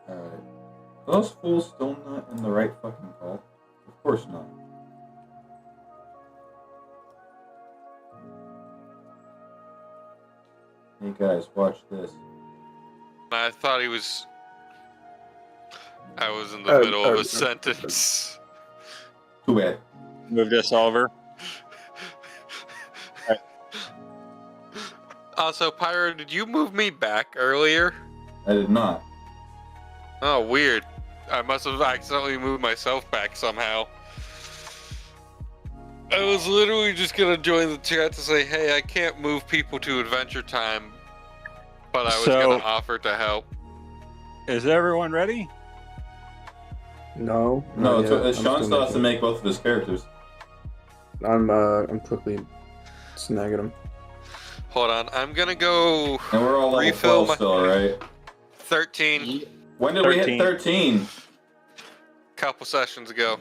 Alright. Those fools still not in the right fucking call? Of course not. Hey guys, watch this. I thought he was... I was in the middle of a sentence. Too bad. Move this over. Right. Also, Pyro, did you move me back earlier? I did not. Oh, weird. I must have accidentally moved myself back somehow. I was literally just gonna join the chat to say, hey, I can't move people to Adventure Time, but I was gonna offer to help. Is everyone ready? No. Sean still has to make both of his characters. I'm quickly snagging them. Hold on, I'm gonna go And we're all level refill 12 my... still, right? 13. When did we hit 13? Couple sessions ago.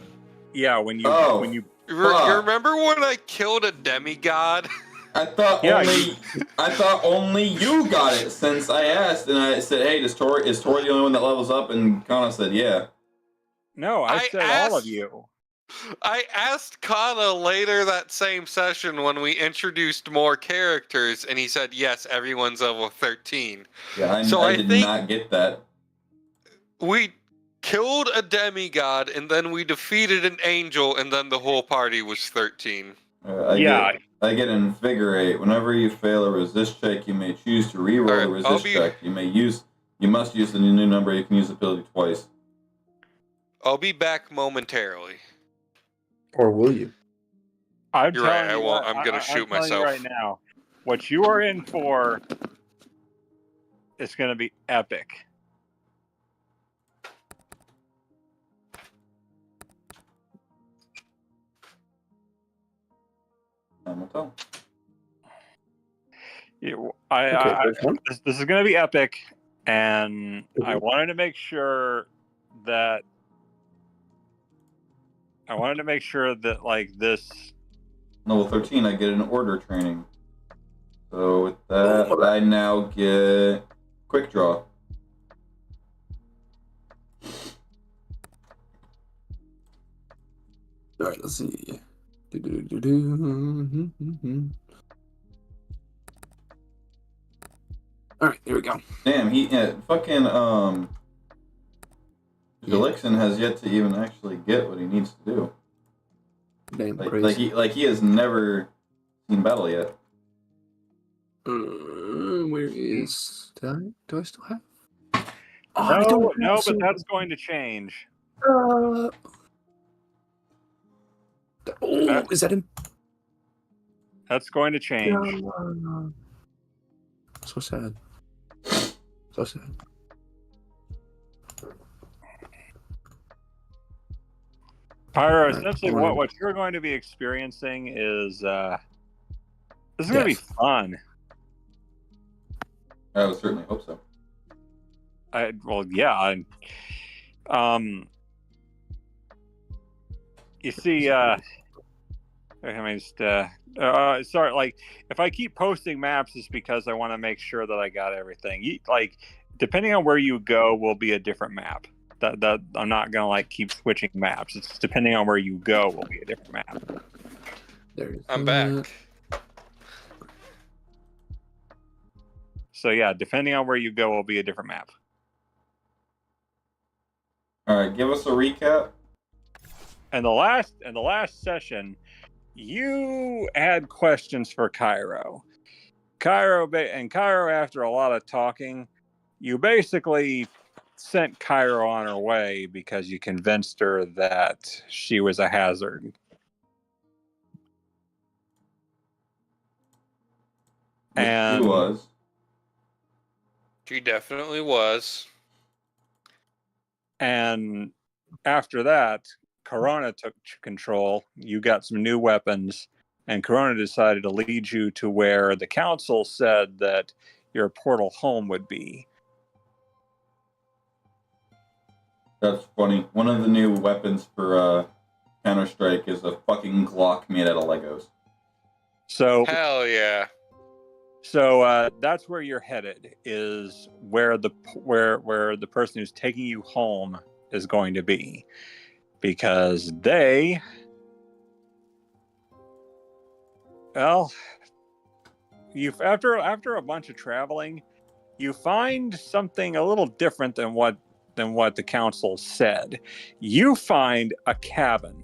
Yeah, when you You remember when I killed a demigod? I thought only you got it since I asked and I said, "Hey, is Tori the only one that levels up?" And Kanna said, "Yeah." No, I said all of you. I asked Kanna later that same session when we introduced more characters, and he said, "Yes, everyone's level 13." Yeah, I did not get that. We killed a demigod, and then we defeated an angel, and then the whole party was 13. I get invigorate. Whenever you fail a resist check, you may choose to reroll the resist check. You must use the new number. You can use the ability twice. I'll be back momentarily. Or will you? You're right. I won't. I'm gonna shoot myself right now. What you are in for is gonna be epic. This is going to be epic, and I wanted to make sure that like this. Level 13, I get an order training. So with that, I now get quick draw. All right, let's see. All right, here we go. Damn, Elixin has yet to even actually get what he needs to do. Damn, he has never seen battle yet. Where is do I still have? No, but that's going to change. Is that him? That's going to change. So sad. So sad. Pyro, essentially what you're going to be experiencing is this is going to be fun. I would certainly hope so. You see, sorry, like if I keep posting maps, it's because I want to make sure that I got everything. Like, depending on where you go, will be a different map. That I'm not gonna like keep switching maps. It's depending on where you go will be a different map. I'm back. So yeah, depending on where you go will be a different map. All right, give us a recap. And the last session, you had questions for Cairo. Cairo, after a lot of talking, you basically sent Cairo on her way because you convinced her that she was a hazard. And she was. She definitely was. And after that, Corona took control. You got some new weapons, and Corona decided to lead you to where the council said that your portal home would be. That's funny. One of the new weapons for Counter-Strike is a fucking Glock made out of Legos. So hell yeah. So that's where you're headed, is where the person who's taking you home is going to be, because they, well, after a bunch of traveling, you find something a little different than what the council said. You find a cabin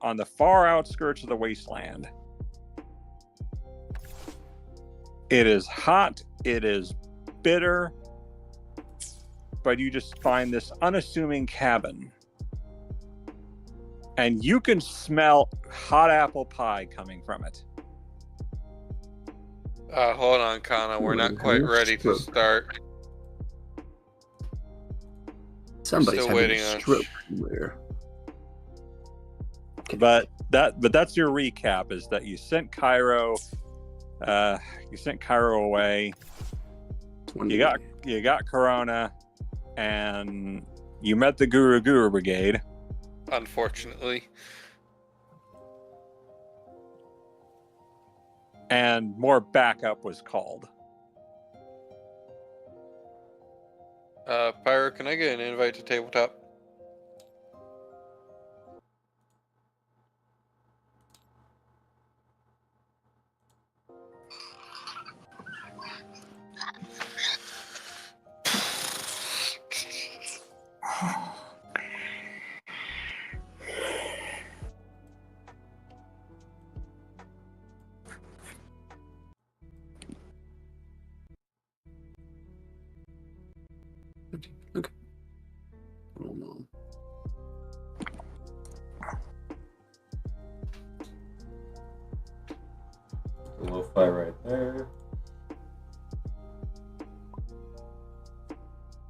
on the far outskirts of the wasteland. It is hot, it is bitter, but you just find this unassuming cabin. And you can smell hot apple pie coming from it. Hold on, Kanna. We're not quite ready to start. Somebody's Still having waiting a on stroke somewhere. But that's your recap, is that you sent Cairo away. You got Corona, and you met the Guru Brigade. Unfortunately. And more backup was called. Pyro, can I get an invite to tabletop? Okay. Oh no. The lo-fi right there.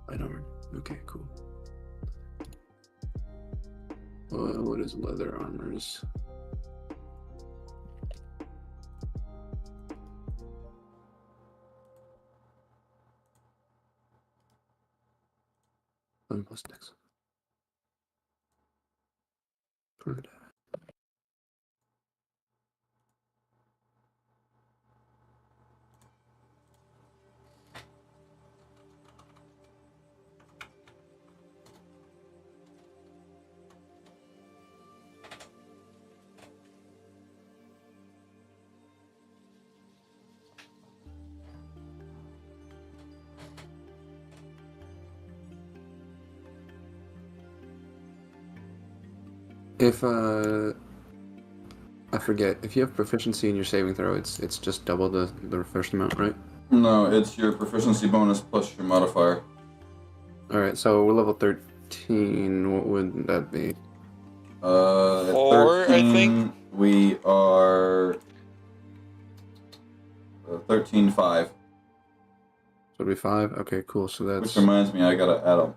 I don't. Okay, cool. What is leather armors? Plus next. If I forget, if you have proficiency in your saving throw, it's just double the first amount, right? No, it's your proficiency bonus plus your modifier. All right, so we're level 13. What would that be? At 4, 13, I think. We are 13.5. So it'd be 5. Okay, cool. So that's. Which reminds me, I gotta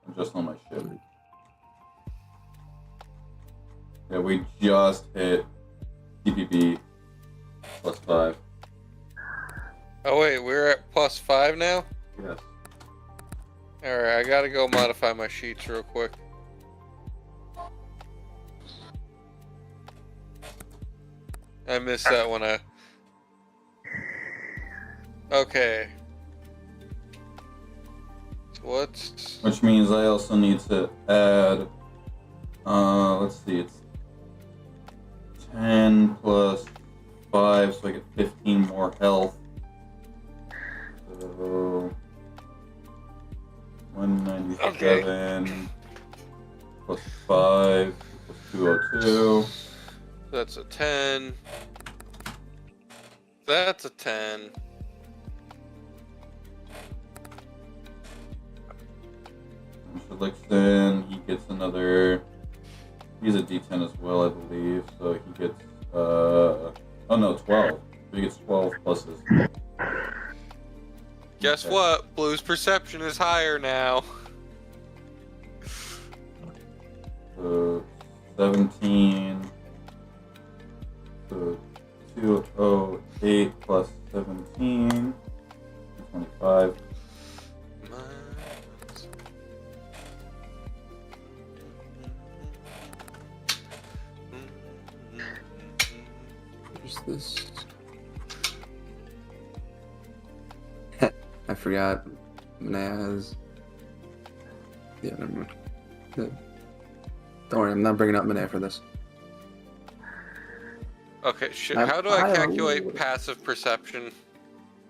adjust all my shit. Yeah, we just hit TPP plus 5. Oh wait, we're at plus 5 now? Yes. Alright, I gotta go modify my sheets real quick. I missed that one. Okay. What's... Which means I also need to add, let's see, it's 10 plus 5, so I get 15 more health. So 197 plus 5 plus 202. That's a 10. That's a 10. Shelixton, he gets another. He's a D10 as well, I believe. So he gets. Oh no, 12. So he gets 12 pluses. Guess Okay. what? Blue's perception is higher now. So 17. So 208 plus 17. 25. There's this. forgot. Manaz. Yeah, never mind. Yeah. Don't worry, I'm not bringing up Manaz for this. Okay, how do I calculate passive perception?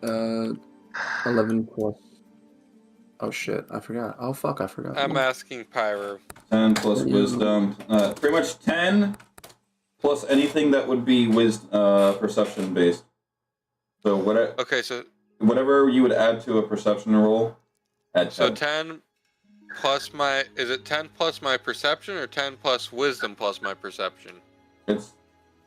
11 plus. Oh shit, I forgot. Oh fuck, I forgot. I'm asking Pyro. 10 plus wisdom. Pretty much 10 plus anything that would be perception based. So whatever you would add to a perception roll, add 10. So 10 plus my... Is it 10 plus my perception or 10 plus wisdom plus my perception?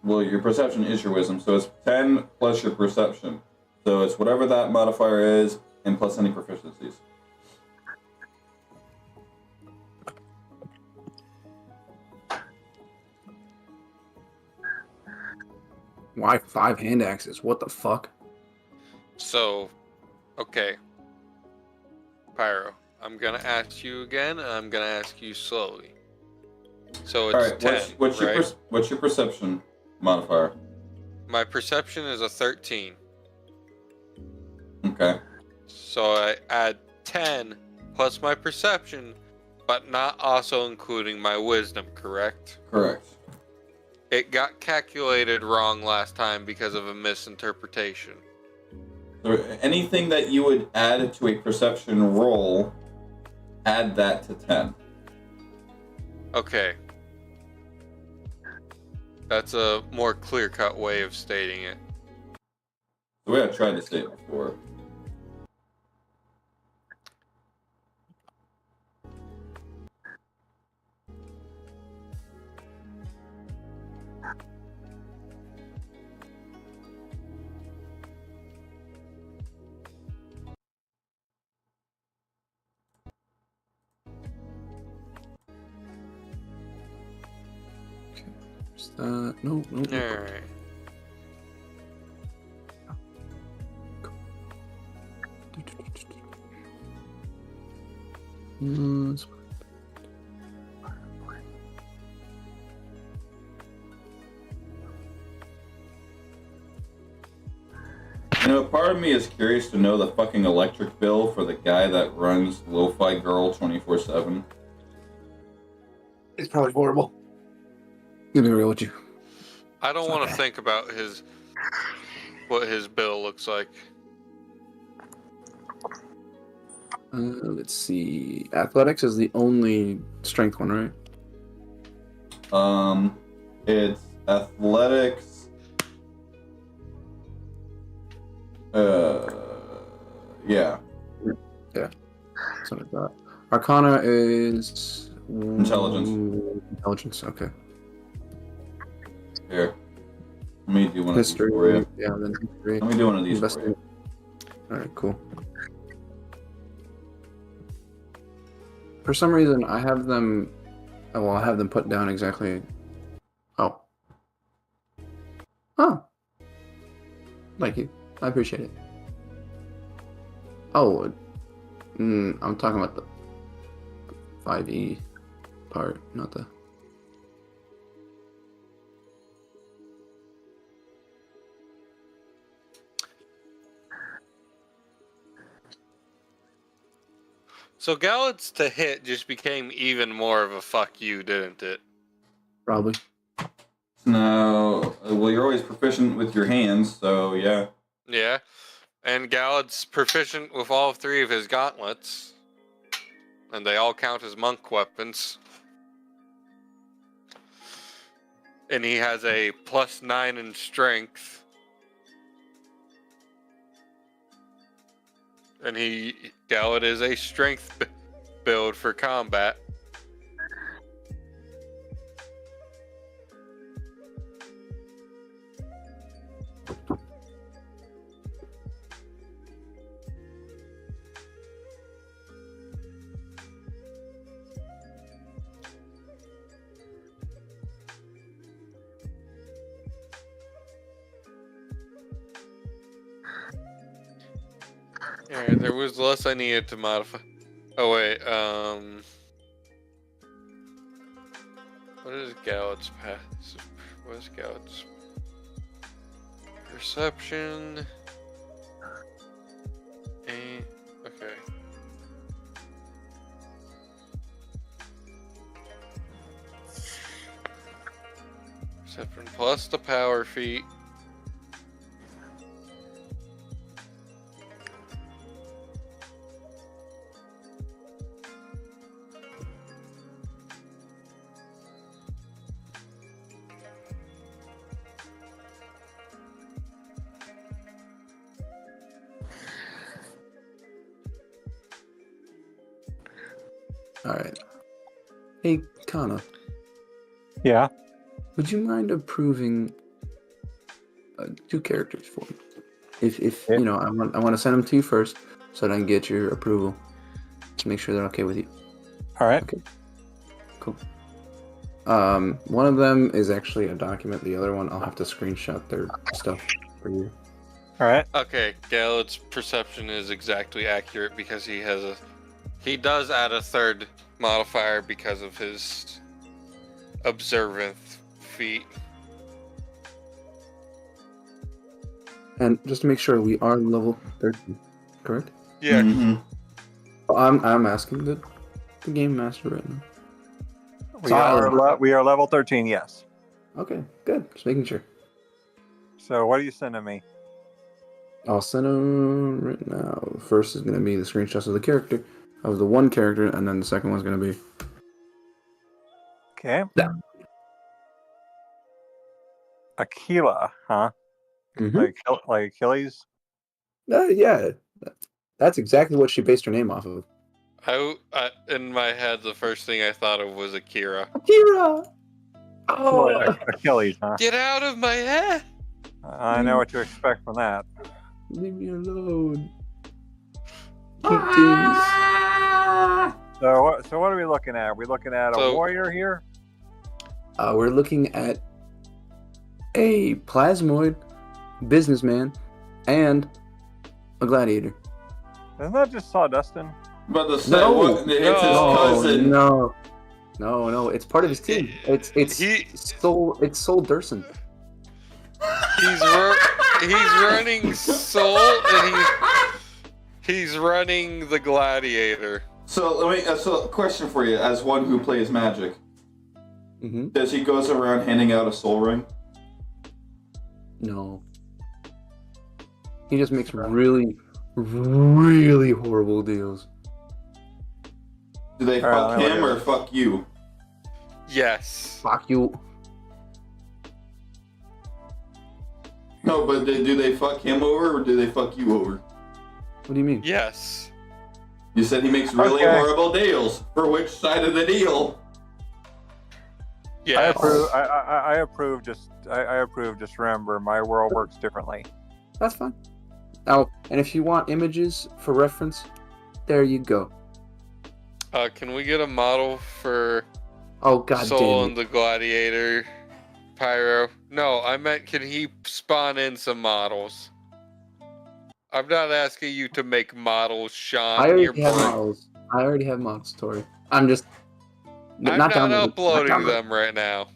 Well, your perception is your wisdom, so it's 10 plus your perception. So it's whatever that modifier is, and plus any proficiencies. Why 5 hand axes? What the fuck? So, okay. Pyro, I'm gonna ask you again, and I'm gonna ask you slowly. So it's Alright, 10, what's your perception modifier? My perception is a 13. Okay. So I add 10 plus my perception, but not also including my wisdom, correct? Correct. It got calculated wrong last time because of a misinterpretation. So anything that you would add to a perception roll, add that to 10. Okay. That's a more clear-cut way of stating it. The way I tried to say it before. No. Alright. You know, part of me is curious to know the fucking electric bill for the guy that runs Lo-Fi Girl 24/7. It's probably horrible. Let me real with you. I don't want to think about what his bill looks like. Let's see. Athletics is the only strength one, right? It's athletics. Yeah. Yeah. Something like that. Arcana is Intelligence. Okay. Here. Let me do one History. of these for you. Yeah, then history. Let me do one of these for you. Alright, cool. For some reason, I have them... Well, I have them put down exactly... Oh. Thank you. I appreciate it. Oh. I'm talking about the 5e part, not the... So Gallant's to hit just became even more of a fuck you, didn't it? Probably. No, well, you're always proficient with your hands, so yeah. Yeah, and Gallant's proficient with all 3 of his gauntlets, and they all count as monk weapons. And he has a +9 in strength. And Gallant is a strength build for combat. Alright, there was less I needed to modify. Oh wait, what is Gallant's passive? What is Gallant's perception? Perception plus the power feat. All right. Hey, Kanna, Yeah. would you mind approving 2 characters for me? If Yeah. you know, I want to send them to you first, so that I can get your approval to make sure they're okay with you. All right. Okay. Cool. One of them is actually a document. The other one, I'll have to screenshot their stuff for you. All right. Okay, Galet's perception is exactly accurate because he does add a third modifier because of his observant feat. And just to make sure, we are level 13, correct? Yeah. Mm-hmm. I'm asking the game master right now. We are level 13. Yes. Okay, good. Just making sure. So what are you sending me? I'll send them right now. First is going to be the screenshots of the character, of the one character, and then the second one's going to be... Okay. Yeah. Aquila, huh? Mhm. Like Achilles? Yeah, that's exactly what she based her name off of. In my head, the first thing I thought of was Akira. Akira! Oh! Achilles, huh? Get out of my head! I know what to expect from that. Leave me alone. So what are we looking at? Are we looking at a warrior here? We're looking at a plasmoid, businessman, and a gladiator. Isn't that just Sawdustin? But the say, No. what, it's his cousin. No, it's part of his team. It's Soul Durson. He's running Soul, and he's running the Gladiator. So let me. So question for you, as one who plays Magic, does he goes around handing out a soul ring? No. He just makes really, really horrible deals. Do they fuck him or fuck you? Yes. Fuck you. No, but do they fuck him over or do they fuck you over? What do you mean? Yes. You said he makes really horrible deals. For which side of the deal? Yes. I approve. I approve. Just remember, my world works differently. That's fine. Oh, and if you want images for reference, there you go. Can we get a model for God Soul damn and the Gladiator, Pyro? No, I meant can he spawn in some models? I'm not asking you to make models, Sean. I already have models, Tori. I'm just... I'm not uploading them right now.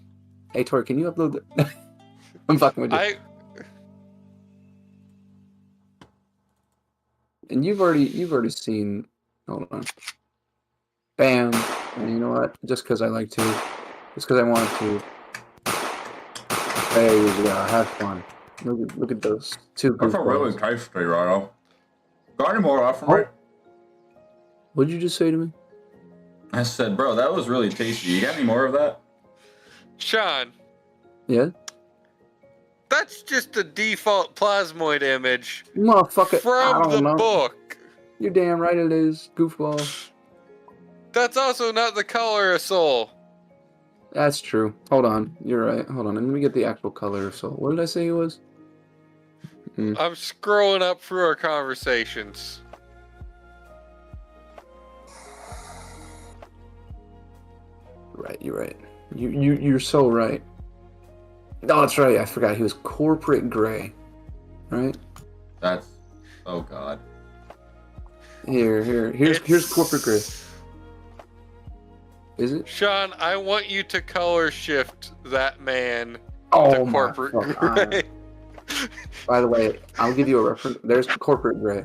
Hey, Tori, can you upload it? I'm fucking with you. And you've already seen... Hold on. Bam. And you know what? Just because I like to. Just because I want to. There you go. Have fun. Look at those two. That's a really tasty, Rhino. Got any more left for me? What'd you just say to me? I said, bro, that was really tasty. You got any more of that? Sean. Yeah? That's just the default plasmoid image. Motherfucker. From the book. You're damn right it is, goofball. That's also not the color of Soul. That's true. Hold on. You're right. Hold on. Let me get the actual color of Soul. What did I say it was? I'm scrolling up through our conversations. Right, you're right. You're so right. Oh, that's right. I forgot he was corporate gray. Right? That's... Oh, God. Here's corporate gray. Is it? Sean, I want you to color shift that man to corporate gray. By the way, I'll give you a reference. There's corporate gray.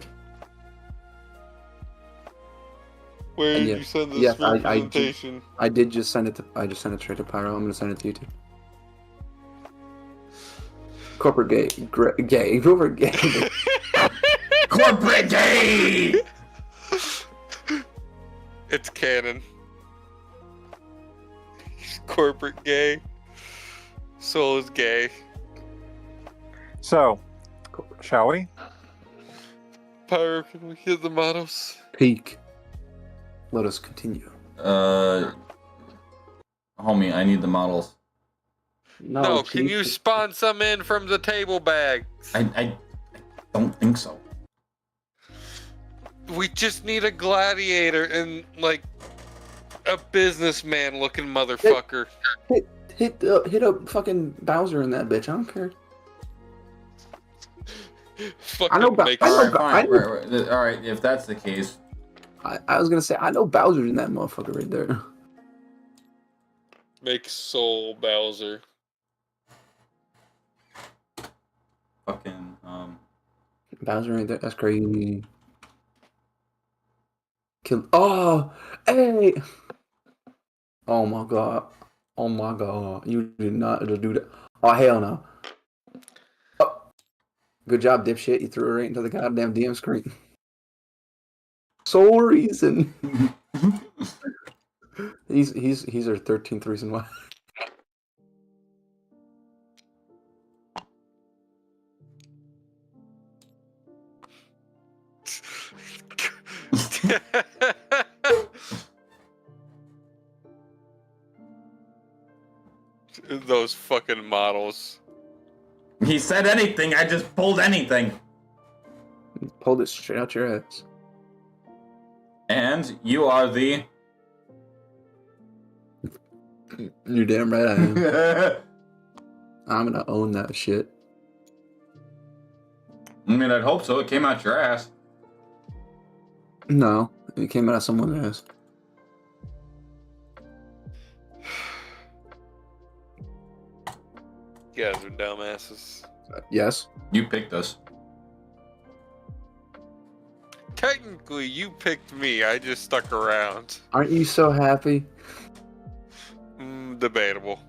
Where did you send this representation? I did just send it to. I just sent it straight to Pyro. I'm gonna send it to you too. Corporate gay. Corporate gay. Corporate gay! It's canon. He's corporate gay. Soul is gay. So, shall we? Pyro, can we hit the models? Peak. Let us continue. Homie, I need the models. No, can you spawn some in from the table bags? I don't think so. We just need a gladiator and, like, a businessman looking motherfucker. Hit up fucking Bowser in that bitch. I don't care. Alright, if that's the case. I was gonna say, I know Bowser's in that motherfucker right there. Make Soul Bowser. Fucking, Bowser right there. That's crazy. Kill. Oh, hey. Oh my god. Oh my god. You did not do that. Oh hell no. Oh. Good job, dipshit. You threw it right into the goddamn DM screen. Sole reason. he's our 13th reason why. Those fucking models. He said anything, I just pulled anything. Pulled it straight out your ass. And you are the... You're damn right I am. I'm gonna own that shit. I mean, I'd hope so. It came out your ass. No, it came out of someone's ass. You guys are dumbasses. Yes. You picked us. Technically, you picked me. I just stuck around. Aren't you so happy? Debatable.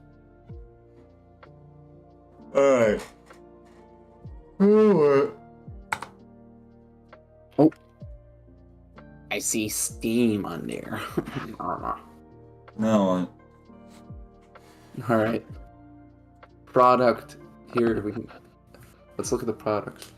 Alright. Oh. I see steam on there. No. Alright. Product. Here, let's look at the products.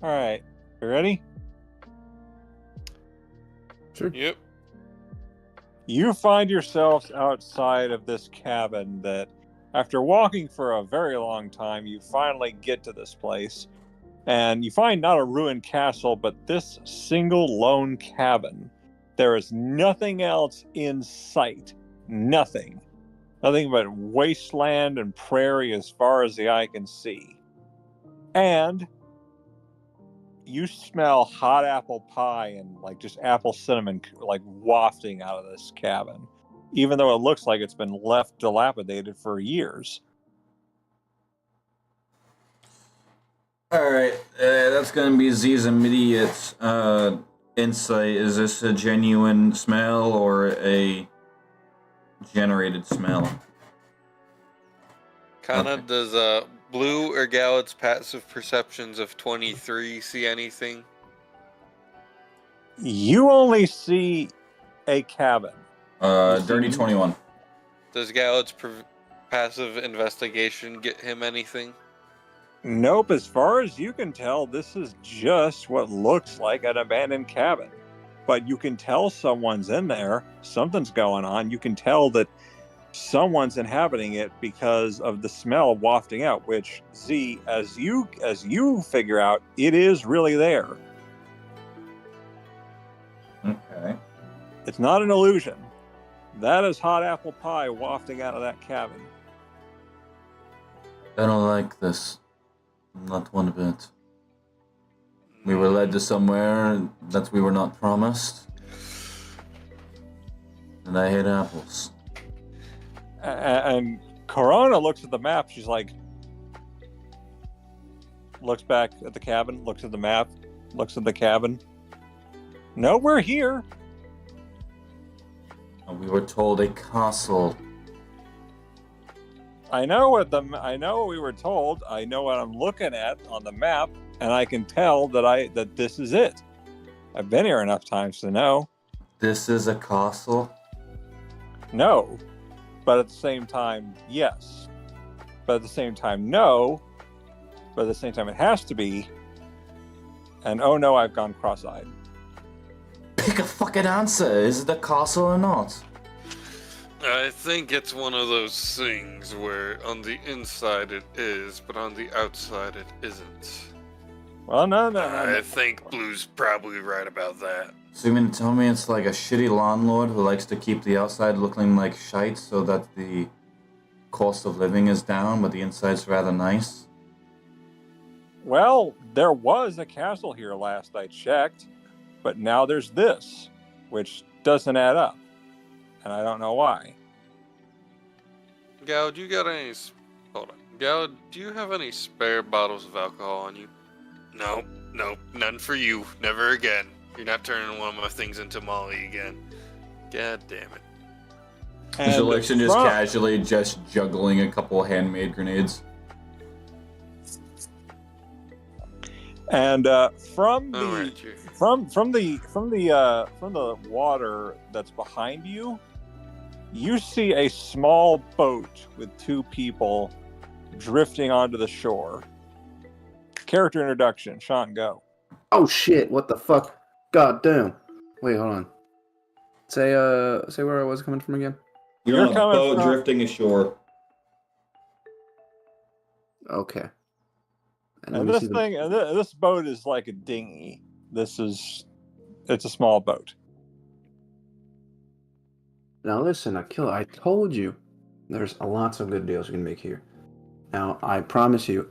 All right, you ready? Sure. Yep. You find yourselves outside of this cabin that, after walking for a very long time, you finally get to this place. And you find not a ruined castle, but this single lone cabin. There is nothing else in sight. Nothing. Nothing but wasteland and prairie as far as the eye can see. And you smell hot apple pie and like just apple cinnamon like wafting out of this cabin, even though it looks like it's been left dilapidated for years. Alright, that's gonna be Z's immediate insight. Is this a genuine smell or a generated smell? Kanna, Okay. does Blue or Gallet's passive perceptions of 23 see anything? You only see a cabin. Dirty 21. Does Gallet's passive investigation get him anything? Nope, as far as you can tell, this is just what looks like an abandoned cabin. But you can tell someone's in there, something's going on. You can tell that someone's inhabiting it because of the smell wafting out, which, Z, as you figure out, it is really there. Okay. It's not an illusion. That is hot apple pie wafting out of that cabin. I don't like this. Not one bit. We were led to somewhere that we were not promised. And I hate apples. And Corona looks at the map. She's like, looks back at the cabin, looks at the map, looks at the cabin. No, we're here. We were told a castle. I know what we were told. I know what I'm looking at on the map, and I can tell that this is it. I've been here enough times to know. This is a castle? No. But at the same time, yes. But at the same time, no. But at the same time, it has to be. And oh no, I've gone cross-eyed. Pick a fucking answer. Is it a castle or not? I think it's one of those things where on the inside it is, but on the outside it isn't. Well, no. I think Blue's probably right about that. So you mean to tell me it's like a shitty landlord who likes to keep the outside looking like shite so that the cost of living is down, but the inside's rather nice? Well, there was a castle here last I checked, but now there's this, which doesn't add up. And I don't know why. Gal, do you got any... Hold on. Gal, do you have any spare bottles of alcohol on you? No, none for you. Never again. You're not turning one of my things into Molly again. God damn it. Selection just casually just juggling a couple of handmade grenades. And from the water that's behind you, you see a small boat with two people drifting onto the shore. Character introduction, Sean, go. Oh shit! What the fuck? God damn! Wait, hold on. Say where I was coming from again. You're on a boat drifting ashore. Okay. And this boat is like a dinghy. It's a small boat. Now listen, Akila, I told you there's lots of good deals you can make here. Now, I promise you,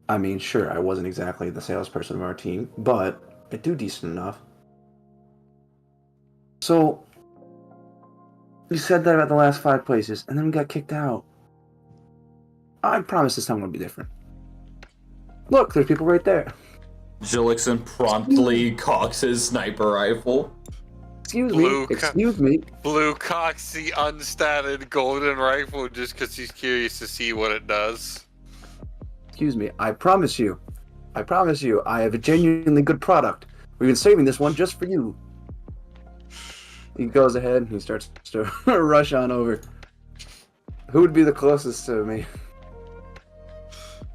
I mean, sure, I wasn't exactly the salesperson of our team, but I do decent enough. So, you said that about the last 5 places, and then we got kicked out. I promise this time will be different. Look, there's people right there. Jillixon promptly cocks his sniper rifle. Excuse me. Blue cocks the unstatted golden rifle just because he's curious to see what it does. Excuse me. I promise you, I have a genuinely good product. We've been saving this one just for you. He goes ahead and he starts to rush on over. Who would be the closest to me?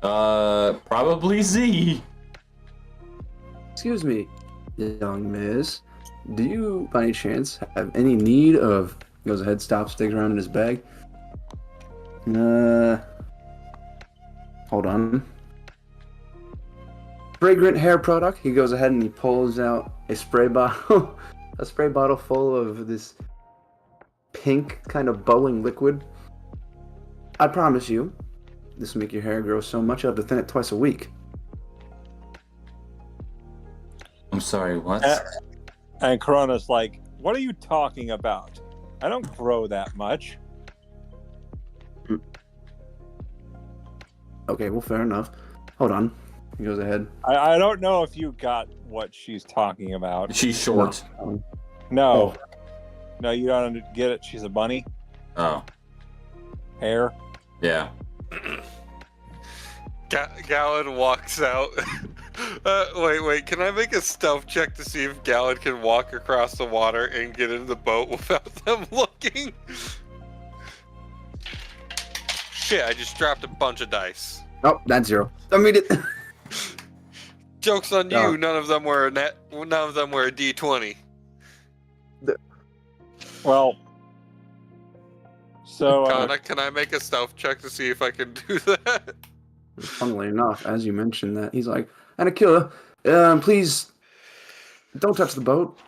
Probably Z. Excuse me, young miss. Do you, by any chance, have any need of... Goes ahead, stops, digs around in his bag. Hold on. Fragrant hair product. He goes ahead and he pulls out a spray bottle. A spray bottle full of this pink kind of bubbling liquid. I promise you, this will make your hair grow so much you'll have to thin it twice a week. I'm sorry, what? And Corona's like, what are you talking about? I don't grow that much. Okay, well, fair enough. Hold on. He goes ahead. I don't know if you got what she's talking about. She's short. No, you don't get it. She's a bunny. Oh. Hair. Yeah. Gallon walks out. Wait. Can I make a stealth check to see if Gallon can walk across the water and get into the boat without them looking? Shit, I just dropped a bunch of dice. Oh, that's 0. I mean it. Joke's on you. Oh. None of them were a D20. Well, so Kanna, can I make a stealth check to see if I can do that? Funnily enough, as you mentioned that, he's like, and Akila, please don't touch the boat.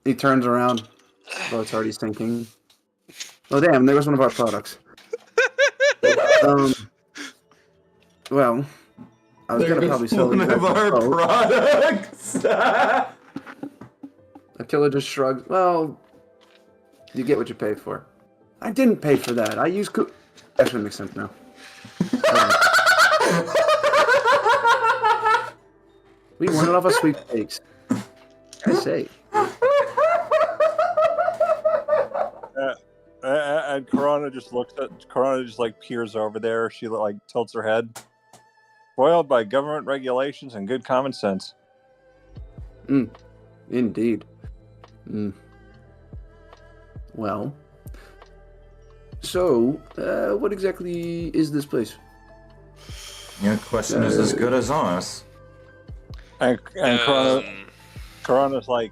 He turns around. The boat's already sinking. Oh damn! There was one of our products. Well, I was gonna probably sell one of our products. Akila just shrugs. Well, you get what you pay for. I didn't pay for that. I used Actually, makes sense now. We won it off of sweepstakes. I say. And Corona just like peers over there. She like tilts her head. Spoiled by government regulations and good common sense. Indeed. Well. So, what exactly is this place? Your question is as good as ours. And Corona's like,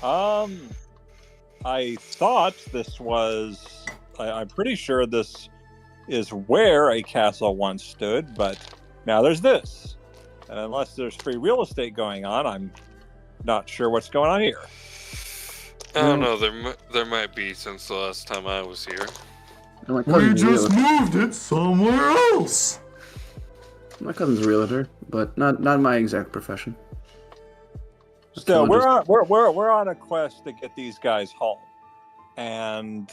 I thought this was. I'm pretty sure this is where a castle once stood, but now there's this. And unless there's free real estate going on, I'm not sure what's going on here. I don't know. There might be since the last time I was here. We just moved it somewhere else. My cousin's a realtor, but not my exact profession. So we're on a quest to get these guys home, and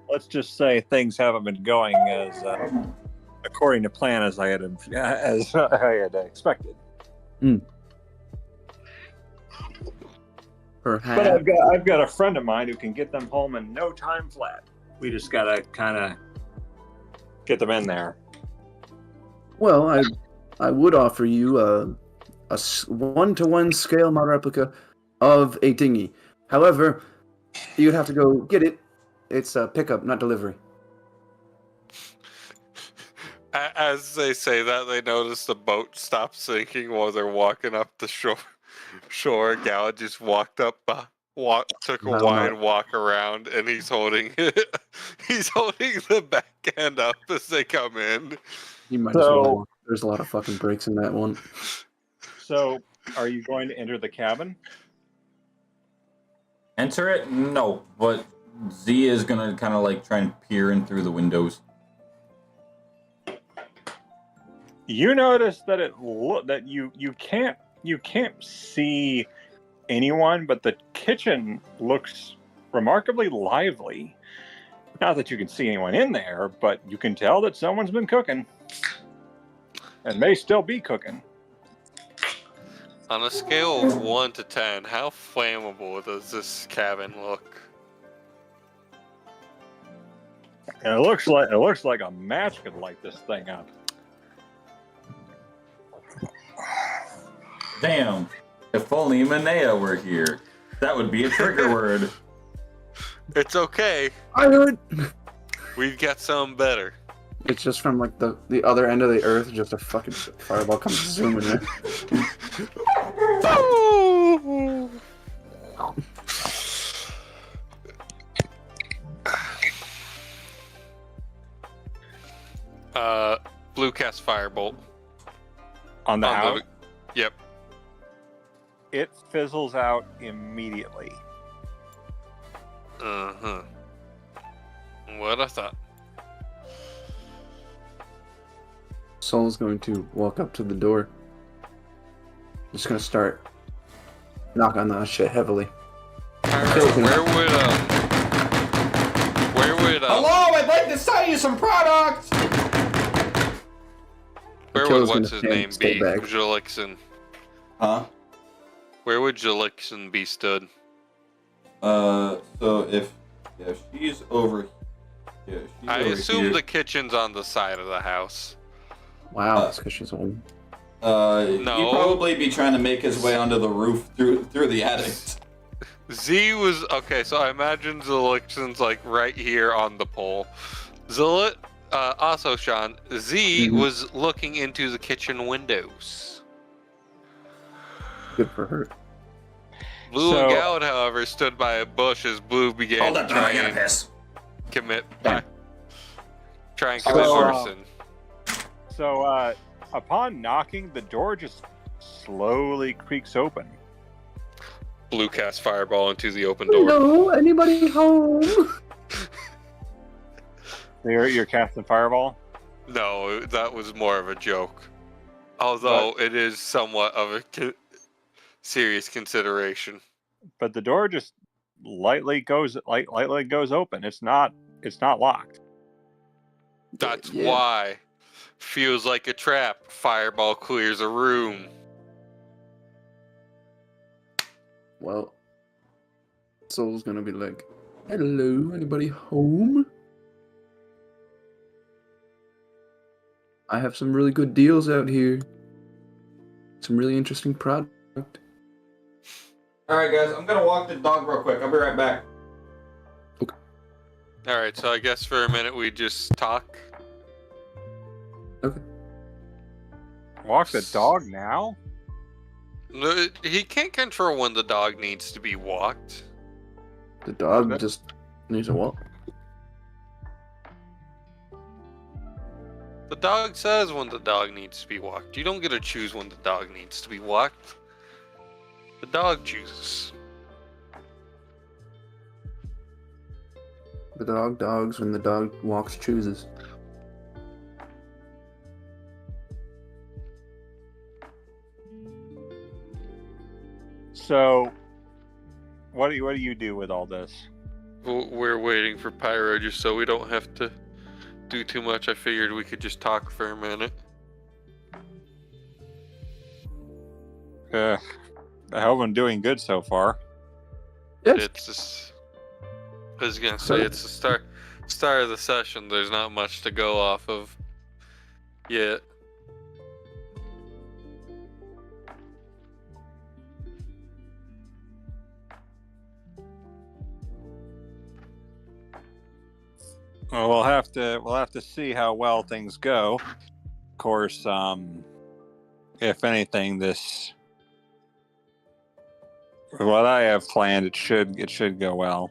let's just say things haven't been going as according to plan as I had expected. Perhaps. But I've got a friend of mine who can get them home in no time flat. We just gotta kind of get them in there. Well, I would offer you a 1-to-1 scale model replica of a dinghy. However, you'd have to go get it. It's a pickup, not delivery. As they say that, they notice the boat stops sinking while they're walking up the shore. Gal just walked up, took a wide walk around, and he's holding the back end up as they come in. You might as well. There's a lot of fucking breaks in that one. So, are you going to enter the cabin? Enter it? No, but Z is gonna kind of like try and peer in through the windows. You notice that that you can't see anyone, but the kitchen looks remarkably lively. Not that you can see anyone in there, but you can tell that someone's been cooking. And may still be cooking. On a scale of 1 to 10, how flammable does this cabin look? And it looks like a match could light this thing up. Damn. If only Manea were here. That would be a trigger word. It's okay. I would. We've got something better. It's just from like the other end of the earth, just a fucking fireball comes zooming in. Blue cast firebolt. On the house? Yep. It fizzles out immediately. Uh-huh. What I thought. Soul's going to walk up to the door. Just gonna start knock on that shit heavily. Where would Hello, I'd like to sell you some products. Where would what's his name be? Jolixon. Huh? Where would Jolixon be stood? So if she's over here. I assume the kitchen's on the side of the house. Wow, that's because she's old. No. He'd probably be trying to make his way onto the roof through the attic. Z was okay, so I imagine Zilixon's like right here on the pole. Also, Sean, Z was looking into the kitchen windows. Good for her. Blue and Gallad, however, stood by a bush as Blue began to try and commit arson. So, upon knocking, the door just slowly creaks open. Blue casts fireball into the open door. Hello, anybody home? You're casting fireball? No, that was more of a joke. Although it is somewhat of a serious consideration. But the door just lightly goes open. It's not locked. That's why Feels like a trap. Fireball clears a room. Well, Soul's gonna be like, hello, anybody home? I have some really good deals out here. Some really interesting product. Alright, guys, I'm gonna walk the dog real quick. I'll be right back. Alright, so I guess for a minute we just talk. Okay. Walk the dog now? No, he can't control when the dog needs to be walked. The dog Okay. just needs a walk. The dog says when the dog needs to be walked. You don't get to choose when the dog needs to be walked. The dog chooses. The dog dogs when the dog walks chooses. So, what do you do with all this? We're waiting for Pyro just so we don't have to do too much. I figured we could just talk for a minute. I hope I'm doing good so far. Yes. It's just, I was gonna say it's the start of the session. There's not much to go off of yet. Well, we'll have to see how well things go. Of course, if anything, what I have planned, it should go well.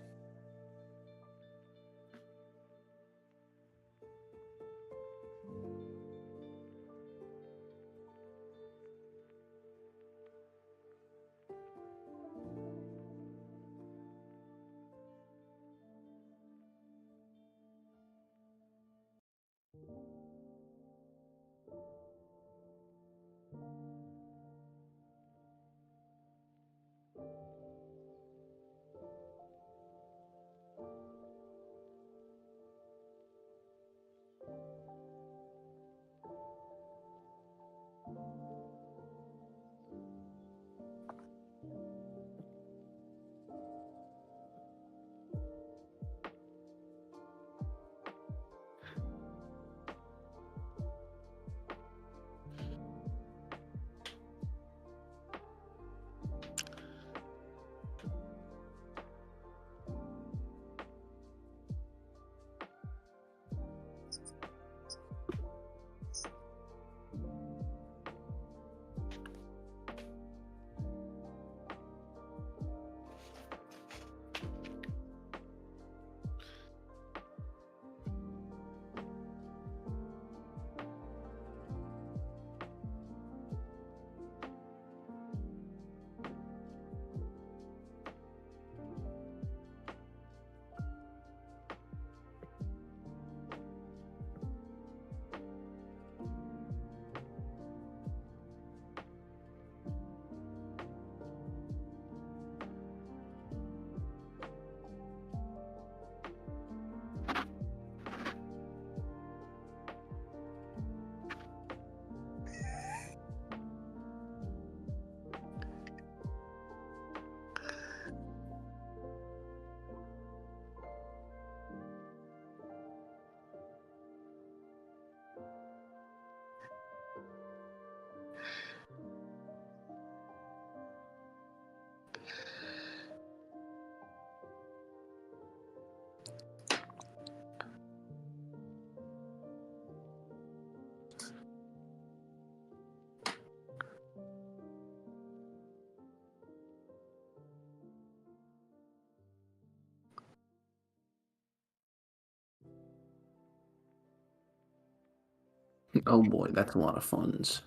Oh boy, that's a lot of funds.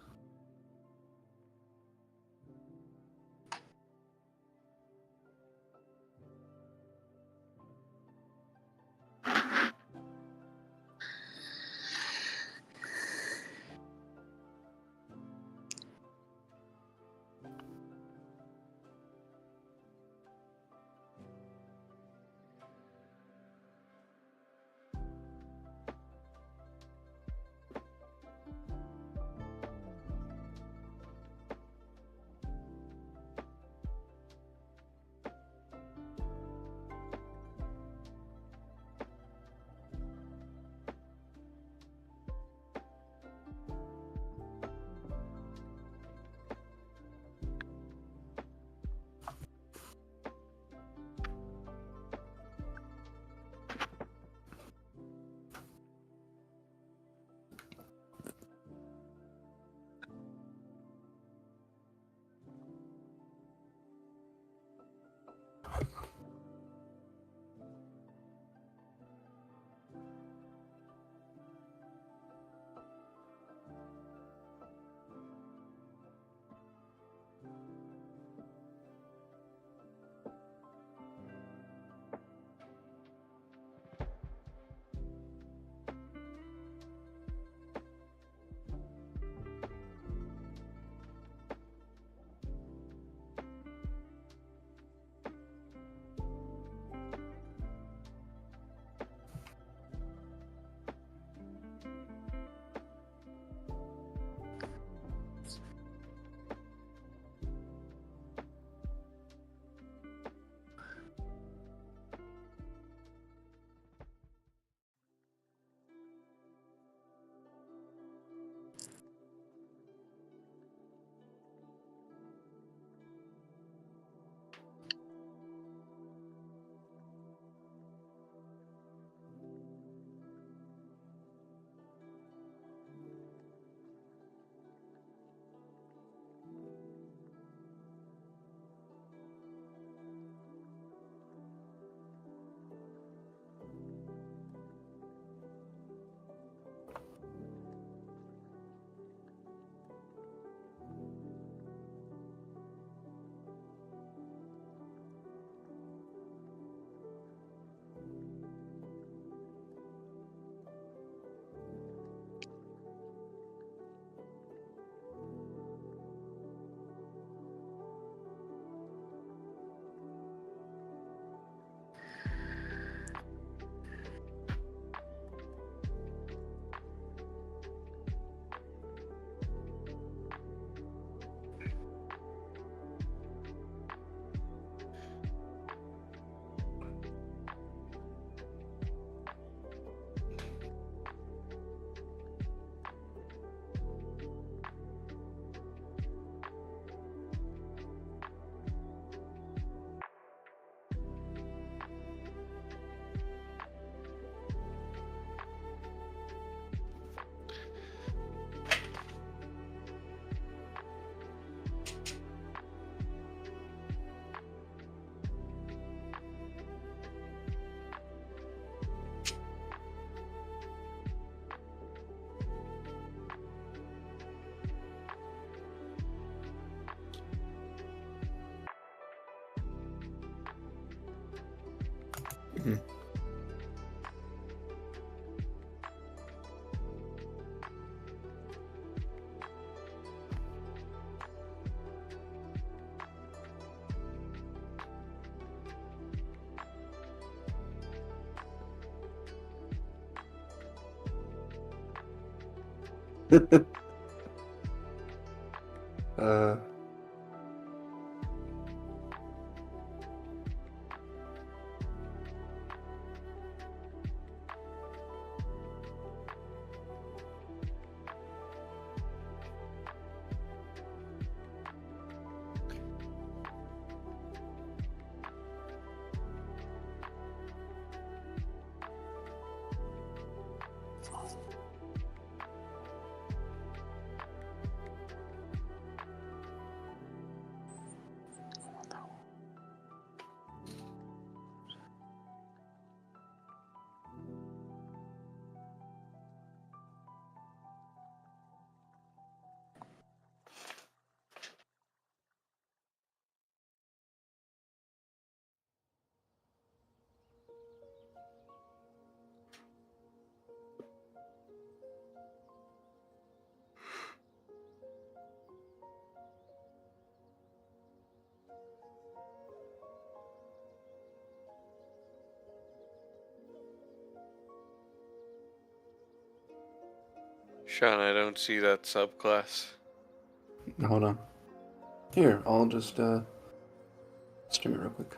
Mhm. uh, Sean, I don't see that subclass. hold on. Here, I'll just stream it real quick.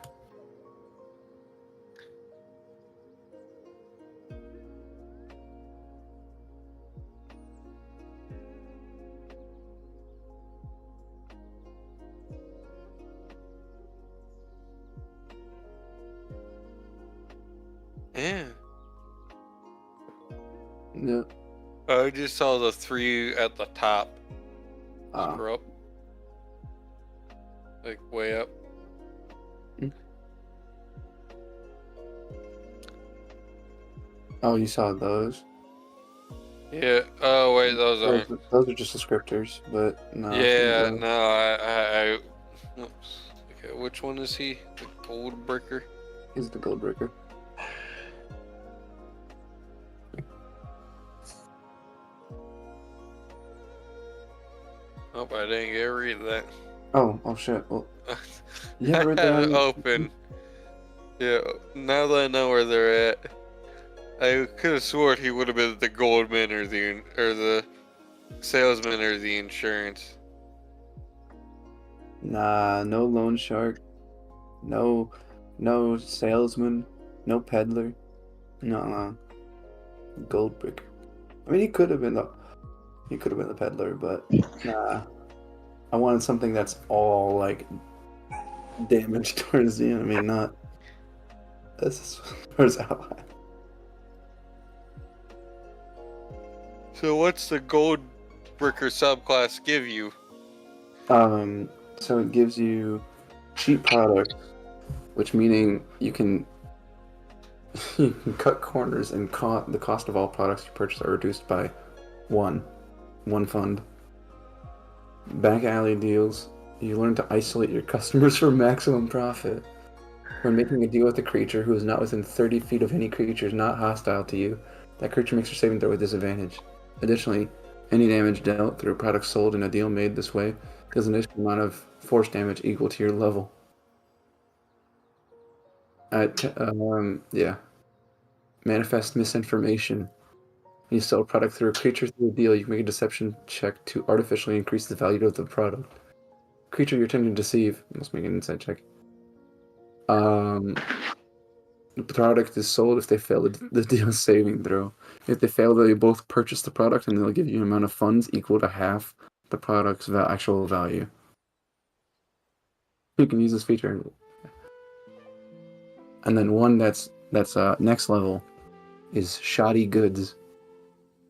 Yeah. Yeah. I just saw the 3 at the top. Ah. Scroll up. Like way up. Oh, you saw those? Yeah. Oh wait, those aren't. Those are just descriptors, but no. Yeah. No. I. Oops. Okay. Which one is he? The gold breaker. He's the gold breaker. Oh, I didn't get to read that. Oh shit. Well, you I haven't had read it that? open. Yeah. Now that I know where they're at, I could have sworn he would have been the goldman or the salesman or the insurance. Nah, no loan shark. No salesman. No peddler. No. Gold breaker. I mean, he could have been the peddler, but nah. I wanted something that's all like damage towards the enemy, not this towards ally. So what's the gold breaker subclass give you? So it gives you cheap product, which meaning you can cut corners and the cost of all products you purchase are reduced by one fund. Back alley deals. You learn to isolate your customers for maximum profit. When making a deal with a creature who is not within 30 feet of any creature not hostile to you, that creature makes your saving throw with disadvantage. Additionally, any damage dealt through a product sold in a deal made this way does an additional amount of force damage equal to your level. Yeah. Manifest misinformation. When you sell a product through a creature through a deal, you can make a deception check to artificially increase the value of the product. Creature you're attempting to deceive must make an insight check. The product is sold if they fail the deal saving throw. If they fail, they both purchase the product and they'll give you an amount of funds equal to half the product's actual value. You can use this feature. And then one that's next level is shoddy goods.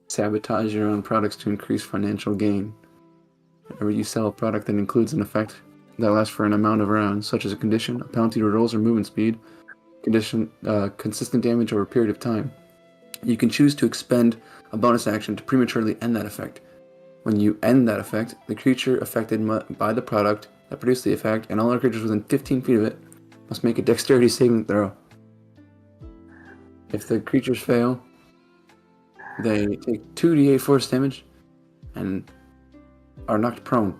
Sabotage your own products to increase financial gain. Whenever you sell a product that includes an effect that lasts for an amount of rounds, such as a condition, a penalty to rolls or movement speed, condition, consistent damage over a period of time, you can choose to expend a bonus action to prematurely end that effect. When you end that effect, the creature affected by the product that produced the effect, and all other creatures within 15 feet of it, must make a dexterity saving throw. If the creatures fail, they take 2d8 force damage and are knocked prone.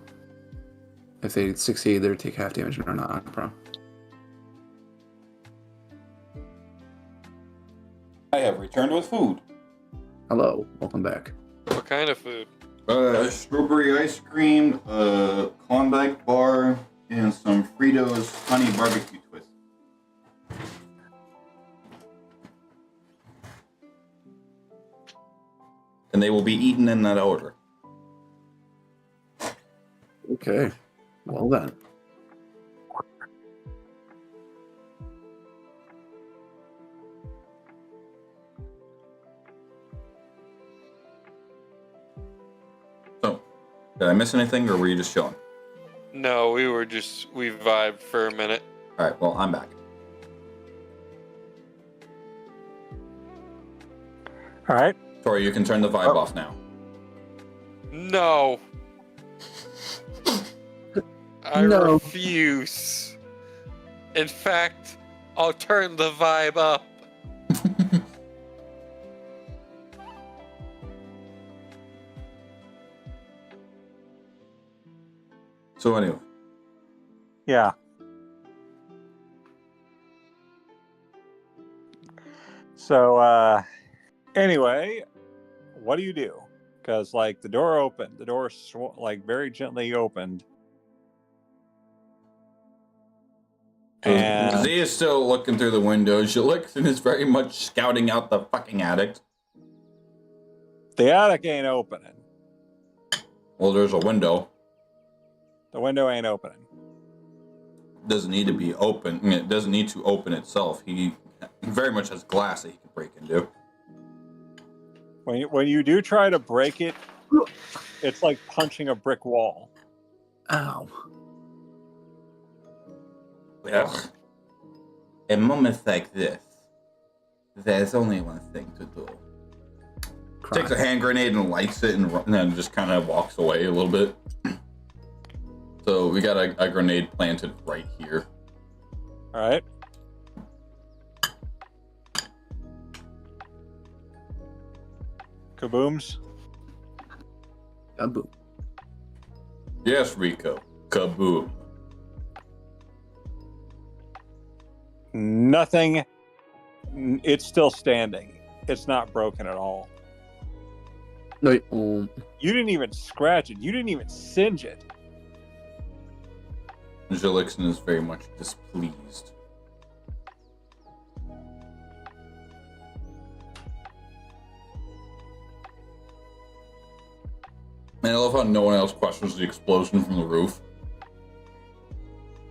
If they succeed, they take half damage and are not knocked prone. I have returned with food. Hello, welcome back. What kind of food? Strawberry ice cream, Klondike bar, and some Fritos honey barbecue twist. And they will be eaten in that order. Okay, well then. So, did I miss anything, or were you just chilling? No, we vibed for a minute. All right, well, I'm back. All right. Tori, you can turn the vibe off now. No. I No. refuse. In fact, I'll turn the vibe up. So anyway, Yeah. So, anyway, what do you do? Because, like, the door opened. The door, like, very gently opened. And Z is still looking through the window. She looks and is very much scouting out the fucking addict. the attic ain't opening. Well, there's a window. The window ain't opening. Doesn't need to be open. I mean, it doesn't need to open itself. He very much has glass that he can break into. When you do try to break it, it's like punching a brick wall. Ow. Well, in moments like this, there's only one thing to do. Cry. Takes a hand grenade and lights it, and then just kind of walks away a little bit. So we got a grenade planted right here. All right. Kabooms. Kaboom. Yes, Rico. Kaboom. Nothing. It's still standing. It's not broken at all. No, You didn't even scratch it. You didn't even singe it. Jellixon is very much displeased. And I love how no one else questions the explosion from the roof.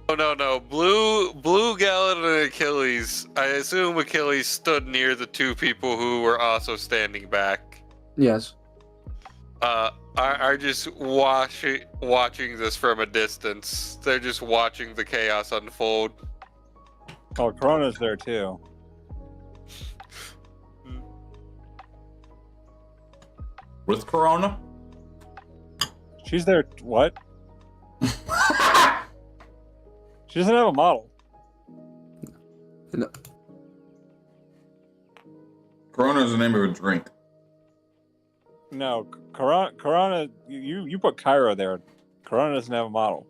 Oh, no. Blue Gallon and Achilles. I assume Achilles stood near the two people who were also standing back. yes. Are just watching this from a distance. They're just watching the chaos unfold. Oh, Corona's there too. With Corona? She's there. What? She doesn't have a model. No. Corona is the name of a drink. No, Corona. You put Cairo there. Corona doesn't have a model.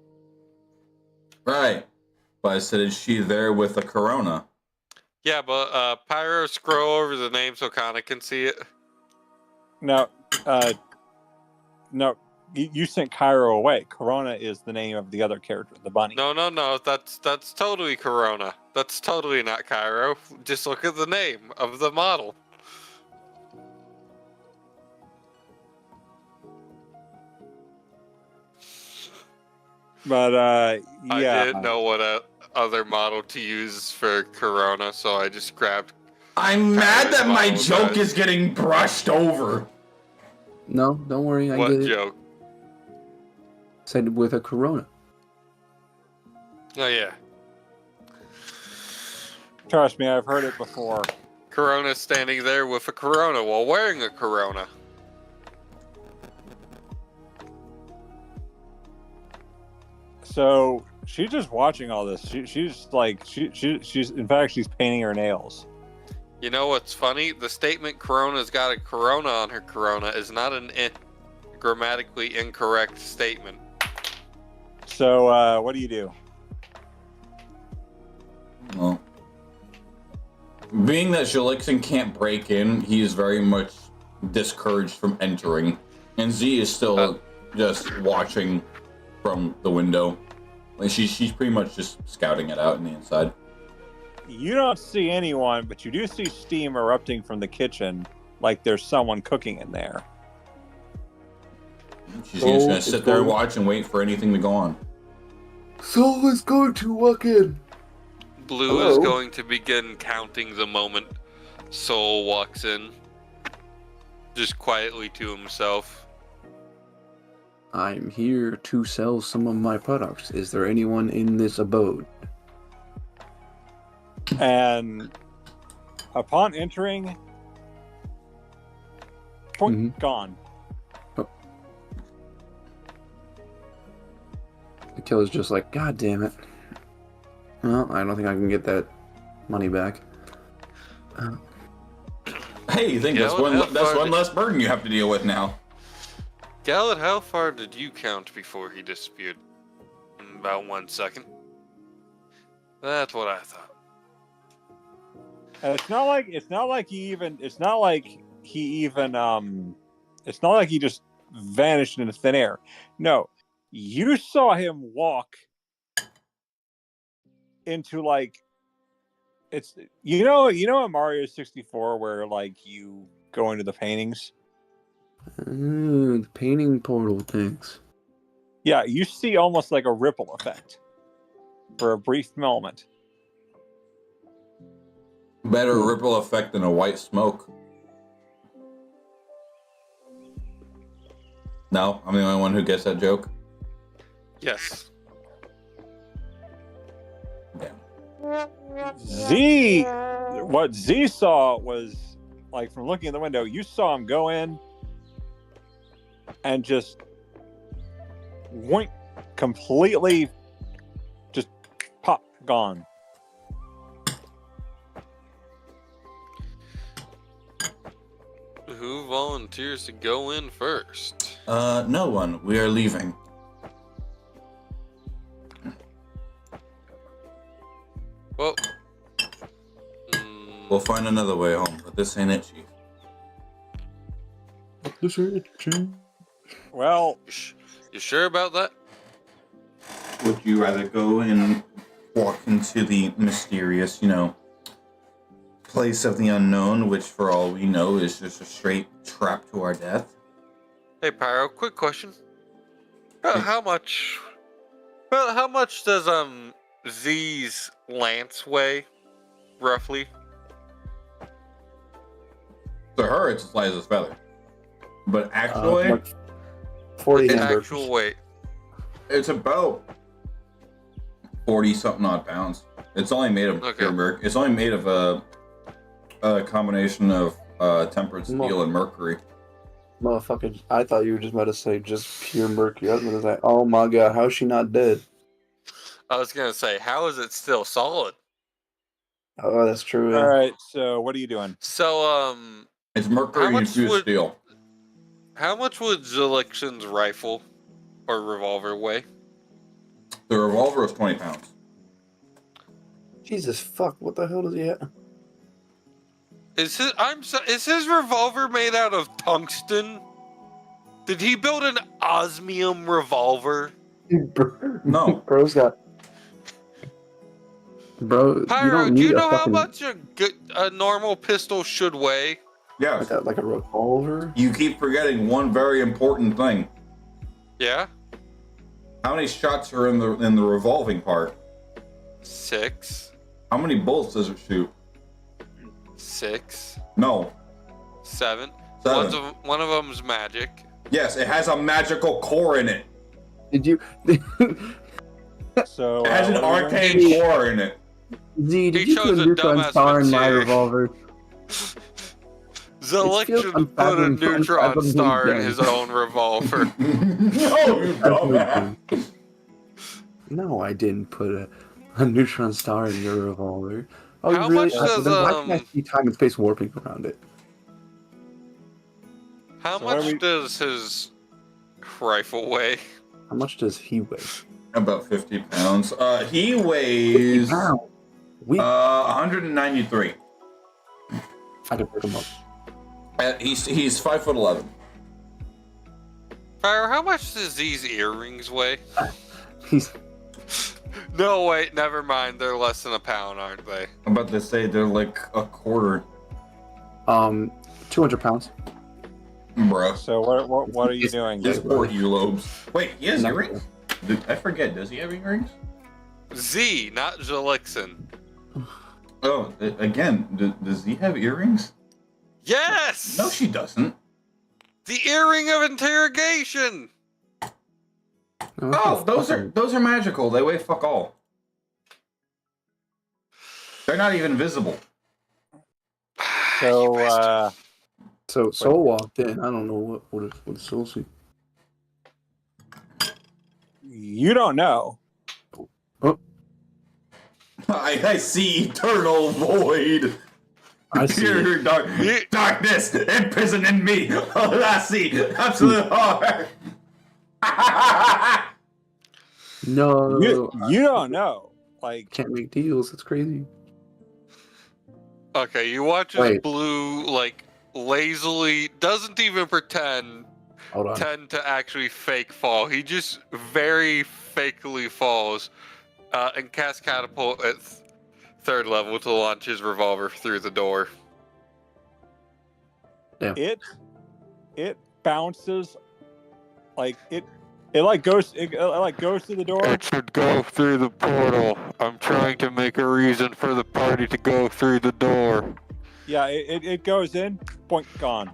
Right. But I said, is she there with a Corona? Yeah, but Pyro, scroll over the name so Kanna can see it. No, no. You sent Cairo away. Corona is the name of the other character, the bunny. No. That's totally Corona. That's totally not Cairo. Just look at the name of the model. But yeah. I didn't know what other model to use for Corona, so I just grabbed. I'm mad that my Model joke guys. is getting brushed over. No, don't worry. I What get it. joke? Said with a Corona. Oh yeah, Trust me, I've heard it before. Corona standing there with a Corona while wearing a Corona. So she's just watching all this. She's in fact she's painting her nails. You know what's funny? The statement Corona's got a corona on her corona is not an grammatically incorrect statement. So, what do you do? Well, being that Shelixon can't break in, he is very much discouraged from entering. And Z is still just watching from the window. Like she's pretty much just scouting it out on the inside. You don't see anyone, but you do see steam erupting from the kitchen, like there's someone cooking in there. She's just gonna sit there and watch and wait for anything to go on. Someone's going to walk in. Blue is going to begin counting the moment Soul walks in, just quietly to himself. I'm here to sell some of my products. Is there anyone in this abode? And upon entering, gone. Oh. The killer's just like, God damn it. Well, I don't think I can get that money back. Hey, you think that's one less burden you have to deal with now? Gallet, how far did you count before he disappeared? About 1 second. That's what I thought. And it's not like he just vanished into thin air. No, you saw him walk into it's in Mario 64 where you go into the paintings. The painting portal things. Yeah, you see almost like a ripple effect for a brief moment. Better ripple effect than a white smoke. No, I'm the only one who gets that joke. Yes. What Z saw was, from looking in the window, you saw him go in and just completely just pop, gone. Who volunteers to go in first? No one. We are leaving. Well, we'll find another way home, but this ain't it, Chief. This ain't it, Chief. Well, you sure about that? Would you rather go and walk into the mysterious, place of the unknown, which for all we know is just a straight trap to our death? Hey, Pyro, quick question. How much does Z's lance weigh, roughly? To her, it's as light as a feather. But actually, 40 the actual weight. It's about 40-something odd pounds. It's only made of pure mercury. It's only made of a combination of tempered steel and mercury. Motherfucker, I thought you were just about to say just pure mercury. I was going to say, oh my god, how's she not dead? I was going to say, how is it still solid? Oh, that's true. All right, so what are you doing? So, it's mercury infused steel. How much would Zelixion's rifle or revolver weigh? The revolver is 20 pounds. Jesus fuck, what the hell does he have? Is his revolver made out of tungsten? Did he build an osmium revolver? No. Bro's got... Bro, Pyro, do you know how much a normal pistol should weigh? Yeah. Like a revolver? You keep forgetting one very important thing. Yeah? How many shots are in the revolving part? 6. How many bullets does it shoot? 6. No. 7. 7. One of them's magic. Yes, it has a magical core in it. Did you... So it has an arcane core in it. Z, did you put a neutron star in my revolver? Zelection put a neutron star in his own revolver. No, you dumbass. No, I didn't put a neutron star in your revolver. Oh, How really? much does, Then why can't I see time and space warping around it? How much does his rifle weigh? How much does he weigh? About 50 pounds. He weighs 50 pounds. 193. I can pick him up. He's 5'11". Fire, how much does these earrings weigh? He's No, wait, never mind. They're less than a pound, aren't they? I'm about to say they're like a quarter. 200 pounds. Bruh. So what are you doing? His Gabriel? poor earlobes. Wait, he has No. earrings? I forget, does he have earrings? Z, not Jalixin. Oh, again, does he have earrings? Yes! No, she doesn't. The earring of interrogation! Oh, those are magical. They weigh fuck all. They're not even visible. So So Soul walked in. I don't know what Soul see. you don't know. I see eternal void. I see Pure it. darkness imprisoned in me. Oh, I see absolute horror. No, You don't know. Like, can't make deals. It's crazy. Okay, you watch as Wait. Blue, like, lazily, doesn't even pretend Hold on. to actually fake fall. He just very fakely falls and casts catapult at third level to launch his revolver through the door. it bounces like it goes through the door. It should go through the portal. I'm trying to make a reason for the party to go through the door. Yeah, it goes in, point, gone.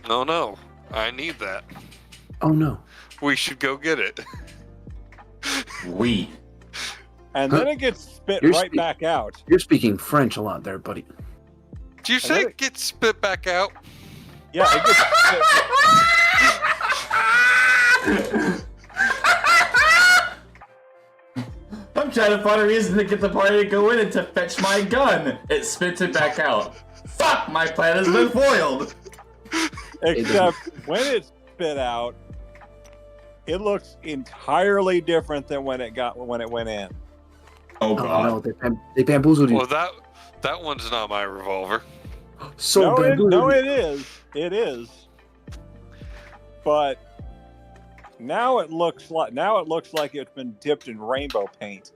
No, I need that. Oh no. We should go get it. We. And then it gets spit You're right back out. You're speaking French a lot there, buddy. Do you say it gets spit back out? Yeah, it gets spit. I'm trying to find a reason to get the party to go in and to fetch my gun. It spits it back out. Fuck, my plan has been foiled. Except when it's spit out, it looks entirely different than when it went in. Oh Oh god. no, they bamboozled you. Well, that one's not my revolver. So bamboozled. It is. But now it looks like it's been dipped in rainbow paint.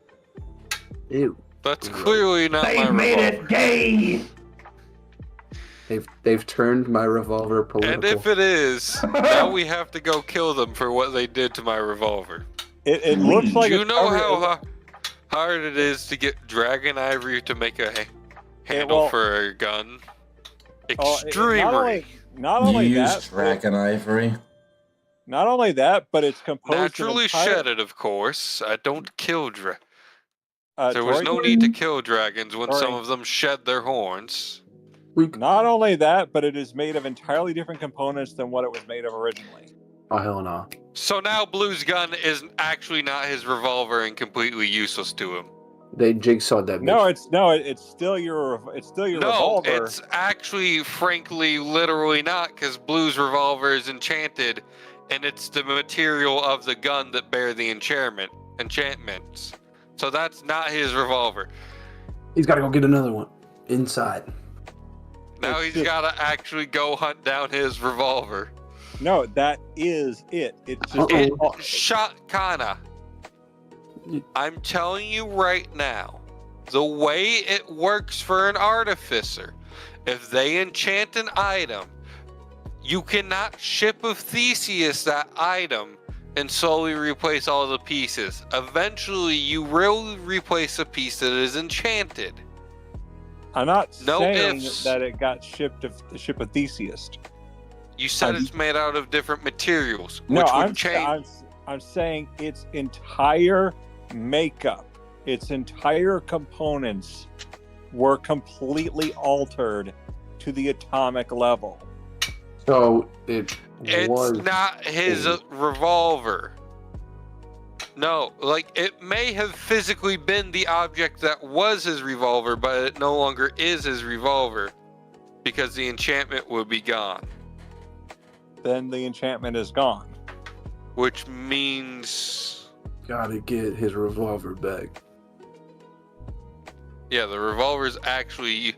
Ew. That's clearly not my revolver. made it gay. They've turned my revolver political. And if it is, now we have to go kill them for what they did to my revolver. It looks like Do you know how hard it is to get dragon ivory to make a handle for a gun? Extremely. Not only you that, use dragon ivory. not only that, but it's composed Naturally of entire, shedded, of course. I don't kill there was Tori, no need to kill dragons when Tori. some of them shed their horns. Not only that, but it is made of entirely different components than what it was made of originally. Oh hell no. So now Blue's gun is actually not his revolver and completely useless to him. They jigsawed that bitch. It's still your No, revolver. it's actually, frankly, literally not, because Blue's revolver is enchanted, and it's the material of the gun that bear the enchantments. So that's not his revolver. He's got to go get another one inside. Now It's he's just- got to actually go hunt down his revolver. No, that is it. It's just It shot Kanna. I'm telling you right now, the way it works for an artificer, if they enchant an item, you cannot ship of Theseus that item and slowly replace all the pieces. Eventually, you will replace a piece that is enchanted. I'm not No saying ifs. that it got shipped of the ship of Theseus. You said it's made out of different materials, No, which would change. I'm saying its entire makeup, its entire components were completely altered to the atomic level. So it It's was. not his revolver. No, like, it may have physically been the object that was his revolver, but it no longer is his revolver, because the enchantment would be gone. Then the enchantment is gone. Which means... Gotta get his revolver back. Yeah, the revolver is actually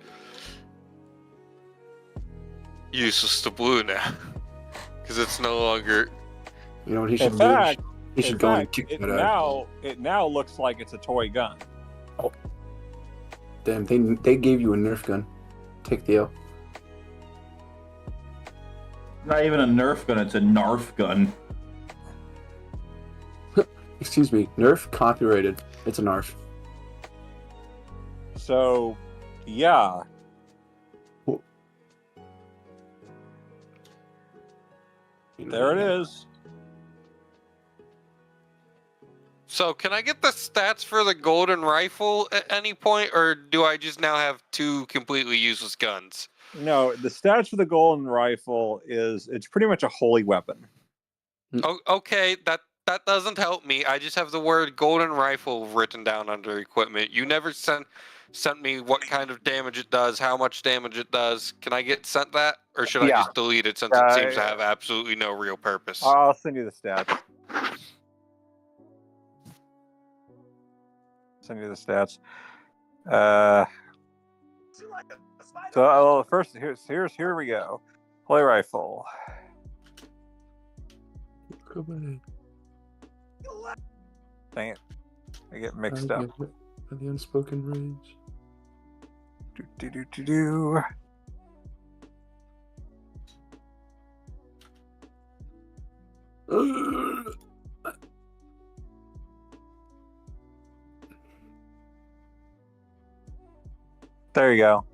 useless to Blue now. Because it's no longer... You know what he should In do? fact, He should go and kick that out. It now looks like it's a toy gun. Damn, they gave you a Nerf gun. Take the L. Not even a Nerf gun, it's a Narf gun. Excuse me, Nerf copyrighted. It's a Narf. So, yeah. There it is. So, can I get the stats for the golden rifle at any point, or do I just now have 2 completely useless guns? No, the stats for the golden rifle it's pretty much a holy weapon. Oh, okay, that doesn't help me. I just have the word golden rifle written down under equipment. You never sent me what kind of damage it does, how much damage it does. Can I get sent that, or should I just delete it since it seems to have absolutely no real purpose? I'll send you the stats. So first, here we go. Holy rifle. Dang it! I get mixed up. By the unspoken rage. Do. There you go.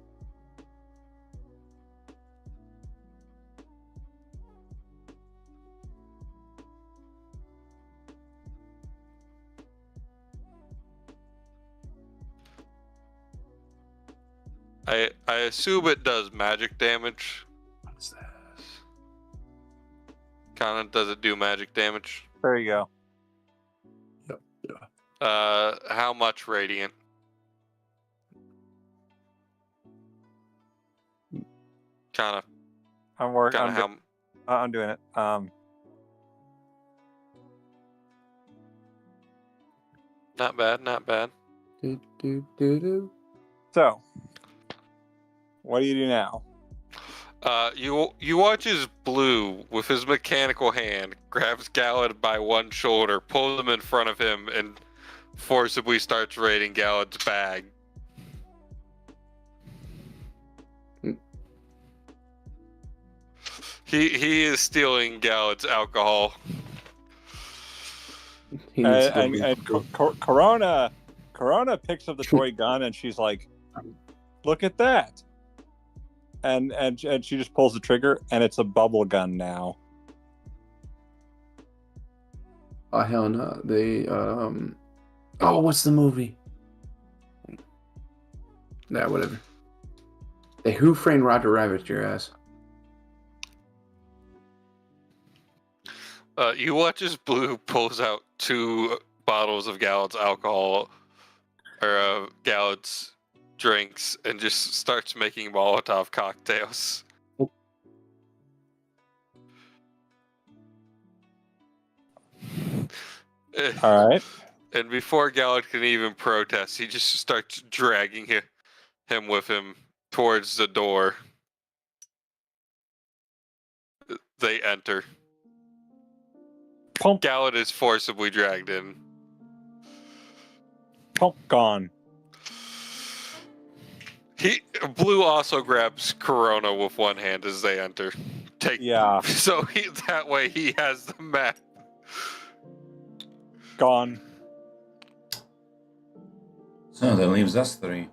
I assume it does magic damage. What's that? Kanna, does it do magic damage? There you go. Yep. Yeah. How much radiant? Kanna. I'm working. Kanna, I'm doing it. Not bad, not bad. Do. So, what do you do now? You watch as Blue, with his mechanical hand, grabs Gallad by one shoulder, pulls him in front of him, and forcibly starts raiding Gallad's bag. He is stealing Gallad's alcohol. Corona picks up the toy gun and she's like, "Look at that!" And she just pulls the trigger and it's a bubble gun now. Oh hell no! They Oh, what's the movie? Nah, whatever. Hey, Who Framed Roger Rabbit? Your ass. You watch as Blue pulls out 2 bottles of Gallad's alcohol, or Gallad's drinks, and just starts making Molotov cocktails. All right. And before Gallad can even protest, he just starts dragging him with him towards the door. They enter. Pump. Gallad is forcibly dragged in. Pump gone. Blue also grabs Corona with one hand as they enter. Yeah. So that way he has the map. Gone. So that leaves us 3.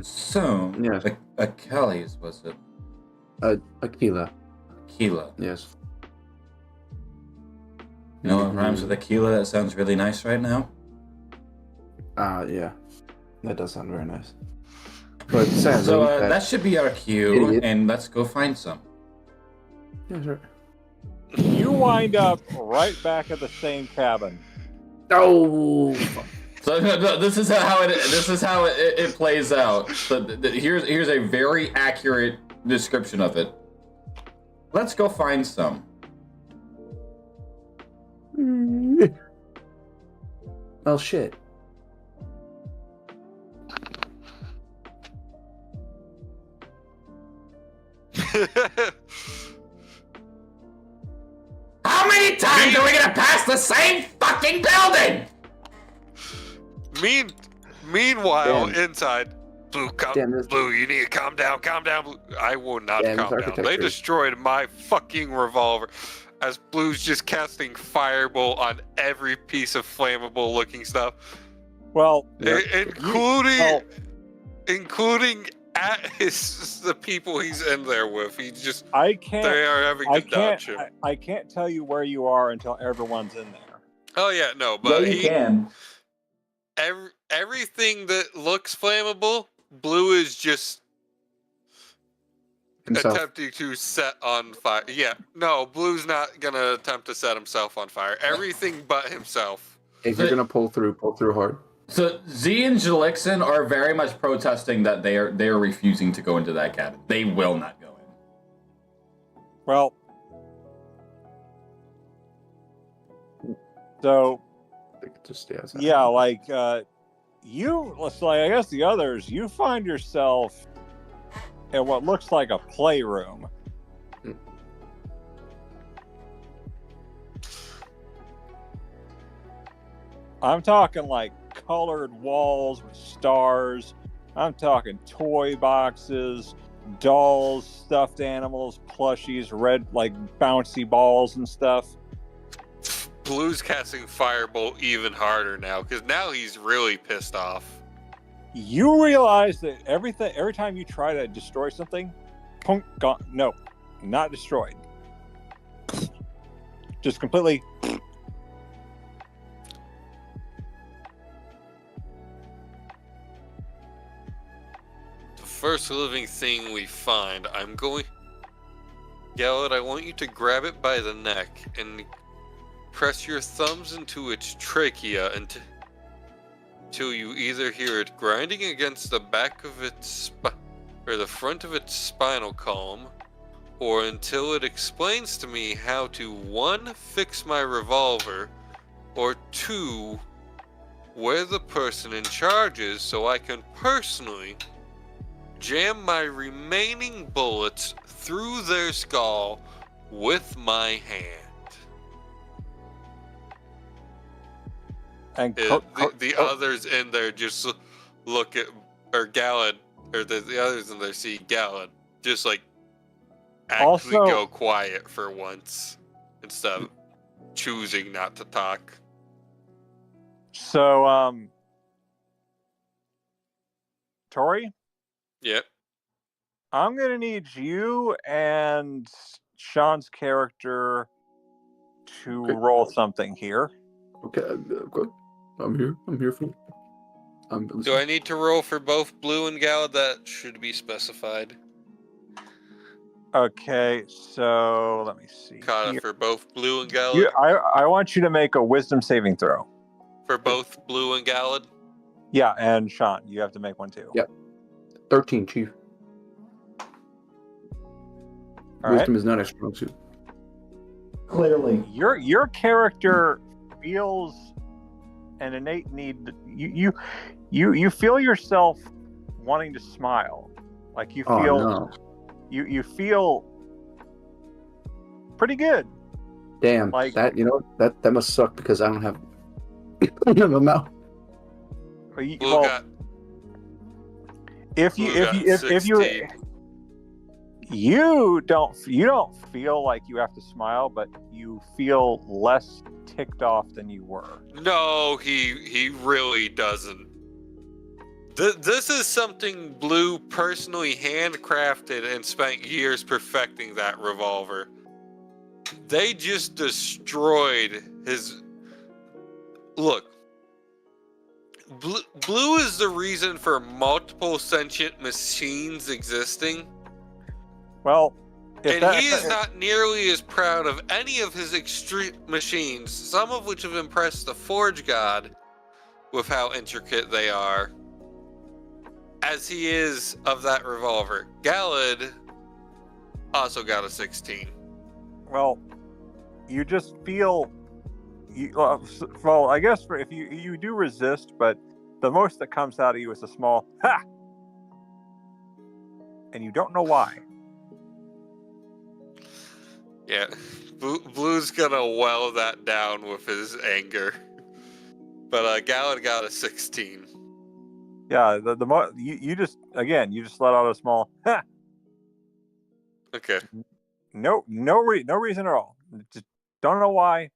So, Yes. Achilles, was it? Aquila. Aquila. Yes. You know what rhymes with Aquila that sounds really nice right now? Yeah. That does sound very nice. But sadly, So that should be our cue, idiot. and let's go find some. Yeah, sure. You wind up right back at the same cabin. Oh. So no, this is how it plays out. So here's a very accurate description of it. Let's go find some. Well, shit. How many times are we gonna pass the same fucking building? Meanwhile, Damn. inside, Blue, Damn, Blue, you need to calm down, Blue. I will not Damn, calm down. They destroyed my fucking revolver. As Blue's just casting fireball on every piece of flammable-looking stuff. Well, including at the people he's in there with. They are having to dodge him. I can't tell you where you are until everyone's in there. Oh yeah, no, but you can. Everything that looks flammable, Blue is just attempting to set on fire. Yeah, no, Blue's not gonna attempt to set himself on fire. Everything but himself. If you're gonna pull through hard. So Z and Jalixin are very much protesting that they are refusing to go into that cabin. They will not go in. Well, so Just stay outside. yeah, like I guess the others, you find yourself in what looks like a playroom. I'm talking like colored walls with stars. I'm talking toy boxes, dolls, stuffed animals, plushies, red like bouncy balls and stuff. Blue's casting Firebolt even harder now, because now he's really pissed off. You realize that every time you try to destroy something, punk, gone. No, not destroyed. Just completely. The first living thing we find, Gallad, I want you to grab it by the neck and press your thumbs into its trachea until you either hear it grinding against the back of its or the front of its spinal column, or until it explains to me how to 1. Fix my revolver, or 2. Where the person in charge is, so I can personally jam my remaining bullets through their skull with my hand. And the others in there just look at, or Gallad, or the others in there see Gallad just like actually go quiet for once instead of choosing not to talk. So, Tori? Yep. I'm going to need you and Sean's character to roll something here. Okay, good. I'm here for. Do I need to roll for both Blue and Gallad? That should be specified. Okay, so let me see. Kanna, for both Blue and Gallad? I want you to make a wisdom saving throw. For both Blue and Gallad? Yeah, and Sean, you have to make one too. Yep. 13, Chief. All Wisdom right. is not a strong suit. Clearly. Your character feels an innate need. You feel yourself wanting to smile, like you feel. Oh, no. You feel pretty good. Damn, like that that must suck because I don't have a mouth. Well, if you don't feel like you have to smile, but you feel less ticked off than you were. No, he really doesn't. This is something Blue personally handcrafted and spent years perfecting that revolver. They just destroyed his... Look, Blue is the reason for multiple sentient machines existing. Well, And he is not nearly as proud of any of his extreme machines, some of which have impressed the Forge God with how intricate they are, as he is of that revolver. Galad also got a 16. Well, you just feel... well, I guess if you do resist, but the most that comes out of you is a small ha! And you don't know why. Yeah, Blue's gonna well that down with his anger. But Galad got a 16. Yeah, you just let out a small ha. Okay. No reason at all. Just don't know why.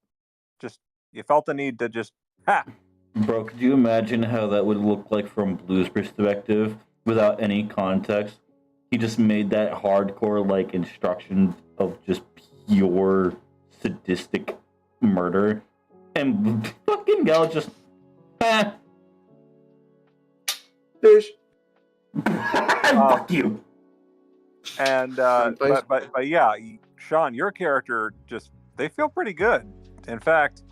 Just you felt the need to just ha. Bro, could you imagine how that would look like from Blue's perspective without any context? He just made that hardcore like instruction of just pure sadistic murder, and fucking Gal just Fish. Fuck you. And but yeah, Sean, your character they feel pretty good. In fact,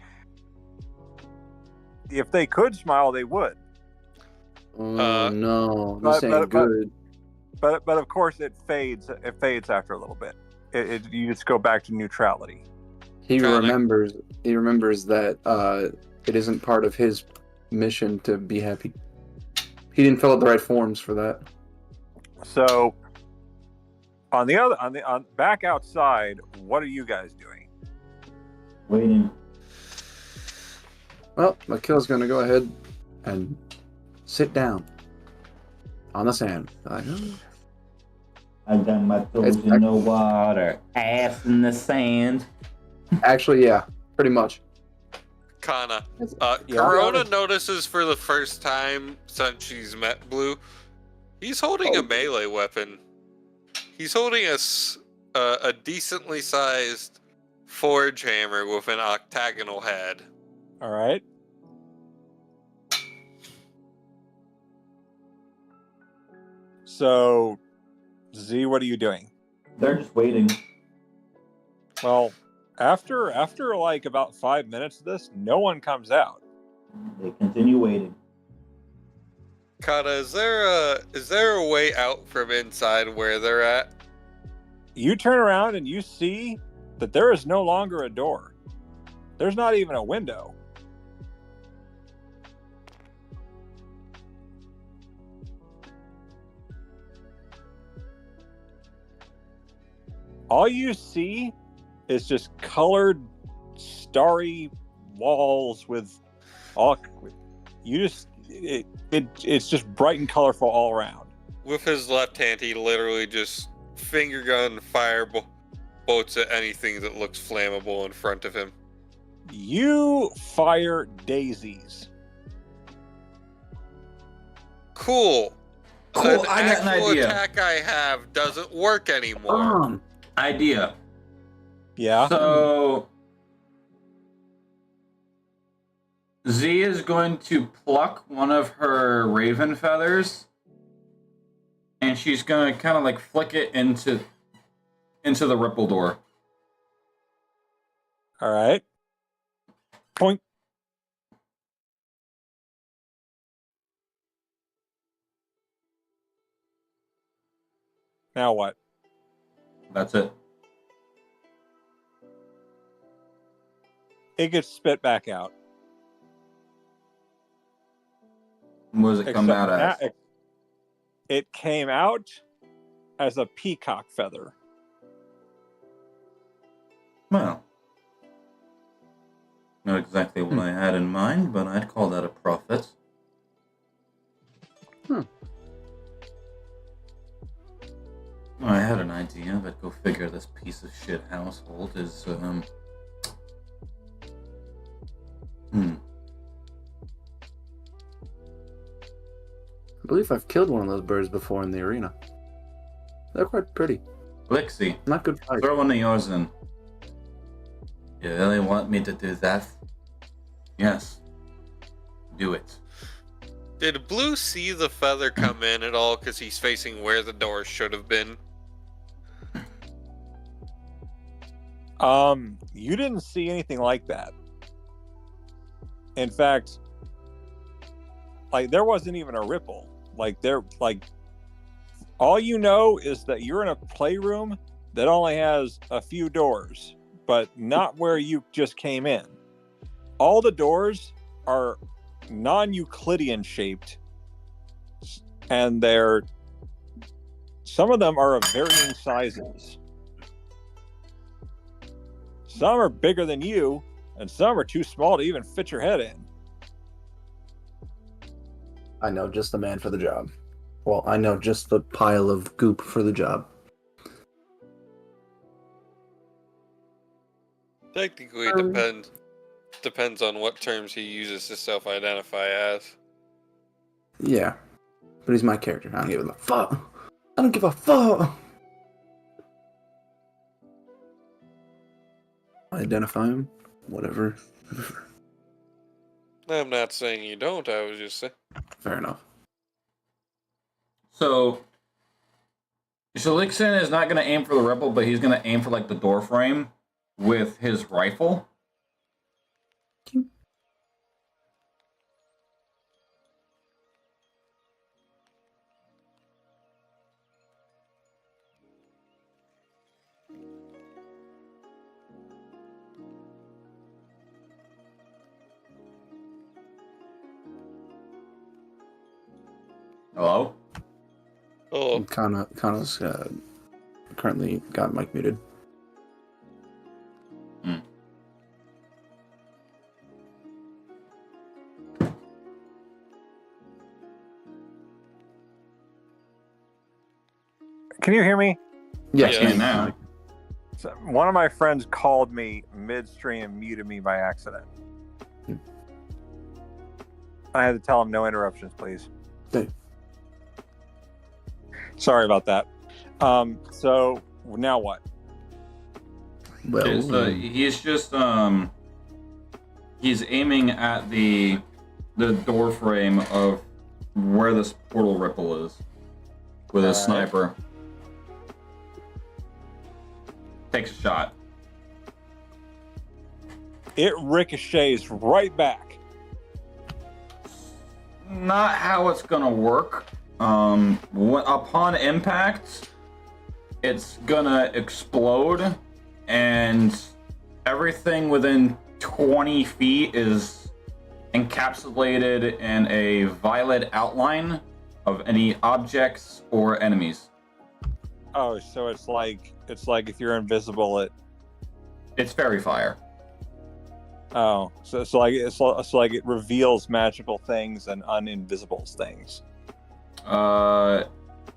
if they could smile, they would. Oh no, this ain't good. But of course, it fades. It fades after a little bit. You just go back to neutrality. He remembers that it isn't part of his mission to be happy. He didn't fill out the right forms for that. So, on back outside, what are you guys doing? Waiting. Well, Akil's gonna go ahead and sit down on the sand. I got my toes in the water, ass in the sand. Actually, yeah, pretty much. Kanna. Corona notices for the first time since she's met Blue, he's holding a melee weapon. He's holding a decently sized forge hammer with an octagonal head. All right. So, Z, what are you doing? They're just waiting. Well, after like about 5 minutes of this, no one comes out. They continue waiting. Kanna, is there a way out from inside where they're at? You turn around and you see that there is no longer a door. There's not even a window. All you see is just colored, starry walls with all. It's just bright and colorful all around. With his left hand, he literally just finger gun fire bolts at anything that looks flammable in front of him. You fire daisies. Cool. Cool. An I got an actual idea. attack I have doesn't work anymore. Idea. Yeah. So Z is going to pluck one of her raven feathers, and she's going to kind of like flick it into the ripple door. All right. Point. Now what? That's it. It gets spit back out. What does it come out as? It came out as a peacock feather. Well, not exactly what I had in mind, but I'd call that a profit. I had an idea, but go figure this piece of shit household is, I believe I've killed one of those birds before in the arena. They're quite pretty. Lixie, Not good fighters. throw one of yours in. You really want me to do that? Yes. Do it. Did Blue see the feather come in at all because he's facing where the door should have been? You didn't see anything like that. In fact, like there wasn't even a ripple. All you know is that you're in a playroom that only has a few doors, but not where you just came in. All the doors are non-Euclidean shaped, and some of them are of varying sizes. Some are bigger than you, and some are too small to even fit your head in. I know just the man for the job. Well, I know just the pile of goop for the job. Technically, it depends on what terms he uses to self-identify as. Yeah. But he's my character. I don't give a fuck. I don't give a fuck. I identify him. Whatever. I'm not saying you don't, I was just saying. Fair enough. So Shalixin is not going to aim for the ripple, but he's going to aim for like the door frame with his rifle. Hello? Oh, Kanna's currently got mic muted. Can you hear me? Yes, Yeah. Now. So one of my friends called me midstream and muted me by accident. I had to tell him no interruptions, please. Hey. Sorry about that. So now what? Well, Okay, so he's just he's aiming at the door frame of where this portal ripple is with a sniper. Takes a shot. It ricochets right back. Not how it's gonna work. Upon impact, it's gonna explode, and everything within 20 feet is encapsulated in a violet outline of any objects or enemies. Oh, so it's like if you're invisible, It's fairy fire. Oh, so it's like it reveals magical things and uninvisible things. Let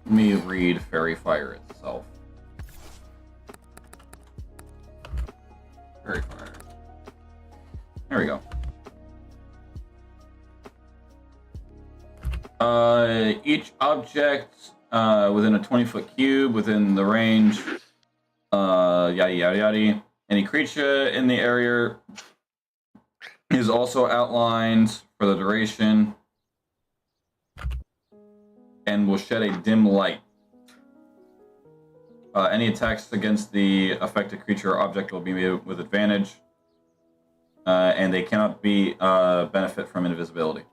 me read fairy fire itself. Fairy fire. There we go. Each object within a 20-foot cube within the range, yada yada yada. Any creature in the area is also outlined for the duration and will shed a dim light. Any attacks against the affected creature or object will be made with advantage, and they cannot be benefit from invisibility.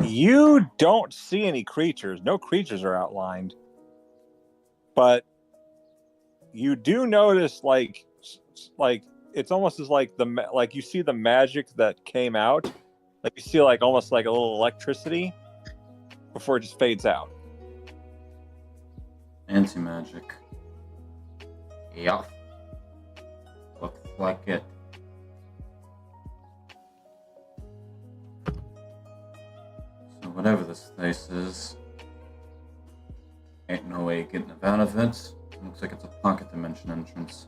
You don't see any creatures. No creatures are outlined. But you do notice, like it's almost as like you see the magic that came out. Like you see almost like a little electricity before it just fades out. Anti-magic. Yup. Looks like it. So whatever this place is, ain't no way getting out of it. Looks like it's a pocket dimension entrance.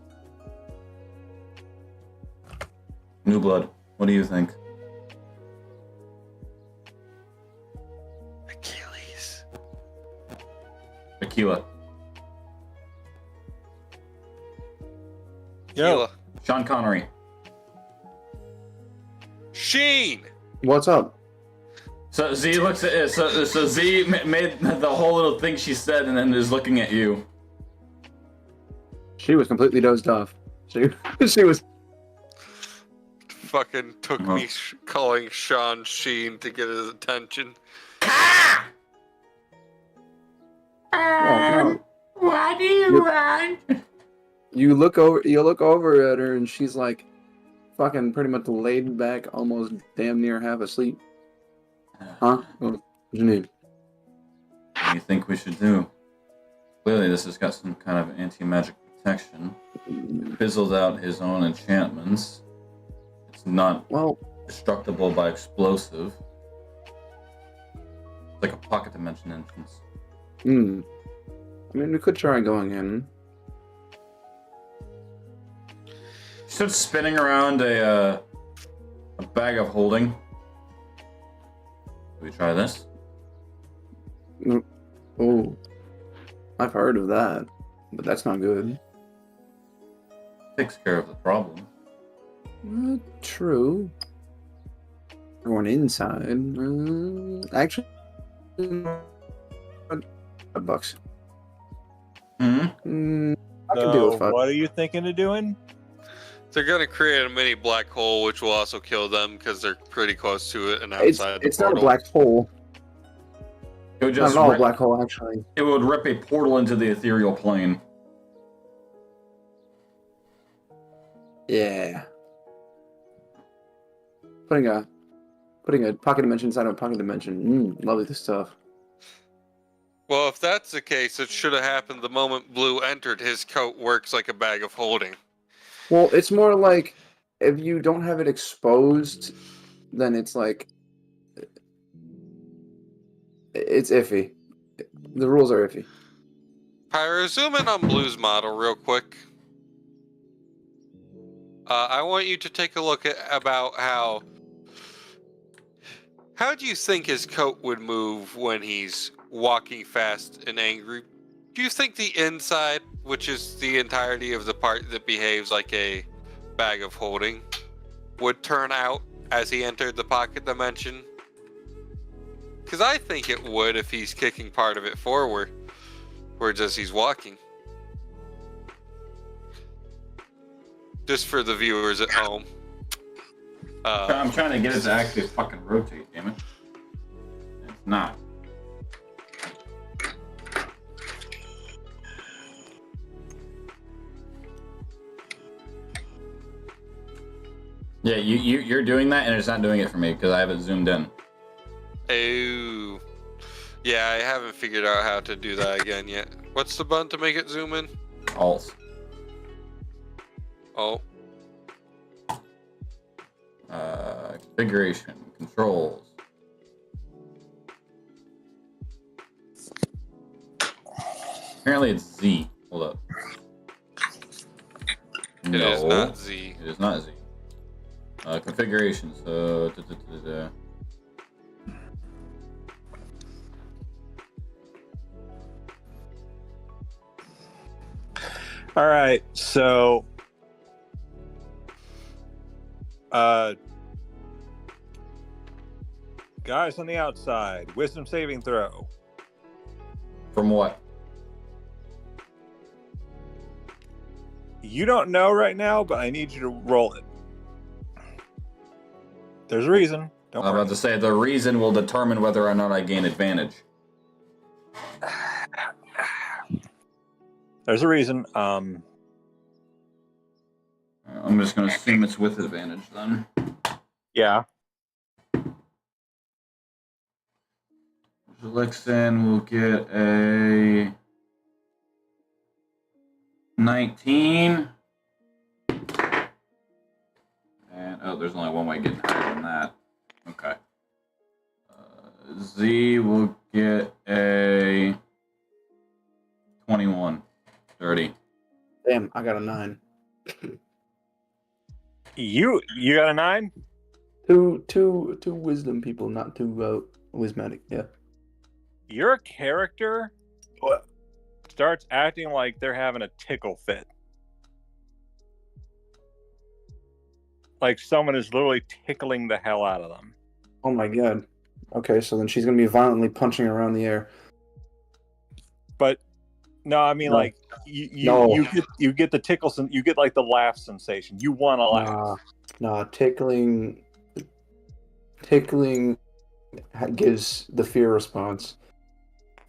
New blood, what do you think? Achilles. Aquila. Aquila. Sean Connery. Sheen! what's up? So Z looks at it. So Z made the whole little thing she said and then is looking at you. She was completely dozed off. She was. Fucking took me calling Sean Sheen to get his attention. No. What do you want? You look over at her, and she's like, fucking pretty much laid back, almost damn near half asleep. Huh? What do you need? What do you think we should do? Clearly, this has got some kind of anti-magic protection. It fizzles out his own enchantments. It's not destructible by explosive. It's like a pocket dimension entrance. I mean, we could try going in. She starts spinning around a bag of holding. Should we try this? Oh, I've heard of that, but that's not good. Takes care of the problem. True. Going inside. Actually, $5. I can do it. What are you thinking of doing? They're gonna create a mini black hole, which will also kill them because they're pretty close to it and outside the it's portal. not a black hole. It would just not a black hole, actually. It would rip a portal into the ethereal plane. Yeah. Putting a pocket dimension inside of a pocket dimension. Lovely stuff. Well, if that's the case, it should have happened the moment Blue entered. His coat works like a bag of holding. Well, it's more like if you don't have it exposed, then it's like it's iffy. The rules are iffy. Pyro, zoom in on Blue's model real quick. I want you to take a look at about how do you think his coat would move when he's walking fast and angry? Do you think the inside, which is the entirety of the part that behaves like a bag of holding, would turn out as he entered the pocket dimension? Because I think it would if he's kicking part of it forward, as he's walking. Just for the viewers at home. I'm trying to get it to actually fucking rotate, damn it. It's not. Yeah, you're doing that, and it's not doing it for me because I haven't zoomed in. Oh. Yeah, I haven't figured out how to do that again yet. What's the button to make it zoom in? Alt. Oh. Configuration, controls. Apparently it's Z. Hold up. It is not Z. It is not Z. Configuration. So. All right, so guys on the outside, wisdom saving throw. From what? You don't know right now, but I need you to roll it. There's a reason. Don't I'm worry. about to say the reason will determine whether or not I gain advantage. There's a reason. I'm just going to assume it's with advantage then. Yeah. Lexan will get a 19. And, oh, there's only one way getting higher than that. Okay. Z will get a 21. 30. Damn, I got a 9. You got a 9? Two wisdom people, not two wismatic. Yeah. Your character What? starts acting like they're having a tickle fit. Like someone is literally tickling the hell out of them. Oh my god. Okay, so then she's gonna be violently punching around the air. But No, I mean No. like No. you get the tickle, you get like the laugh sensation. You want to laugh. Nah, tickling gives the fear response.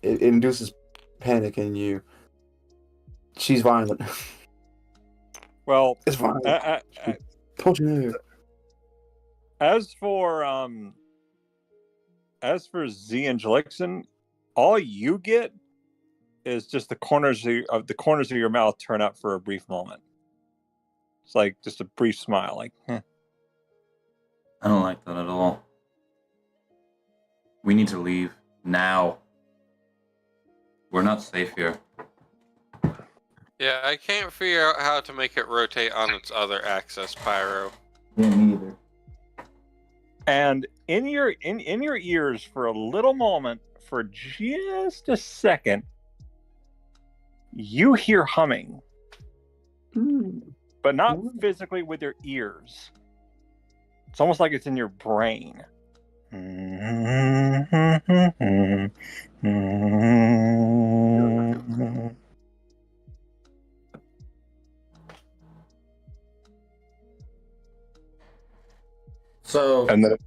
It induces panic in you. She's violent. Well, It's violent. Told you no. As for Z and Jellixon, all you get is just the corners of your mouth turn up for a brief moment. It's like just a brief smile, like. I don't like that at all. We need to leave now. We're not safe here. Yeah, I can't figure out how to make it rotate on its other axis, Pyro. Yeah, neither. And in your ears for a little moment, for just a second, you hear humming, but not physically with your ears. It's almost like it's in your brain. So And the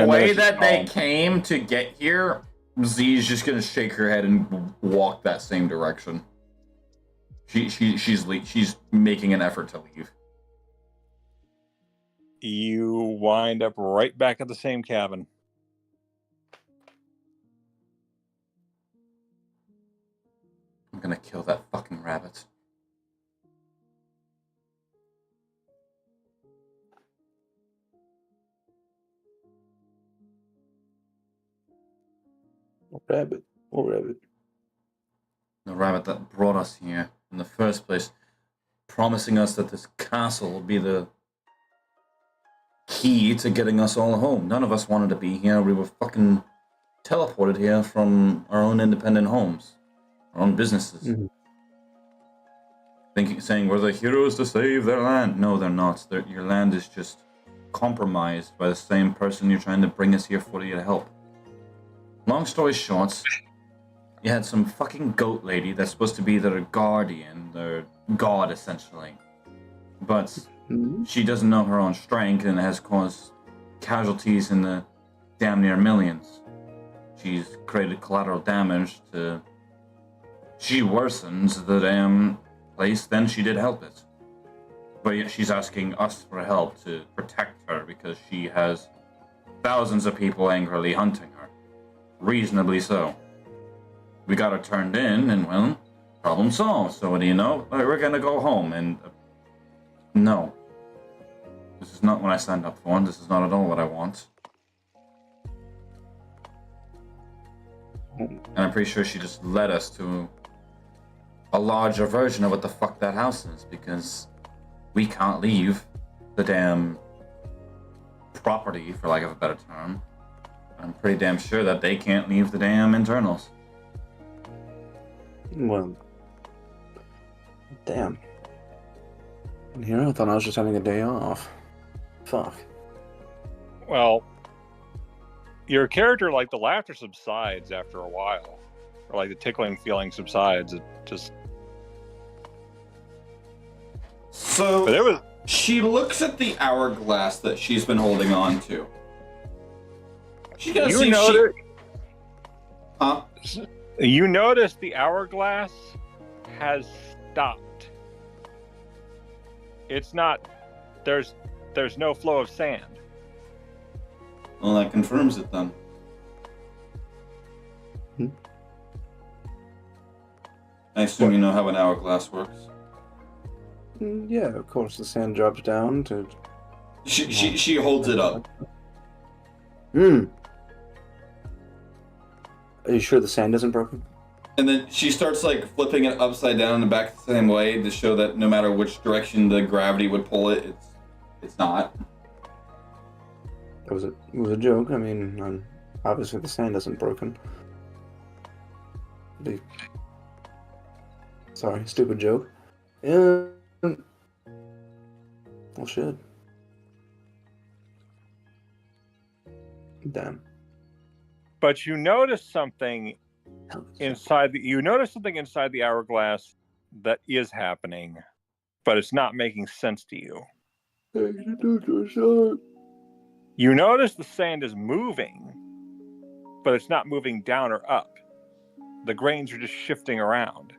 way that they came to get here, Z's just gonna shake her head and walk that same direction. She's making an effort to leave. You wind up right back at the same cabin. I'm gonna kill that fucking rabbit. Rabbit. Oh, rabbit. The rabbit that brought us here in the first place, promising us that this castle will be the key to getting us all home. None of us wanted to be here. We were fucking teleported here from our own independent homes, our own businesses. Mm-hmm. Saying we're the heroes to save their land. No, they're not. Your land is just compromised by the same person you're trying to bring us here for you to help. Long story short, you had some fucking goat lady that's supposed to be their guardian, their god essentially. But she doesn't know her own strength and has caused casualties in the damn near millions. She's created collateral damage to... She worsens the damn place than she did help it. But yet she's asking us for help to protect her because she has thousands of people angrily hunting her. Reasonably so. We got her turned in, and well, problem solved. So what do you know? We're gonna go home, and no. This is not what I signed up for. This is not at all what I want. And I'm pretty sure she just led us to a larger version of what the fuck that house is, because we can't leave the damn property, for lack of a better term. I'm pretty damn sure that they can't leave the damn internals. Well, damn. Here, I thought I was just having a day off. Fuck. Well, your character, like, the laughter subsides after a while. Or, like, the tickling feeling subsides. It just... So, But it was... she looks at the hourglass that she's been holding on to. She's gonna see notice... Huh? You notice the hourglass has stopped. It's not... There's no flow of sand. Well, that confirms it then. I assume you know how an hourglass works. Yeah, of course. The sand drops down to... She holds it up. Are you sure the sand isn't broken? And then she starts like flipping it upside down and back the same way to show that no matter which direction the gravity would pull it, it's not. It was a joke. I mean, obviously the sand isn't broken. Sorry, stupid joke. Well, shit. Damn. But you notice something you notice something inside the hourglass that is happening, but it's not making sense to you. You notice the sand is moving, but it's not moving down or up. The grains are just shifting around.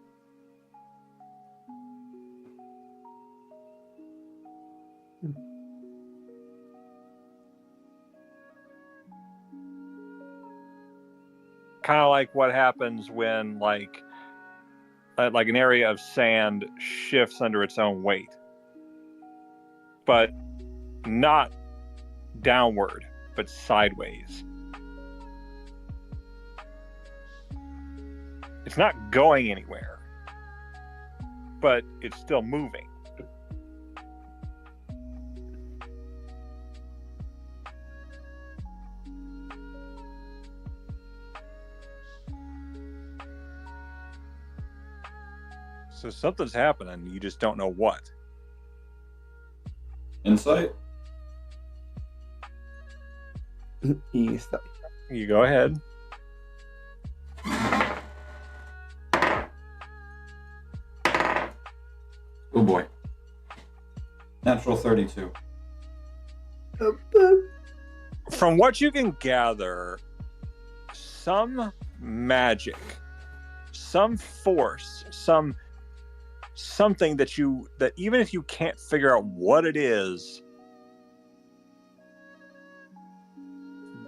Kind of like what happens when like an area of sand shifts under its own weight, but not downward, but sideways. It's not going anywhere, but it's still moving. So something's happening, you just don't know what. Insight? You go ahead. Oh boy. Natural 32. From what you can gather, some magic, some force, something that even if you can't figure out what it is,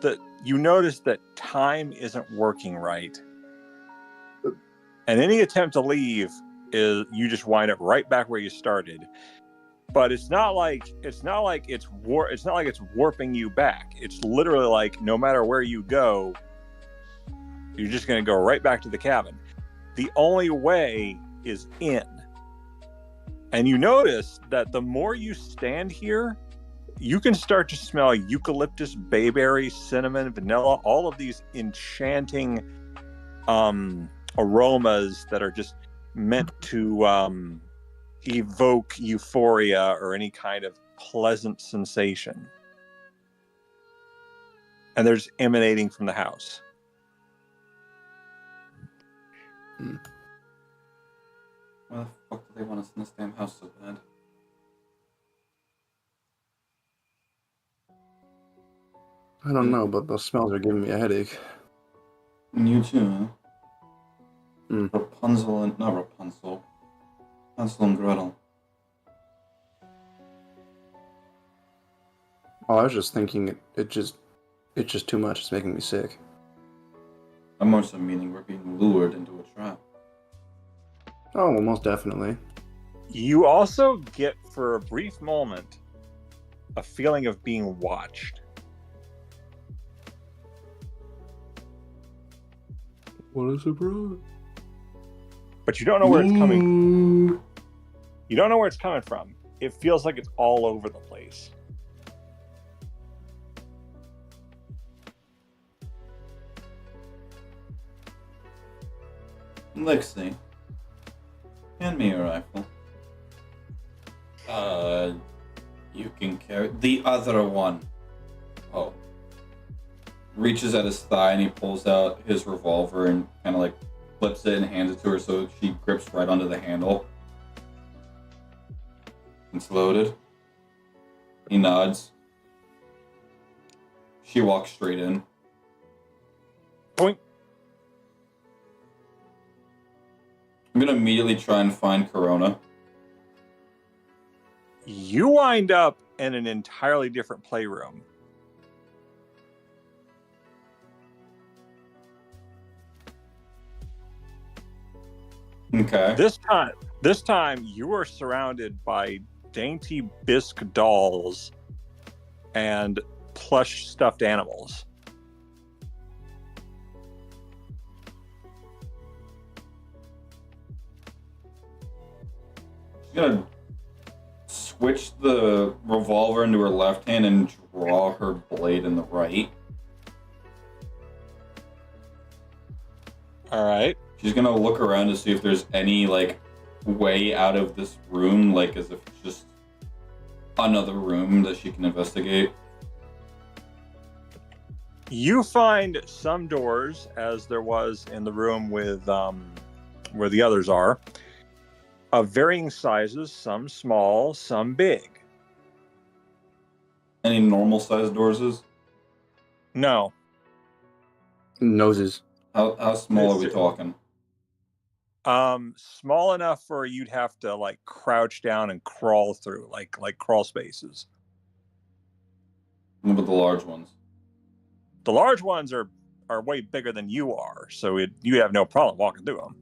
that you notice that time isn't working right, and any attempt to leave is you just wind up right back where you started. But it's not like it's warping you back. It's literally like no matter where you go, you're just going to go right back to the cabin. The only way is in. And you notice that the more you stand here, you can start to smell eucalyptus, bayberry, cinnamon, vanilla, all of these enchanting aromas that are just meant to evoke euphoria or any kind of pleasant sensation. And they're just emanating from the house. Why the fuck do they want us in this damn house so bad? I don't know, but those smells are giving me a headache. And you too, huh? Mm. Not Rapunzel. Hansel and Gretel. Oh, I was just thinking it's just too much. It's making me sick. I'm also meaning we're being lured into a trap. Oh, well, most definitely. You also get, for a brief moment, a feeling of being watched. What a surprise. But you don't know where it's coming. You don't know where it's coming from. It feels like it's all over the place. Lexi, hand me your rifle. You can carry the other one. Oh. Reaches at his thigh and he pulls out his revolver and kind of like flips it and hands it to her so she grips right onto the handle. It's loaded. He nods. She walks straight in. Point. I'm gonna immediately try and find Corona. You wind up in an entirely different playroom. Okay. This time you are surrounded by dainty bisque dolls and plush stuffed animals. She's gonna switch the revolver into her left hand and draw her blade in the right. All right. She's gonna look around to see if there's any, like, way out of this room, like, as if it's just another room that she can investigate. You find some doors, as there was in the room with where the others are, of varying sizes, some small, some big. Any normal sized doors? No. Noses. How small are we talking? Small enough for you'd have to like crouch down and crawl through, like crawl spaces. What about the large ones? The large ones are way bigger than you are, so you have no problem walking through them.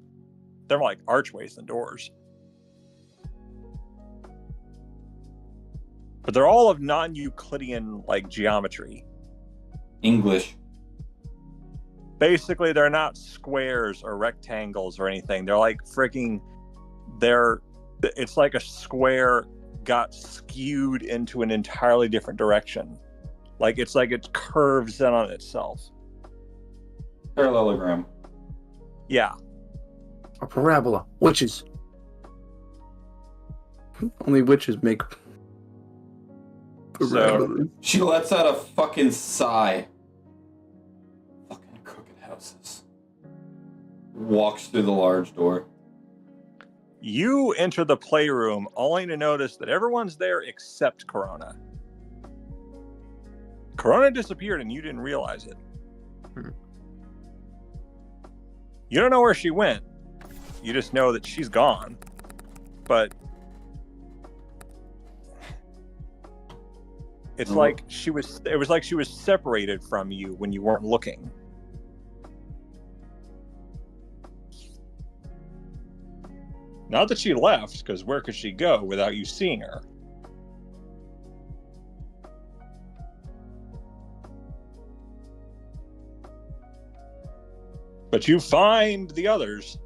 They're more like archways than doors. But they're all of non-Euclidean like geometry. English. Basically, they're not squares or rectangles or anything. They're like it's like a square got skewed into an entirely different direction. Like it curves in on itself. Parallelogram. Yeah. A parabola. Witches. Only witches make parabolas. She lets out a fucking sigh. Fucking crooked houses. Walks through the large door. You enter the playroom only to notice that everyone's there except Corona. Corona disappeared and you didn't realize it. You don't know where she went. You just know that she's gone. But it was like she was separated from you when you weren't looking. Not that she left, because where could she go without you seeing her? But you find the others.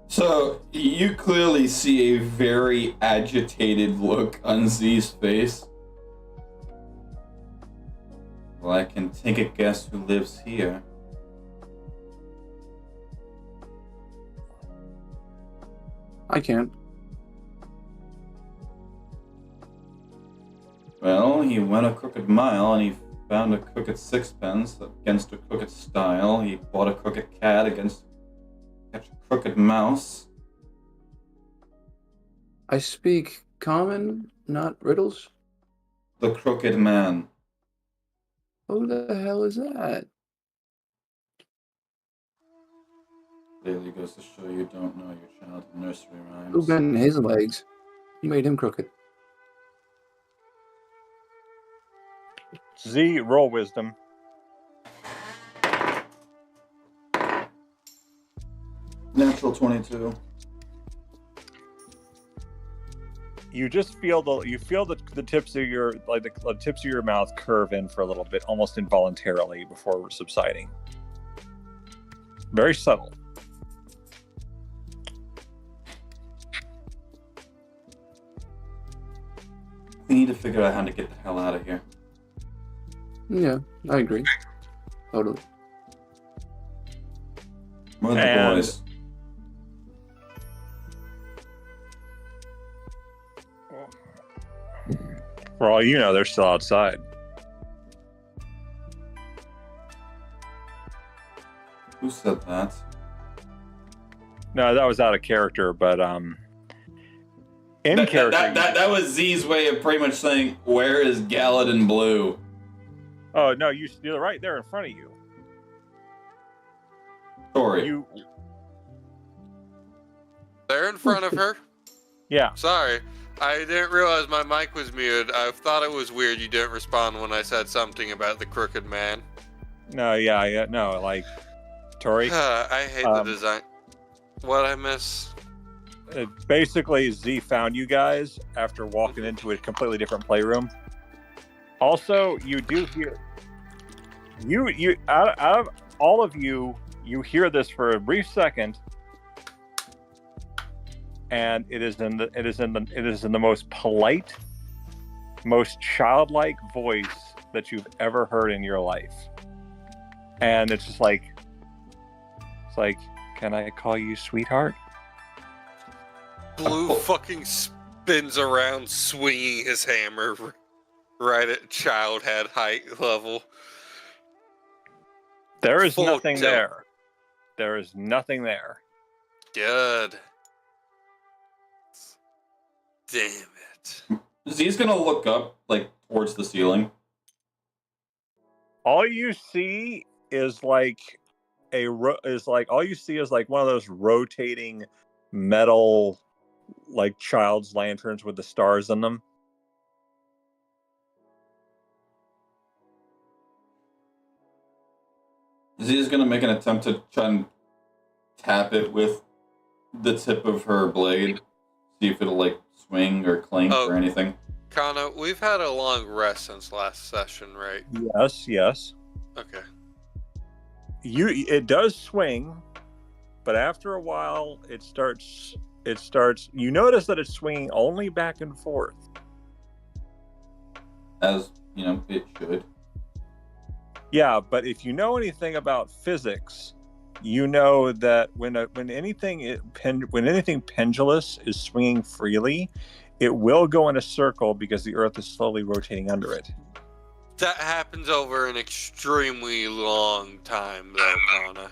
So, you clearly see a very agitated look on Z's face. Well, I can take a guess who lives here. I can't. Well, he went a crooked mile and he found a crooked sixpence against a crooked stile. He bought a crooked cat against catch a crooked mouse. I speak common, not riddles. The crooked man. Who the hell is that? Clearly goes to show you don't know your child's nursery rhymes. Who bent his legs? You made him crooked. Z, roll wisdom. Natural 22. You just feel the tips of your the tips of your mouth curve in for a little bit, almost involuntarily, before subsiding. Very subtle. We need to figure out how to get the hell out of here. Yeah, I agree. Totally. Where are the boys? For all you know, they're still outside. Who said that? No, that was out of character, but in character. That was Z's way of pretty much saying, "Where is Gallatin Blue?" Oh no, you're right there in front of you. Sorry. They're in front of her? Yeah. Sorry. I didn't realize my mic was muted. I thought it was weird you didn't respond when I said something about the crooked man. No, yeah, no, like, Tori. I hate the design. What I miss? Basically, Z found you guys after walking into a completely different playroom. Also, you do hear... You out of all of you, you hear this for a brief second, and it is in the most polite, most childlike voice that you've ever heard in your life. And it's just like, can I call you sweetheart? Blue fucking spins around, swinging his hammer. right at child head height level. There is Full nothing tilt. there. There is nothing there. Good. Damn it. Z's gonna look up, like, towards the ceiling. All you see is like all you see is like one of those rotating metal like child's lanterns with the stars in them. Z's gonna make an attempt to try and tap it with the tip of her blade. See if it'll, like, swing or clink or anything. Kanna, we've had a long rest since last session, right? Yes. Okay. It does swing, but after a while it starts you notice that it's swinging only back and forth. As, you know, it should. Yeah, but if you know anything about physics, you know that when anything pendulous is swinging freely, it will go in a circle because the Earth is slowly rotating under it. That happens over an extremely long time, though, Kanna.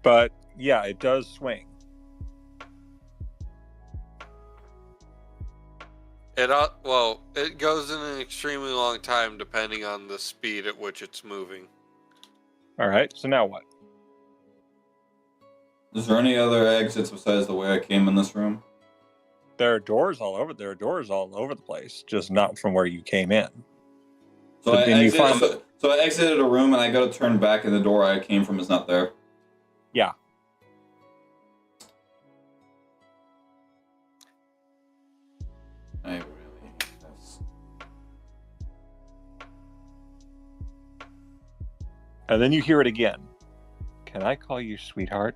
But yeah, it does swing. It goes in an extremely long time depending on the speed at which it's moving. All right, so now what? Is there any other exits besides the way I came in this room? There are doors all over the place, just not from where you came in. So I exited a room and I got to turn back and the door I came from is not there. Yeah. I really hate this. And then you hear it again. Can I call you sweetheart?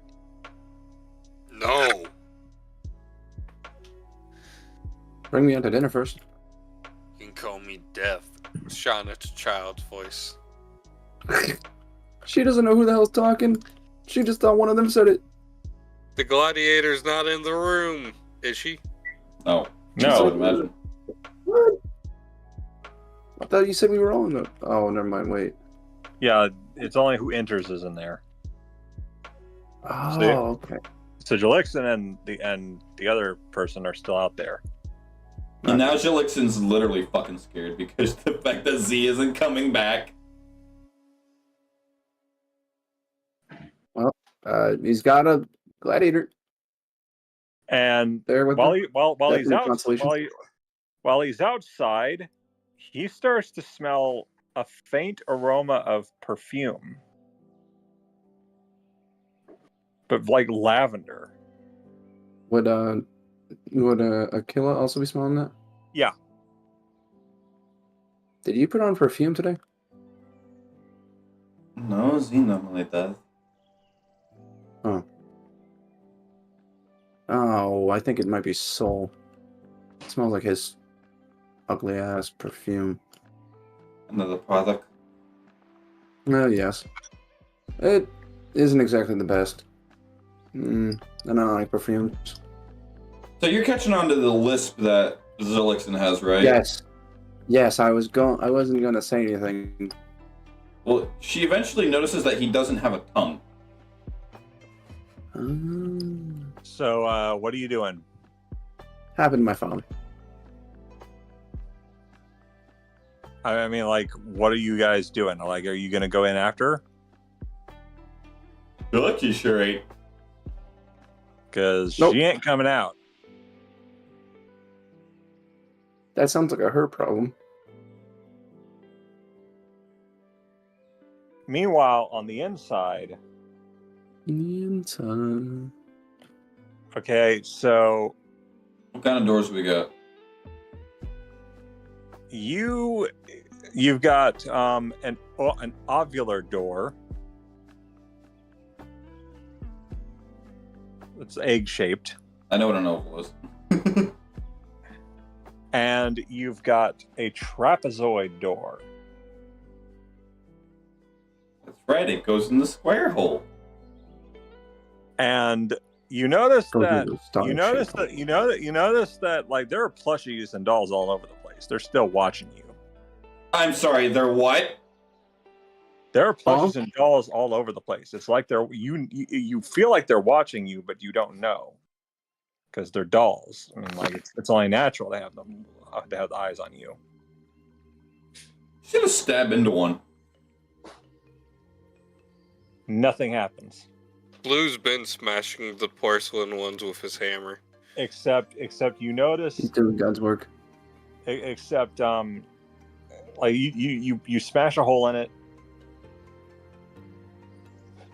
No. Bring me out to dinner first. You can call me Death. Shauna's child's voice. She doesn't know who the hell's talking. She just thought one of them said it. The gladiator's not in the room, is she? No. No. I would imagine. What? I thought you said we were all in the... Oh, never mind. Wait. Yeah, it's only who enters is in there. Oh, See? okay. So Jolixin and the other person are still out there. And now Jolixin's literally fucking scared because the fact that Z isn't coming back. Well, he's got a gladiator. And There with while him. he's outside, he starts to smell a faint aroma of perfume, but like lavender. Would Aquila also be smelling that? Yeah. Did you put on perfume today? No, Z normally does. Oh, I think it might be Soul. It smells like his ugly ass perfume. Another product. Oh, yes. It isn't exactly the best. I don't like perfumes. So you're catching on to the lisp that Zolixin has, right? Yes, I wasn't gonna say anything. Well, she eventually notices that he doesn't have a tongue. So, what are you doing? Happened to my phone. I mean, like, what are you guys doing? Like, are you gonna go in after? You're lucky, sure ain't. Because Nope. she ain't coming out. That sounds like a her problem. Meanwhile, on the inside, Inside. okay, so What kind of doors we got? you've got an ovular door. It's egg shaped, I know what an oval is. and you've got a trapezoid door. That's right, it goes in the square hole. And You notice Go do that the star you notice shit. that you notice that like there are plushies and dolls all over the place. They're still watching you. I'm sorry, they're what? There are plushies and dolls all over the place. It's like you feel like they're watching you, but you don't know because they're dolls. I mean, like it's only natural to have them to have the eyes on you. Should have stabbed into one. Nothing happens. Blue's been smashing the porcelain ones with his hammer. Except you notice. He's doing God's work. Except like you smash a hole in it.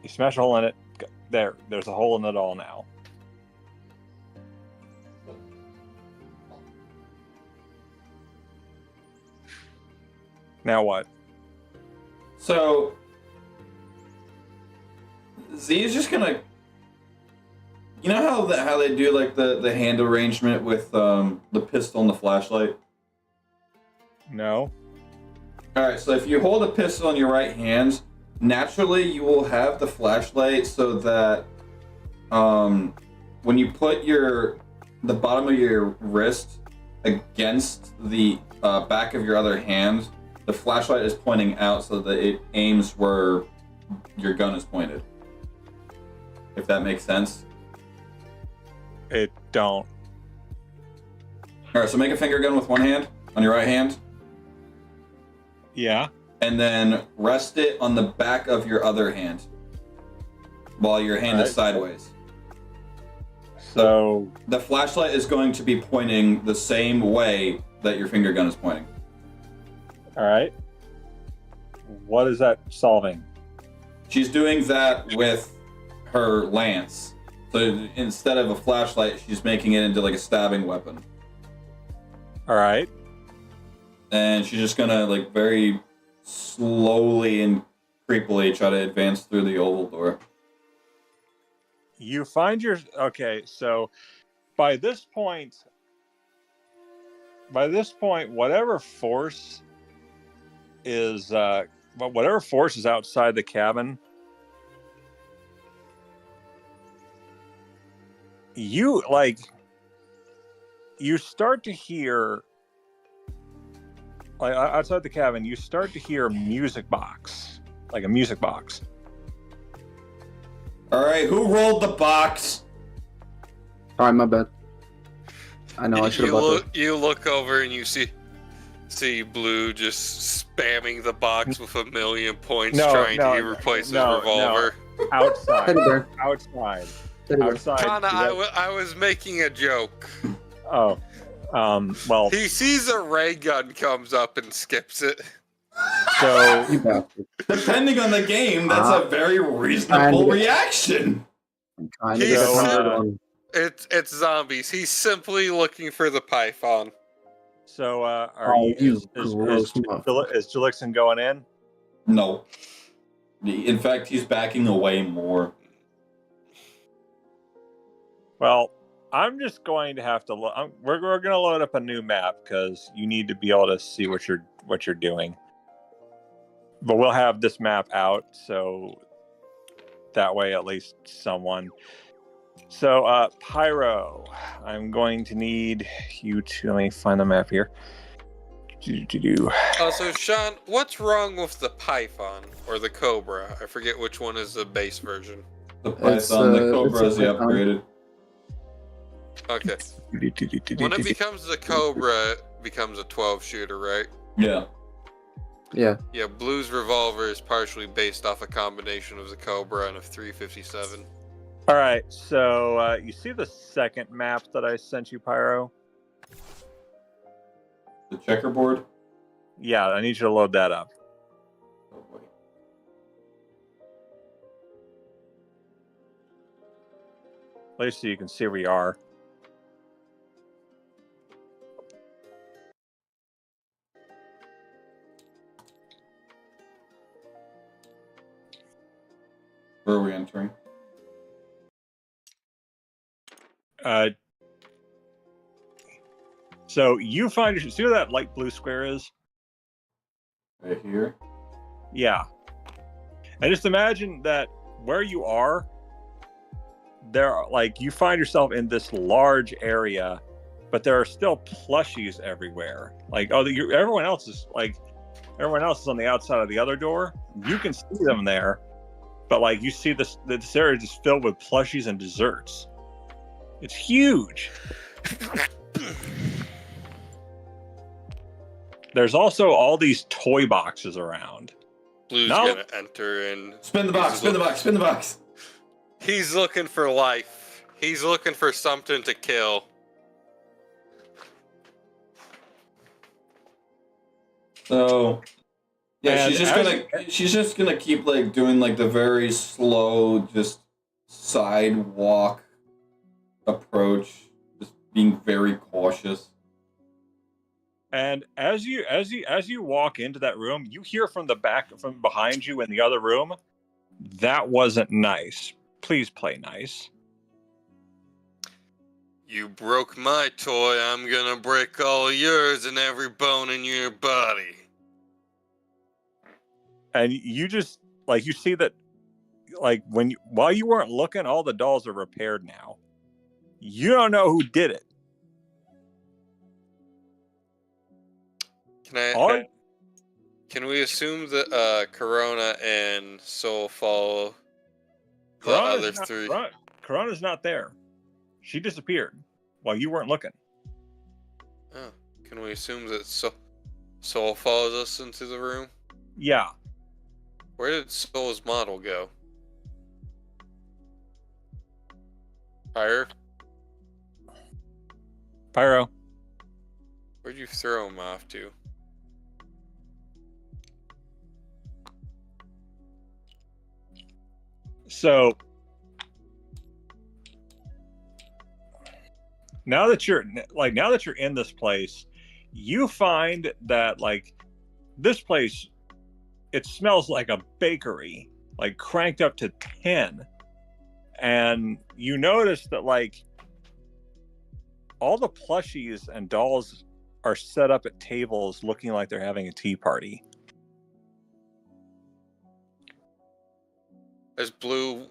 You smash a hole in it. There's a hole in it all now. Now what? So Z is just gonna, you know how they do like the hand arrangement with the pistol and the flashlight. No. All right, so if you hold a pistol in your right hand, naturally you will have the flashlight so that when you put the bottom of your wrist against the back of your other hand, the flashlight is pointing out so that it aims where your gun is pointed. If that makes sense. It don't. All right, so make a finger gun with one hand on your right hand. Yeah. And then rest it on the back of your other hand while your hand is sideways. So the flashlight is going to be pointing the same way that your finger gun is pointing. All right. What is that solving? She's doing that with her lance. So instead of a flashlight, she's making it into like a stabbing weapon. All right. And she's just gonna like very slowly and creepily try to advance through the oval door. You find okay, so by this point, whatever force is outside the cabin, you start to hear, like outside the cabin, you start to hear a music box. All right, who rolled the box? All right, my bad. I know I should have. You look over and you see Blue just spamming the box with a million points, trying to replace his revolver. No. Outside. Outside. Kanna, I was making a joke. Oh. Well. He sees a ray gun comes up and skips it. So, depending on the game, that's a very reasonable reaction. It's zombies. He's simply looking for the python. So, is Jellixon going in? No. In fact, he's backing away more. Well, I'm just going to have to look. We're going to load up a new map because you need to be able to see what you're doing. But we'll have this map out, so that way at least someone. So, Pyro, I'm going to need you to, let me find the map here. So Sean, what's wrong with the python or the cobra? I forget which one is the base version. The python, the cobra is the upgraded. Okay. When it becomes the cobra, it becomes a 12 shooter, right? Yeah. Yeah. Yeah, Blue's revolver is partially based off a combination of the Cobra and a 357. All right, so you see the second map that I sent you, Pyro? The checkerboard? Yeah, I need you to load that up. Oh boy. At least so you can see where you are. Where are we entering? So you find, see where that light blue square is? Right here? Yeah. And just imagine that where you are, you find yourself in this large area, but there are still plushies everywhere. Everyone else is on the outside of the other door. You can see them there, but you see this area just filled with plushies and desserts. It's huge. There's also all these toy boxes around. Blue's gonna enter and spin the box. Spin the box. Spin the box. He's looking for life. He's looking for something to kill. So, yeah, she's just gonna keep doing the very slow, just sidewalk approach, just being very cautious. And as you walk into that room, you hear from behind you in the other room, "That wasn't nice. Please play nice." You broke my toy, I'm gonna break all yours and every bone in your body. And you just you see that while you weren't looking, all the dolls are repaired now. You don't know who did it. Can we assume that Corona and Soul follow the other three? Corona's not there. She disappeared while you weren't looking. Oh, can we assume that Soul follows us into the room? Yeah. Where did Soul's model go? Pyro. Where'd you throw him off to? So now that you're in this place, you find that this place, it smells like a bakery, cranked up to 10. And you notice that all the plushies and dolls are set up at tables looking like they're having a tea party. As Blue,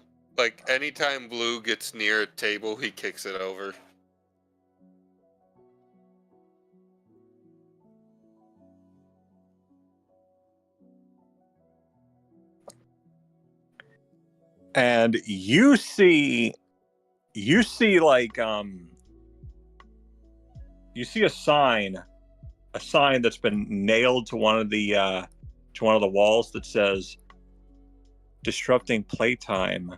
anytime Blue gets near a table, he kicks it over. And you see a sign that's been nailed to one of the walls that says, "Disrupting playtime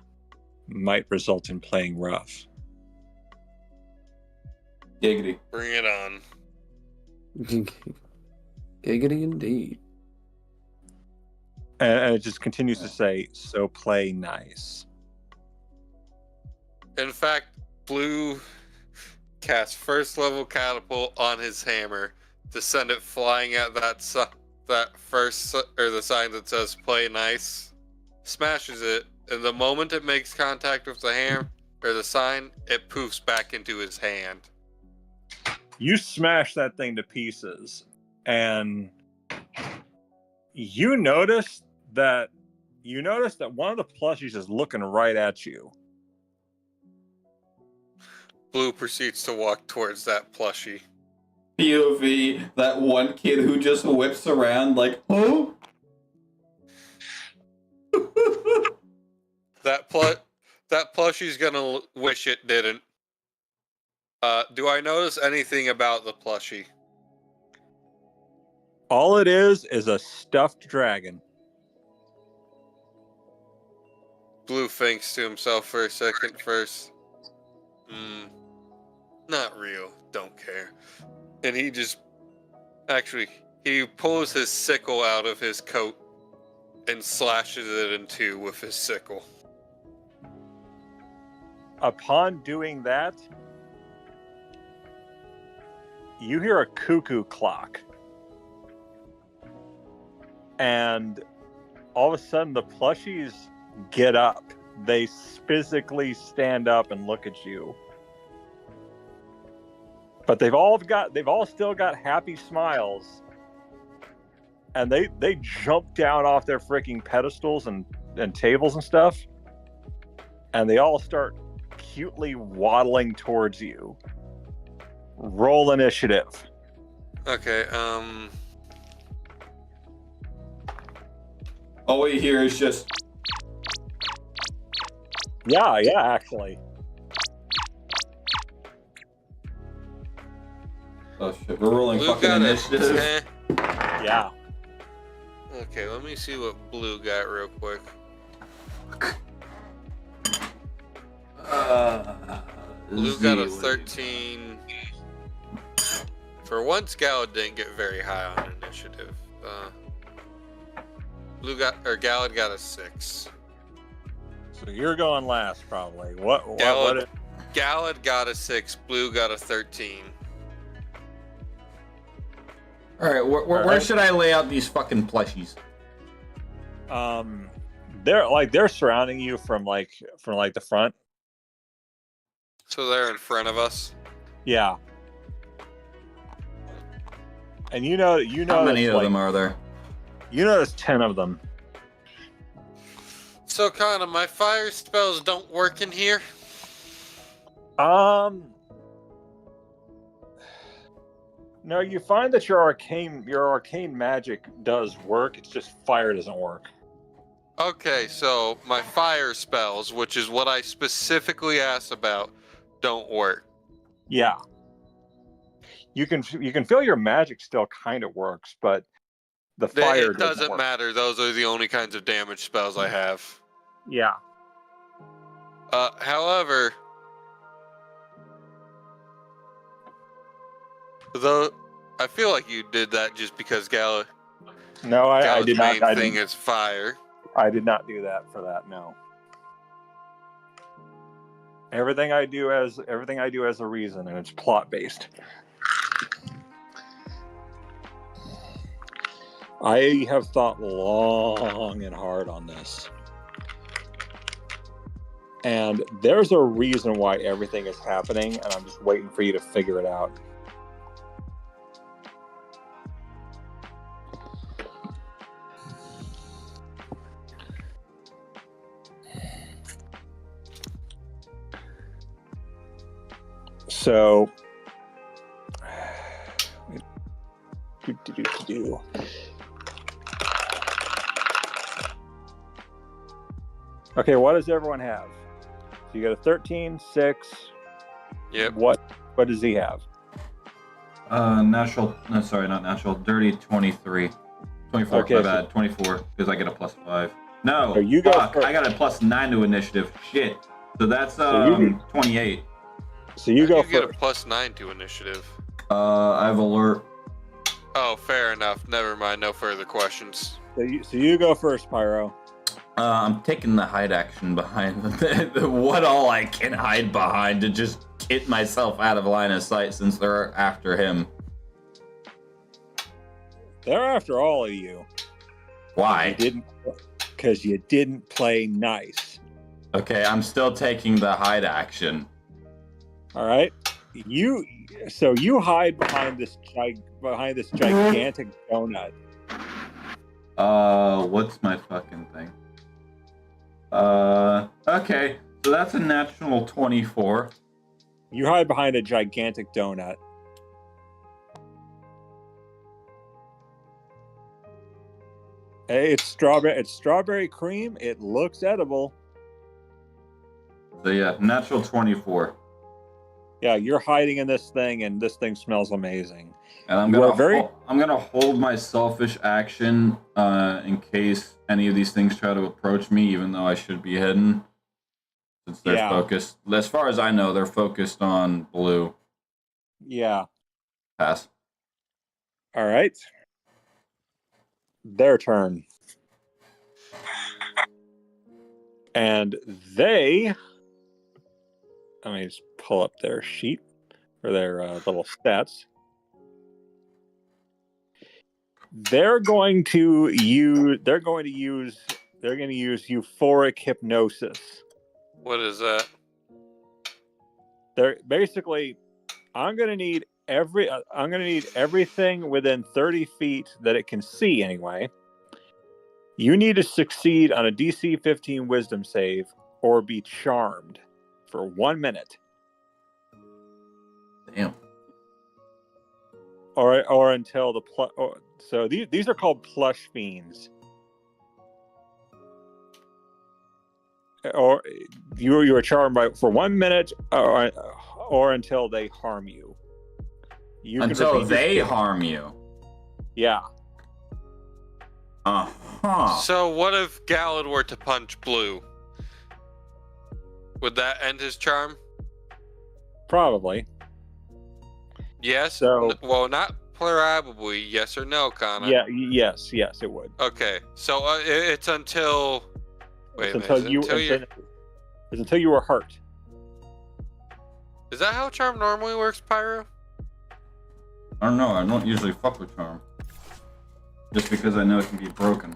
might result in playing rough." Giggity. Bring it on. Giggity indeed. And it just continues to say, "So play nice." In fact, Blue casts first level catapult on his hammer to send it flying at the sign that says "play nice." Smashes it, and the moment it makes contact with the hammer or the sign, it poofs back into his hand. You smash that thing to pieces, and you notice that one of the plushies is looking right at you. Blue proceeds to walk towards that plushie. POV, that one kid who just whips around oh? That plushie's gonna wish it didn't. Do I notice anything about the plushie? All it is a stuffed dragon. Blue thinks to himself for a second first. Not real. Don't care. And he pulls his sickle out of his coat and slashes it in two with his sickle. Upon doing that, you hear a cuckoo clock. And all of a sudden the plushies get up. They physically stand up and look at you. But they've all still got happy smiles. And they jump down off their freaking pedestals and tables and stuff. And they all start cutely waddling towards you. Roll initiative. Okay, All we hear is just. Yeah, actually. Oh shit, we're rolling Blue fucking got initiative. Yeah. Okay, let me see what Blue got real quick. Blue got a 13. For once, Gallad didn't get very high on initiative. Gallad got a 6. So you're going last, probably. What Gallad got a 6. Blue got a 13. All right, where should I lay out these fucking plushies? They're surrounding you from the front. So they're in front of us. Yeah. And you know how many of them are there? You notice 10 of them. So Kanna, my fire spells don't work in here. No, you find that your arcane magic does work. It's just fire doesn't work. Okay, so my fire spells, which is what I specifically asked about, don't work. Yeah. You can feel your magic still kind of works, but the fire it doesn't work. matter. Those are the only kinds of damage spells I have. Yeah. However, though, I feel like you did that just because Galad's No, I did not. main thing is fire. I did not do that for that. No. Everything I do has a reason, and it's plot based. I have thought long and hard on this. And there's a reason why everything is happening, and I'm just waiting for you to figure it out. So, okay, what does everyone have? So you got a 13, 6. Yep. What does he have? Dirty 23. 24, okay, my bad. 24, because I get a +5. No, so you go I got a +9 to initiative. Shit. So that's 28. So you go first. You get a +9 to initiative. I have alert. Oh, fair enough. Never mind. No further questions. So you go first, Pyro. I'm taking the hide action behind what all I can hide behind to just get myself out of line of sight since they're after him. They're after all of you. Why? Because you didn't play nice. Okay, I'm still taking the hide action. All right. You hide behind this gigantic donut. What's my fucking thing? Okay, so that's a natural 24. You hide behind a gigantic donut. Hey, it's strawberry cream. It looks edible. So yeah, natural 24. Yeah, you're hiding in this thing, and this thing smells amazing. And I'm gonna hold my selfish action in case any of these things try to approach me, even though I should be hidden. Since they're focused, as far as I know, they're focused on blue. Yeah. Pass. All right. Their turn. And let me just pull up their sheet for their little stats. They're going to use euphoric hypnosis. What is that? They're basically, I'm going to need everything within 30 feet that it can see anyway. You need to succeed on a DC 15 wisdom save or be charmed for 1 minute. Damn. Or until the so these are called plush fiends. Or you are charmed for 1 minute, or until they harm you. Until they harm you. Yeah. So what if Gallad were to punch Blue? Would that end his charm? Probably. Yes. So, well, not probably. Yes or no, Kanna? Yeah. Yes, it would. Okay. So it's until. Wait It's a minute. Until you were hurt. Is that how charm normally works, Pyro? I don't know. I don't usually fuck with charm. Just because I know it can be broken.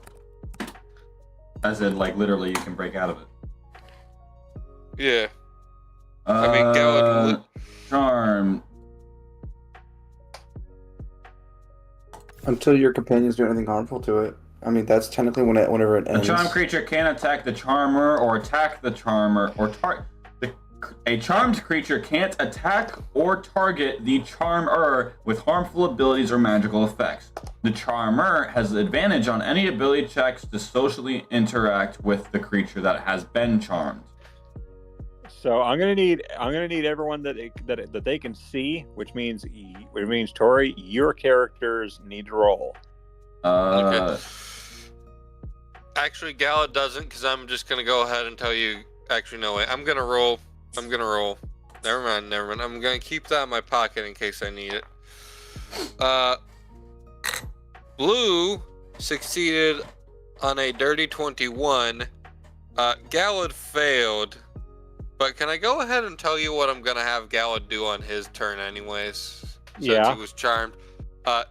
As in, like, literally you can break out of it. Yeah. I mean, Gallad... Charm. Until your companions do anything harmful to it. I mean, that's technically whenever it ends. A charmed creature can attack the charmer or attack the charmer or a charmed creature can't attack or target the charmer with harmful abilities or magical effects. The charmer has advantage on any ability checks to socially interact with the creature that has been charmed. So I'm gonna need everyone that they can see, which means Tori, your characters need to roll. Okay. Actually, Gallad doesn't, because I'm just gonna go ahead and tell you. Actually, no way. I'm gonna roll. Never mind. I'm gonna keep that in my pocket in case I need it. Blue succeeded on a dirty 21. Gallad failed. But can I go ahead and tell you what I'm gonna have Gallad do on his turn anyways? Since he was charmed.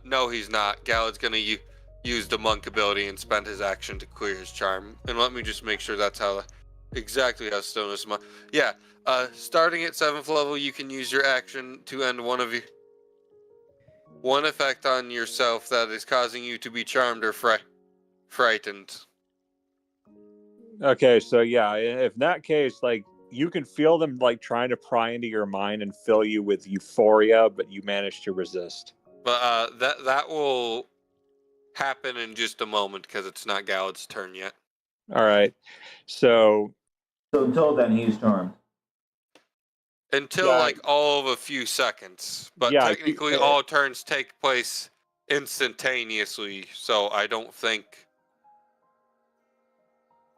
No, he's not. Gallad's gonna use the monk ability and spend his action to clear his charm. And let me just make sure that's exactly how Stone is. Yeah. Starting at 7th level, you can use your action to end one effect on yourself that is causing you to be charmed or frightened. Okay, so yeah, if in that case, like, you can feel them like trying to pry into your mind and fill you with euphoria, but you manage to resist. But that will happen in just a moment because it's not Gallad's turn yet. All right, so until then, he's charmed. Until like all of a few seconds, but technically all turns take place instantaneously, so I don't think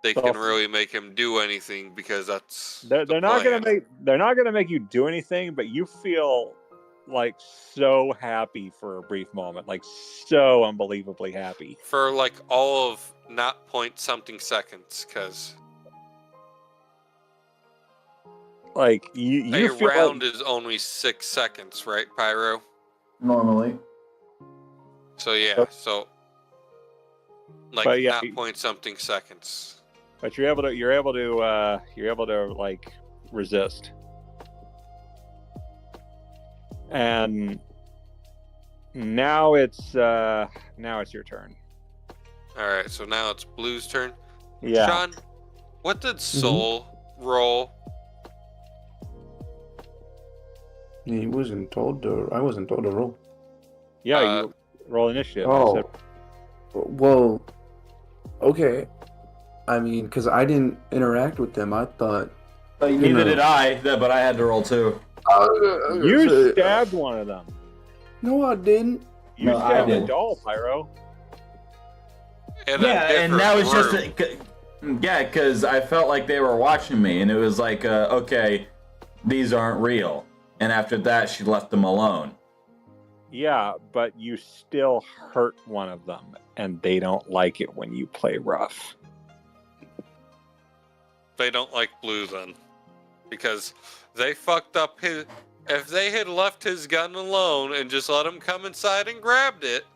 they can really make him do anything because that's they're not gonna make you do anything, but you feel like so happy for a brief moment, like so unbelievably happy for like all of not point something seconds, because like you a feel round is only 6 seconds, right, Pyro? Normally. So yeah, so like not point something seconds. But you're able to like resist. And now it's your turn. All right, so now it's Blue's turn. Yeah. Sean, what did Soul roll? I wasn't told to roll. Yeah, you roll initiative. Oh. Well, okay. I mean, because I didn't interact with them, I thought. Neither did I, but I had to roll too. You stabbed one of them. No, I didn't. You stabbed a doll, Pyro. And now it's just because I felt like they were watching me, and it was like, okay, these aren't real. And after that, she left them alone. Yeah, but you still hurt one of them, and they don't like it when you play rough. They don't like Blue then, because they fucked up his. If they had left his gun alone and just let him come inside and grabbed it.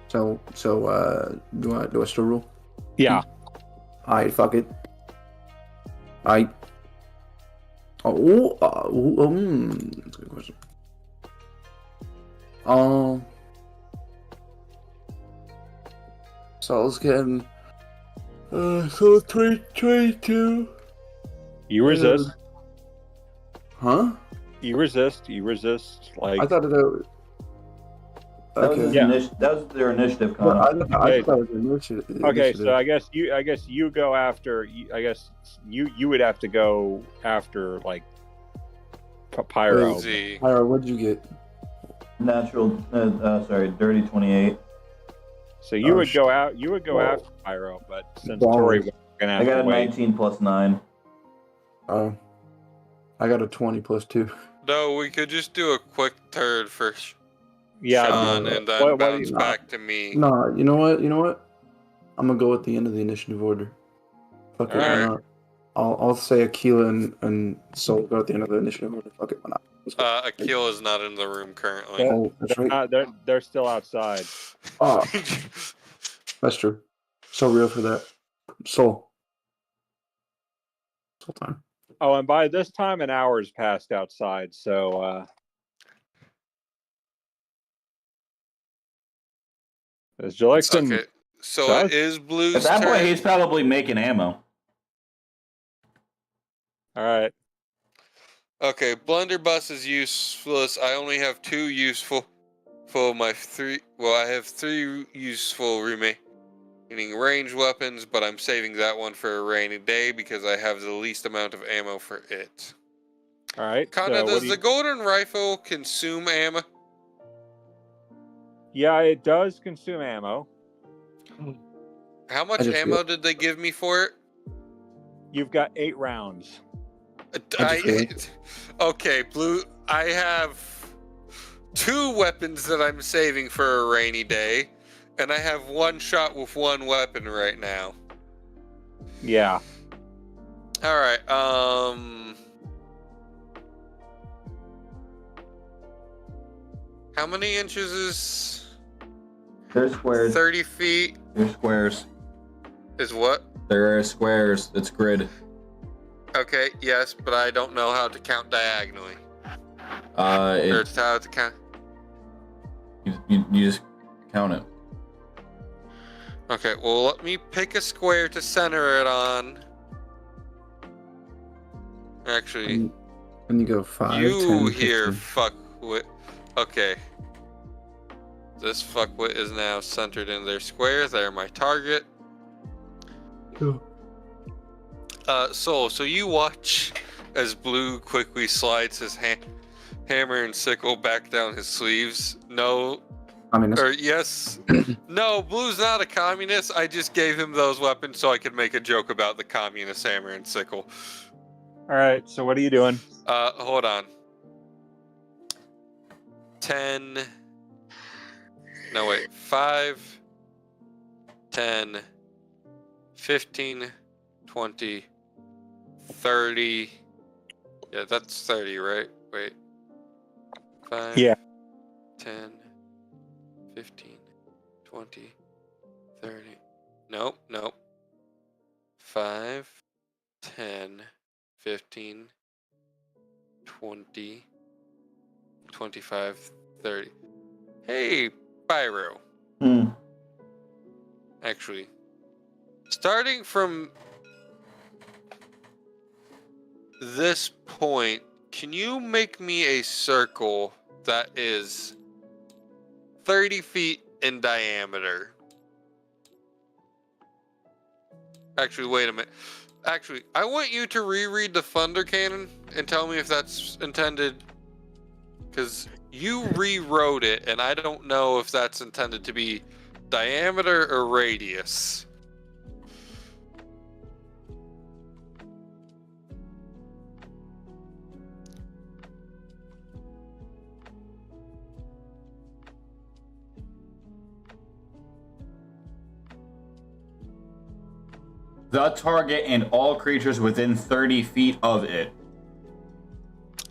So do I still roll? Yeah. Alright, fuck it. That's a good question. So let's get So 22. You resist. Huh? You resist. Like I thought that. That was, Okay. that was their initiative, Well, Kanna. I thought that was initiative. okay, so I guess you go after. I guess you would have to go after like Pyro. Z. Pyro, what'd you get? Dirty 28. So you would go out. You would go after Pyro, but since Tori was gonna have I got to a wait. 19 plus 9. I got a 20 plus 2. No, we could just do a quick turn first. Yeah, Sean, and then bounce back to me. No, you know what? I'm gonna go at the end of the initiative order. Fuck it, why Alright. not? I'll say Aquila and Soul go at the end of the initiative order. Fuck it, why not? Let's go. Akil is not in the room currently. Oh, that's right. they're still outside. Oh, that's true. So real for that. Soul time. Oh, and by this time, an hour's passed outside. So, as Jelickson, Okay, so it is Blue's At that turn. point, he's probably making ammo. all right. Okay, blunderbuss is useless. I only have 2 useful. For my 3, well, I have 3 useful remaining ranged weapons, but I'm saving that one for a rainy day because I have the least amount of ammo for it. All right. Kanna, So does the golden rifle consume ammo? yeah, it does consume ammo. How much ammo did they give me for it? You've got 8 rounds. Okay, Blue. I have 2 weapons that I'm saving for a rainy day, and I have 1 shot with 1 weapon right now. Yeah. All right. How many inches is? They're squares. 30 feet. They're squares. Is what? There are squares. It's grid. Okay, yes, but I don't know how to count diagonally. Or It, how to count. you just count it. Okay, well, let me pick a square to center it on. Actually, And you go 5, you 10, here 15. fuckwit. Okay. This fuckwit is now centered in their square. They're my target. Cool. Soul, so you watch as Blue quickly slides his hammer and sickle back down his sleeves. No, Communist. or yes. No, Blue's not a communist. I just gave him those weapons so I could make a joke about the communist hammer and sickle. All right. So what are you doing? Hold on. 10. No, wait. 5, 10, 15, 20, 30. Yeah, that's 30, right? Wait. 5, Yeah. 10, 15, 20, 30. Nope, nope. 5, 10, 15, 20, 25, 30. Hey, Pyro. Actually, starting from this point, can you make me a circle that is 30 feet in diameter? Actually, wait a minute. Actually, I want you to reread the Thunder Cannon and tell me if that's intended. Because you rewrote it, and I don't know if that's intended to be diameter or radius. The target and all creatures within 30 feet of it.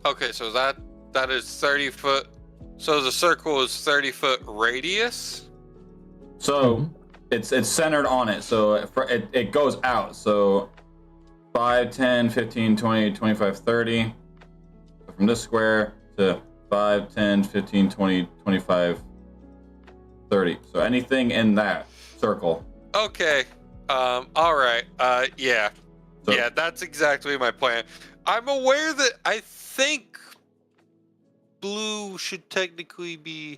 Okay, so that is 30 foot. So the circle is 30-foot radius? So it's centered on it. So it goes out. So 5, 10, 15, 20, 25, 30. So from this square to 5, 10, 15, 20, 25, 30. So anything in that circle. Okay. All right. Yeah. So, Yeah, that's exactly my plan. I'm aware that I think blue should technically be.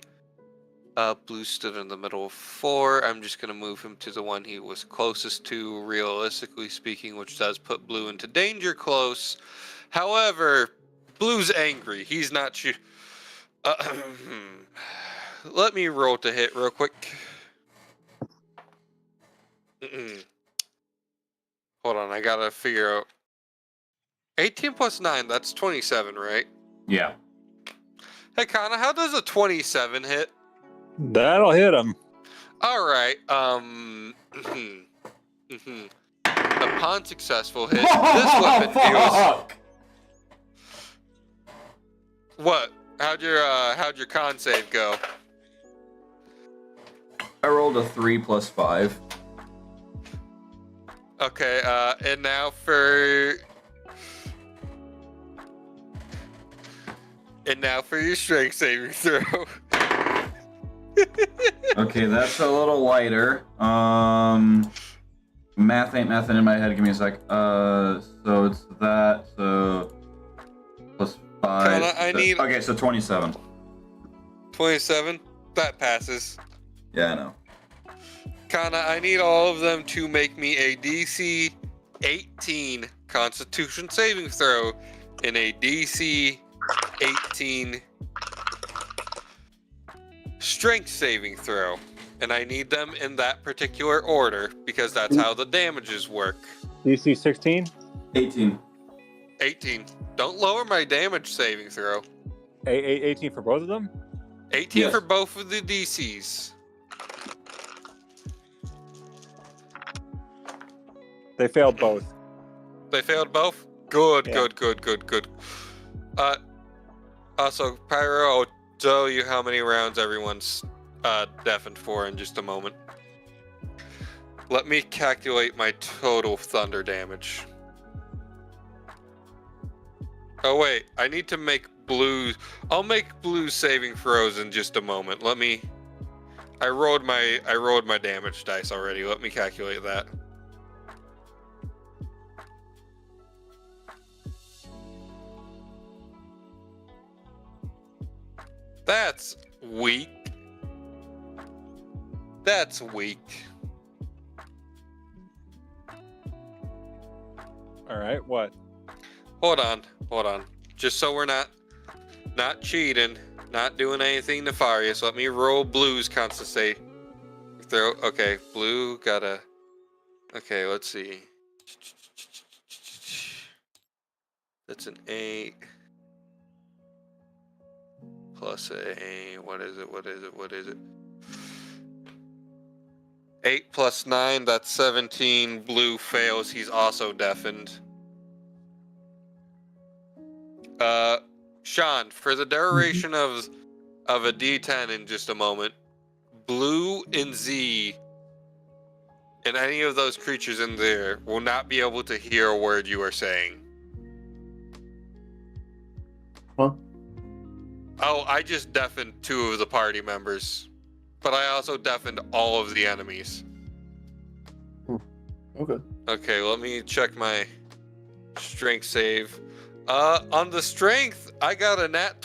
Blue stood in the middle of 4. I'm just gonna move him to the one he was closest to, realistically speaking, which does put blue into danger close. However, blue's angry. He's not. Let me roll to hit real quick. Hold on, I gotta figure out. 18 plus 9, that's 27, right? yeah. Hey, Kanna, how does a 27 hit? That'll hit him. All right. Upon successful hit, this weapon deals. What? How'd your con save go? I rolled a 3 plus 5. Okay. And now for your strength saving throw. Okay, that's a little lighter. Math ain't mathing in my head. Give me a sec. So it's that. So plus 5. Kanna, I need. Okay, so 27. 27. That passes. Yeah, I know. Kanna, I need all of them to make me a DC 18 Constitution saving throw and a DC 18 Strength saving throw. And I need them in that particular order because that's how the damages work. DC 16? 18. 18. Don't lower my damage saving throw. 18 for both of them? 18 Yes. for both of the DCs. They failed both. They failed both? Good, Yeah. good. Also, Pyro, I'll tell you how many rounds everyone's deafened for in just a moment. Let me calculate my total thunder damage. Oh wait, I need to make blue. I'll make blue saving throws in just a moment. I rolled my damage dice already. Let me calculate that. That's weak. That's weak. All right, what? Hold on. Just so we're not cheating, not doing anything nefarious, let me roll blue's constant throw. Okay, blue gotta. Okay, let's see. That's an 8 plus a. What is it? 8 plus 9, that's 17. Blue fails. He's also deafened. Sean, for the duration of a D10 in just a moment, Blue and Z and any of those creatures in there will not be able to hear a word you are saying. Huh? Oh, I just deafened 2 of the party members, but I also deafened all of the enemies. Okay. Okay, let me check my strength save. On the strength, I got a nat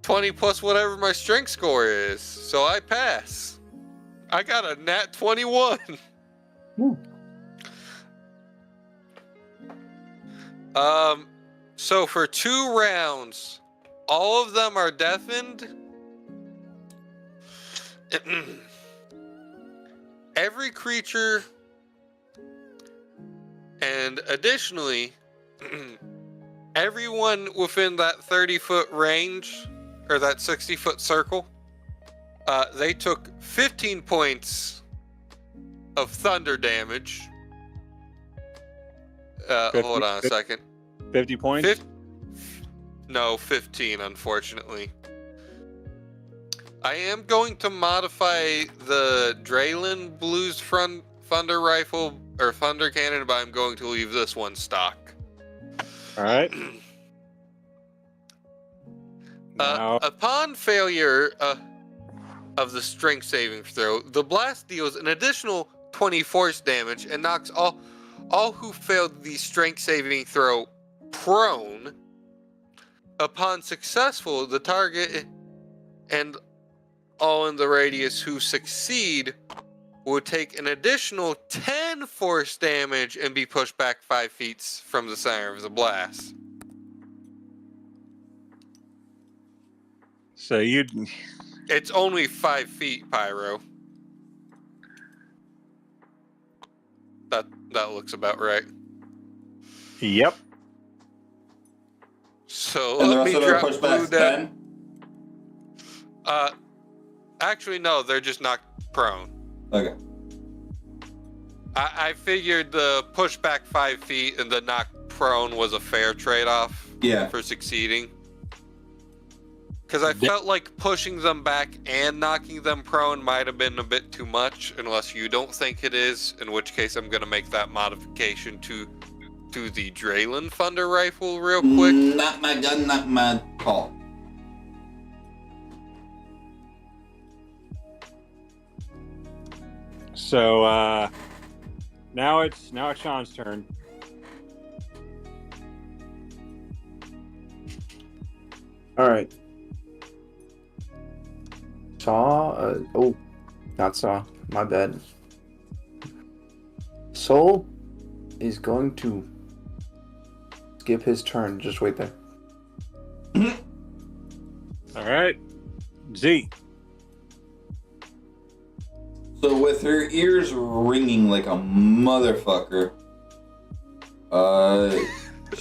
20 plus whatever my strength score is, so I pass. I got a nat 21. Woo. So for 2 rounds, all of them are deafened. Every creature, and additionally, everyone within that 30-foot range, or that 60-foot circle, they took 15 points of thunder damage. Hold on a second. 50 points? No, 15, unfortunately. I am going to modify the Draylen Blues Thunder Rifle, or Thunder Cannon, but I'm going to leave this one stock. All right. Now, Upon failure of the strength saving throw, the blast deals an additional 20 force damage and knocks all who failed the strength saving throw prone. Upon successful, the target and all in the radius who succeed will take an additional 10 force damage and be pushed back 5 feet from the center of the blast. So It's only 5 feet, Pyro. That looks about right. Yep. So And the let rest me of them drop push blue back down. 10? Actually, no, they're just knocked prone. Okay. I figured the push back 5 feet and the knock prone was a fair trade-off for succeeding. Because I felt like pushing them back and knocking them prone might have been a bit too much, unless you don't think it is, in which case I'm going to make that modification to the Draylen Thunder Rifle real quick. Not my gun, not my call. So now it's Sean's turn. All right. Saw. Not Saw. My bad. Soul is going to skip his turn. Just wait there. All right. Z. So with her ears ringing like a motherfucker,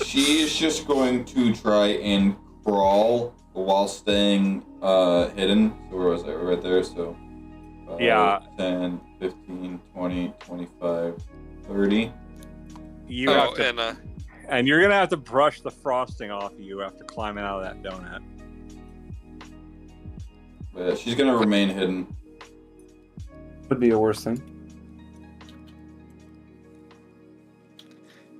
she's just going to try and crawl while staying hidden. So where was I? Right there. So 10, 15, 20, 25, 30. You have to, and you're gonna have to brush the frosting off of you after climbing out of that donut. But she's gonna remain hidden. Would be a worse thing.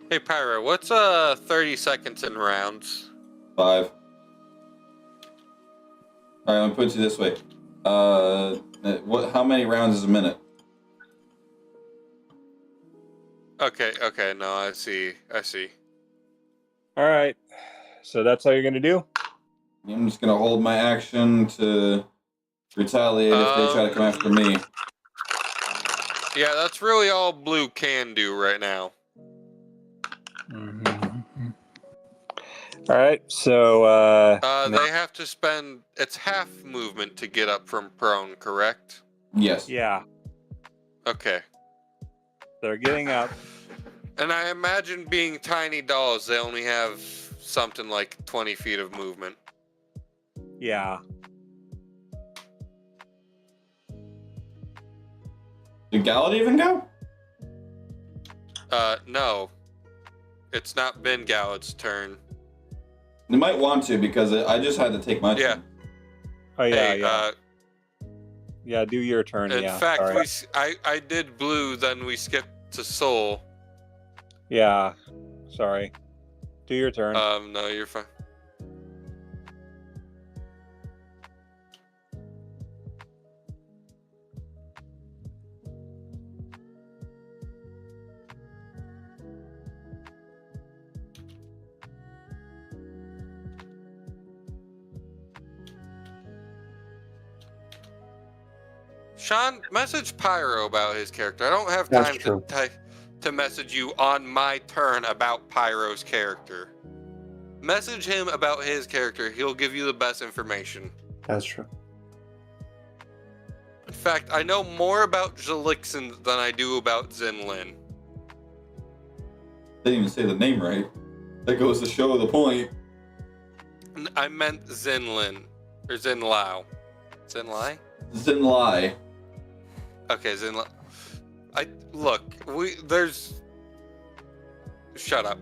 Hey Pyro, what's 30 seconds in rounds? 5. All right, let me put it this way. How many rounds is a minute? Okay, no, I see. All right. So that's all you're gonna do? I'm just gonna hold my action to retaliate if they try to come after me. Yeah, that's really all blue can do right now. Mm-hmm. All right, so they have to spend it's half movement to get up from prone, correct? Yes. Yeah. Okay. They're getting up. And I imagine being tiny dolls, they only have something like 20 feet of movement. Yeah. Did Galad even go? No. It's not been Galad's turn. They might want to because I just had to take my turn. Oh yeah, Hey, yeah. Yeah, do your turn. In yeah. fact, I did blue, then we skipped to soul. Yeah. Sorry. Do your turn. No, you're fine. Sean, message Pyro about his character. I don't have time to message you on my turn about Pyro's character. Message him about his character. He'll give you the best information. That's true. In fact, I know more about Jalixin than I do about Zinlin. Didn't even say the name right. That goes to show the point. I meant Zinlin. Or Zinlao. Zinlai? Zinlai. Okay, Zinlai. Shut up.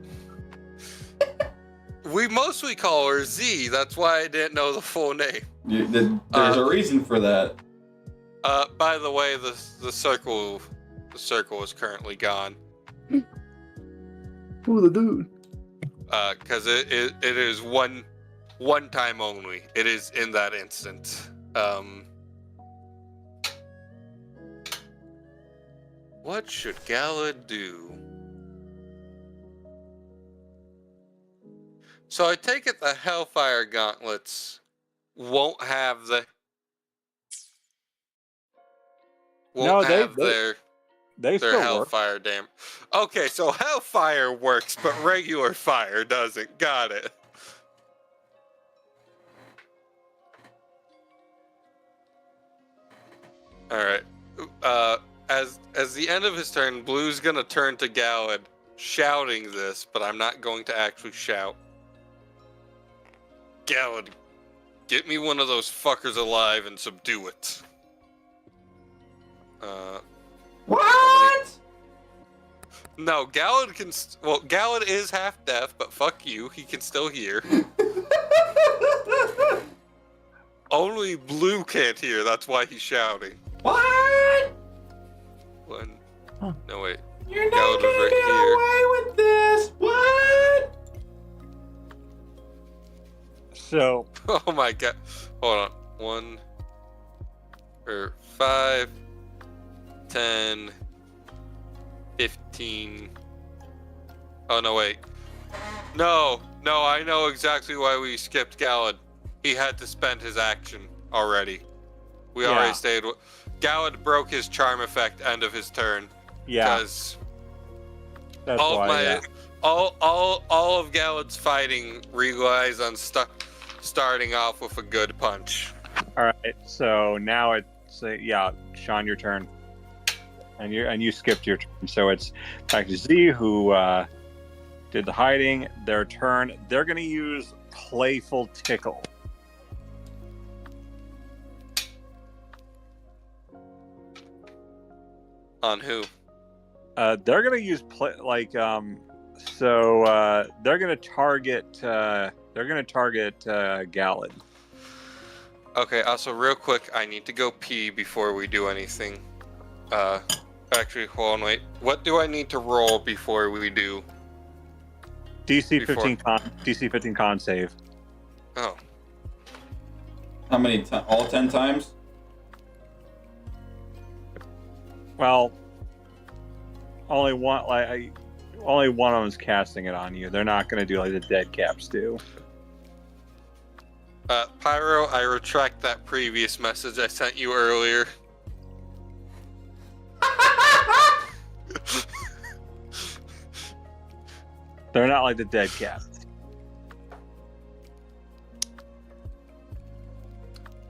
We mostly call her Z. That's why I didn't know the full name. There's a reason for that. By the way, the circle is currently gone. Who the dude? Because it is one time only. It is in that instant. What should Galad do? So I take it the Hellfire Gauntlets won't have the they their still work. Hellfire damage. Okay, so Hellfire works, but regular fire doesn't. Got it. All right. As the end of his turn, Blue's gonna turn to Galad, shouting this, but I'm not going to actually shout. Galad, get me one of those fuckers alive and subdue it. What? No, Galad can. Well, Galad is half deaf, but fuck you, he can still hear. Only Blue can't hear. That's why he's shouting. What? One. Huh. No wait. You're Galad not gonna was right get here. away with this. What? So, Oh my god. Hold on. 5, 10, 15. Oh no, wait. No, I know exactly why we skipped Galad. He had to spend his action already. We already stayed. Galad broke his charm effect end of his turn. yeah, Because that's why. all of Galad's fighting relies on starting off with a good punch. All right, so now it's Sean, your turn, and you skipped your turn, so it's back to Z, who did the hiding. Their turn. They're gonna use Playful Tickle. On who? They're gonna use they're gonna target Galad. Okay, also real quick, I need to go pee before we do anything. Actually, hold on, wait. What do I need to roll before we do? DC 15 con save. Oh. How many times? All 10 times? Well, only one of them's casting it on you. They're not gonna do like the dead caps do. Pyro, I retract that previous message I sent you earlier. They're not like the dead caps.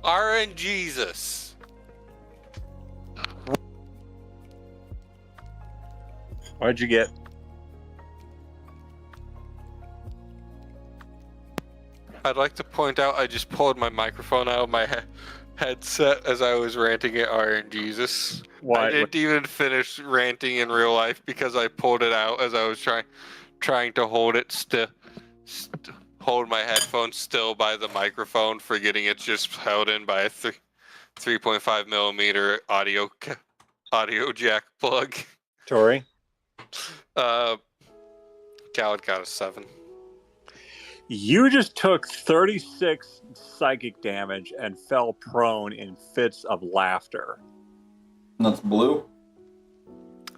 RNGesus. What'd you get? I'd like to point out I just pulled my microphone out of my headset as I was ranting at RNGesus. What? I didn't even finish ranting in real life because I pulled it out as I was trying to hold it hold my headphones still by the microphone, forgetting it's just held in by a 3.5 millimeter audio jack plug. Tori? Galad got a 7. You just took 36 psychic damage and fell prone in fits of laughter. That's Blue.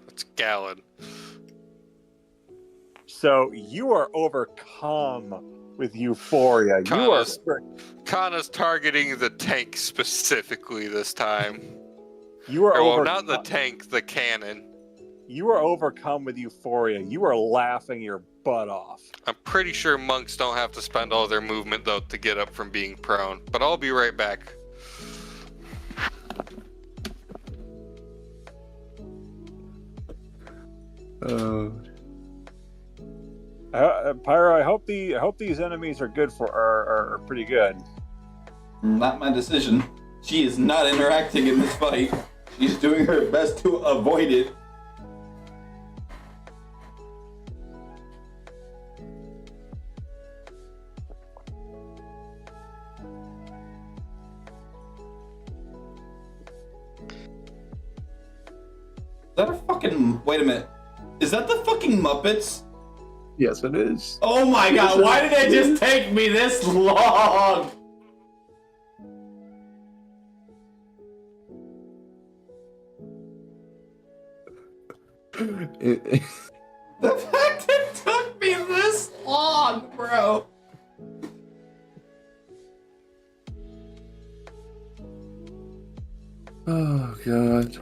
It's Galad. So you are overcome with euphoria. Kanna's targeting the tank specifically this time. You are well, not the tank, the cannon. You are overcome with euphoria. You are laughing your butt off. I'm pretty sure monks don't have to spend all their movement, though, to get up from being prone. But I'll be right back. Pyro, I hope these enemies are good are pretty good. Not my decision. She is not interacting in this fight. She's doing her best to avoid it. Is that a fucking... Wait a minute. Is that the fucking Muppets? Yes, it is. Oh my god, why did it just take me this long? The fact it took me this long, bro. Oh god.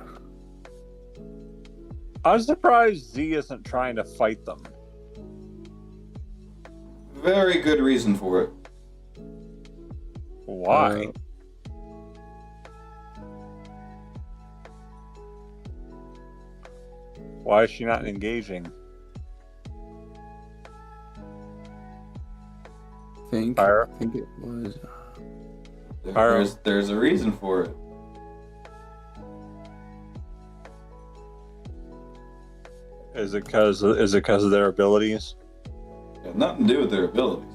I'm surprised Z isn't trying to fight them. Very good reason for it. Why? Why is she not engaging? I think it was. There's a reason for it. Is it because of their abilities? Got nothing to do with their abilities.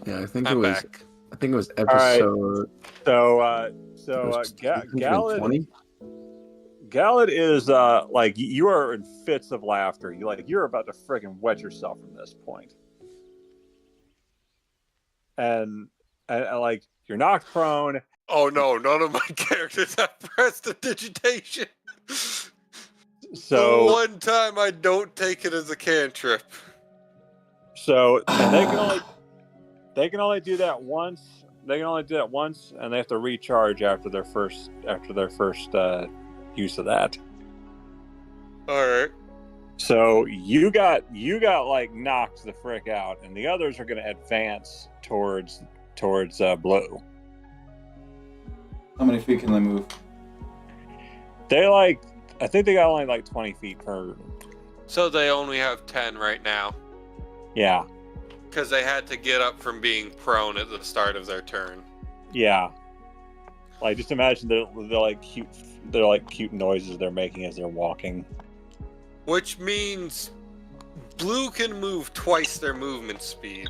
Yeah, I think I'm it was. back. I think it was episode. Galad. Galad is like you are in fits of laughter. You're about to friggin' wet yourself from this point. And like you're knocked prone. Oh no, none of my characters have prestidigitation. So the one time I don't take it as a cantrip. So and they can only do that once. They can only do that once, and they have to recharge after their first use of that. All right. So you got like knocked the frick out, and the others are going to advance towards Blue. How many feet can they move? I think they got only like 20 feet per. So they only have 10 right now. Yeah. Because they had to get up from being prone at the start of their turn. Yeah. Like just imagine they're like cute noises they're making as they're walking. Which means Blue can move twice their movement speed.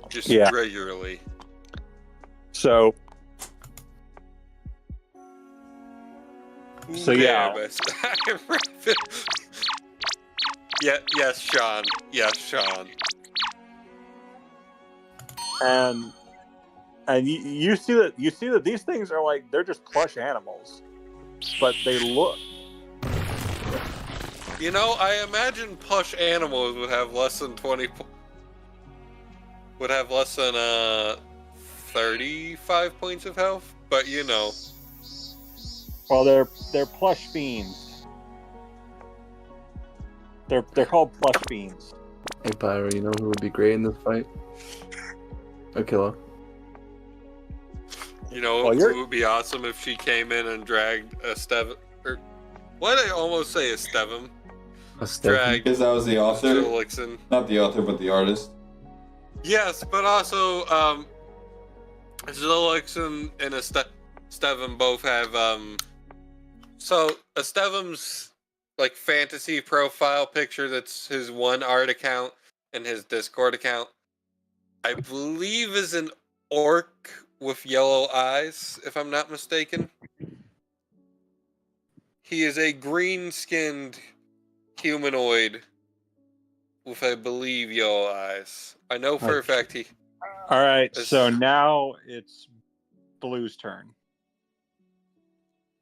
Just regularly. So yeah. Yes, Sean. Yes, Sean. And you see that these things are like they're just plush animals, but they look. You know, I imagine plush animals would have less than 35 points of health, but you know. Well, they're plush beans. They're called plush beans. Hey Pyro, you know who would be great in this fight? Aquila. You know, it would be awesome if she came in and dragged a Stev. Why did I almost say a Stevum? Dragged. Because that was the author. Elixir. Not the author, but the artist. Yes, but also, Elixir and a Stevum both have, so a Stevum's, like, fantasy profile picture that's his one art account and his Discord account, I believe is an orc with yellow eyes, if I'm not mistaken. He is a green-skinned humanoid with, I believe, yellow eyes. I know for a fact he... Alright, so now it's Blue's turn.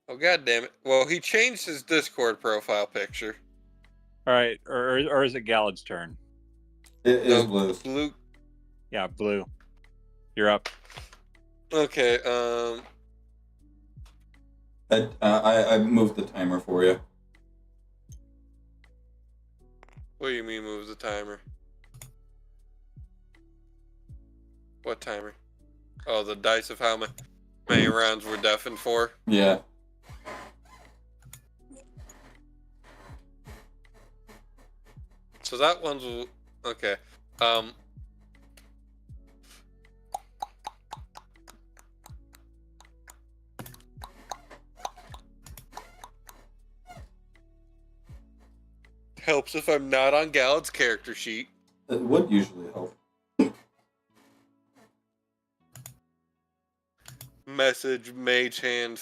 Oh, god damn it. Well, he changed his Discord profile picture. Alright, or is it Galad's turn? It is Blue's. Blue. Yeah, Blue. You're up. Okay, I moved the timer for you. What do you mean move the timer? What timer? Oh, the dice of how many rounds we're deafened for? Yeah. So that one's... Okay. Helps if I'm not on Galad's character sheet. It would usually help. Message, mage hand,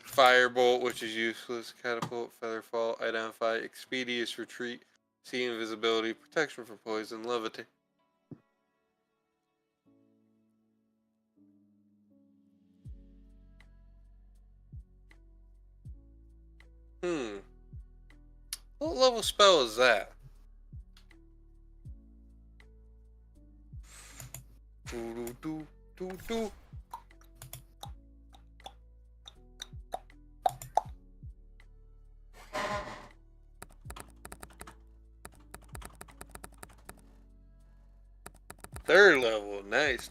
firebolt, which is useless, catapult, featherfall, identify, expeditious retreat, see invisibility, protection from poison, levitate. level spell is that? Do. Third level. Nice.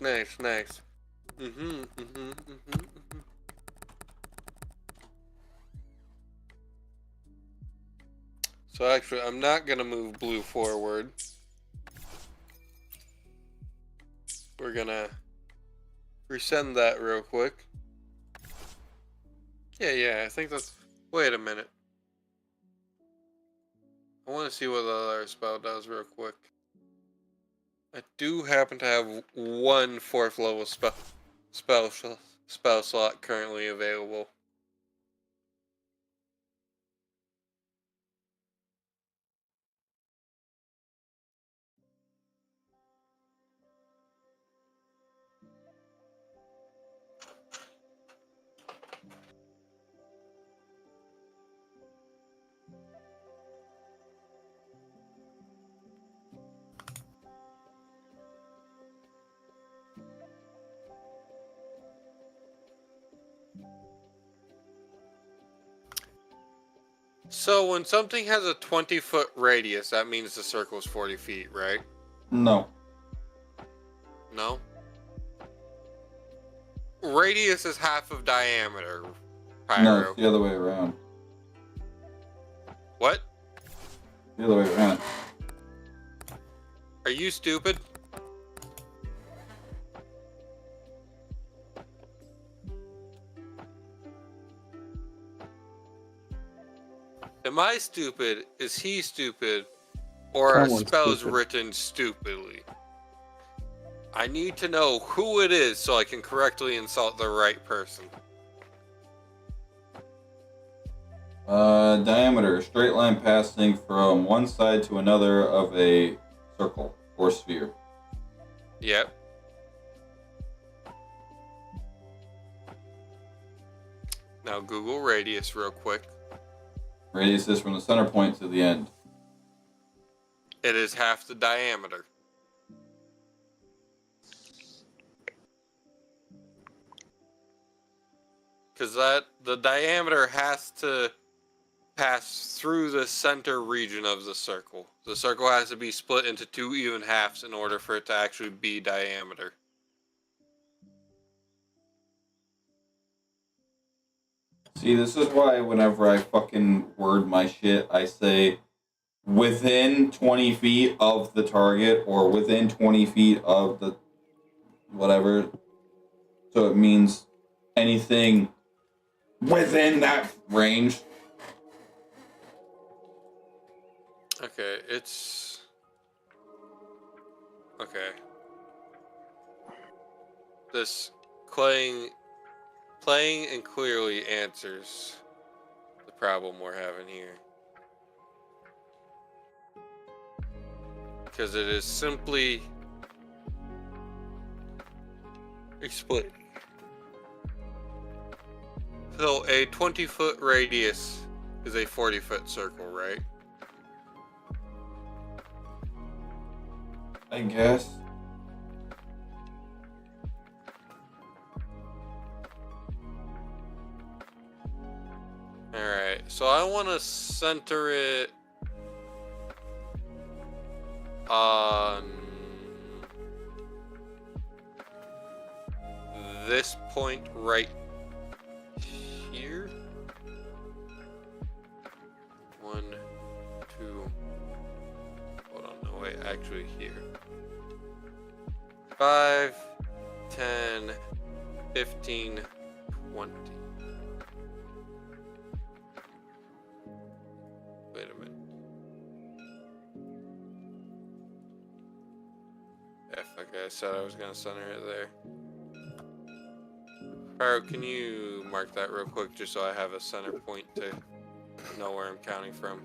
So actually, I'm not gonna move blue forward. We're gonna resend that real quick. Yeah, I think that's... Wait a minute. I want to see what the other spell does real quick. I do happen to have one 4th level spell slot currently available. So when something has a 20-foot radius, that means the circle is 40 feet, right? No. No? Radius is half of diameter, Pyro. No, it's the other way around. What? The other way around. Are you stupid? Am I stupid? Is he stupid? Or are Someone's spells stupid. written stupidly? I need to know who it is so I can correctly insult the right person. Diameter, straight line passing from one side to another of a circle or sphere. Yep. Now Google radius real quick. Radius is from the center point to the end. It is half the diameter. Because the diameter has to pass through the center region of the circle. The circle has to be split into 2 even halves in order for it to actually be diameter. See, this is why whenever I fucking word my shit, I say within 20 feet of the target or within 20 feet of the whatever. So it means anything within that range. Okay, it's... Okay. This playing and clearly answers the problem we're having here. Because it is simply explained. So a 20-foot radius is a 40-foot circle, right? I guess. Alright, so I want to center it on this point right here. 1, 2, hold on, no wait, actually here. 5, 10, 15, 20. Wait a minute. Okay, I said I was gonna center it there. Pyro, can you mark that real quick just so I have a center point to know where I'm counting from?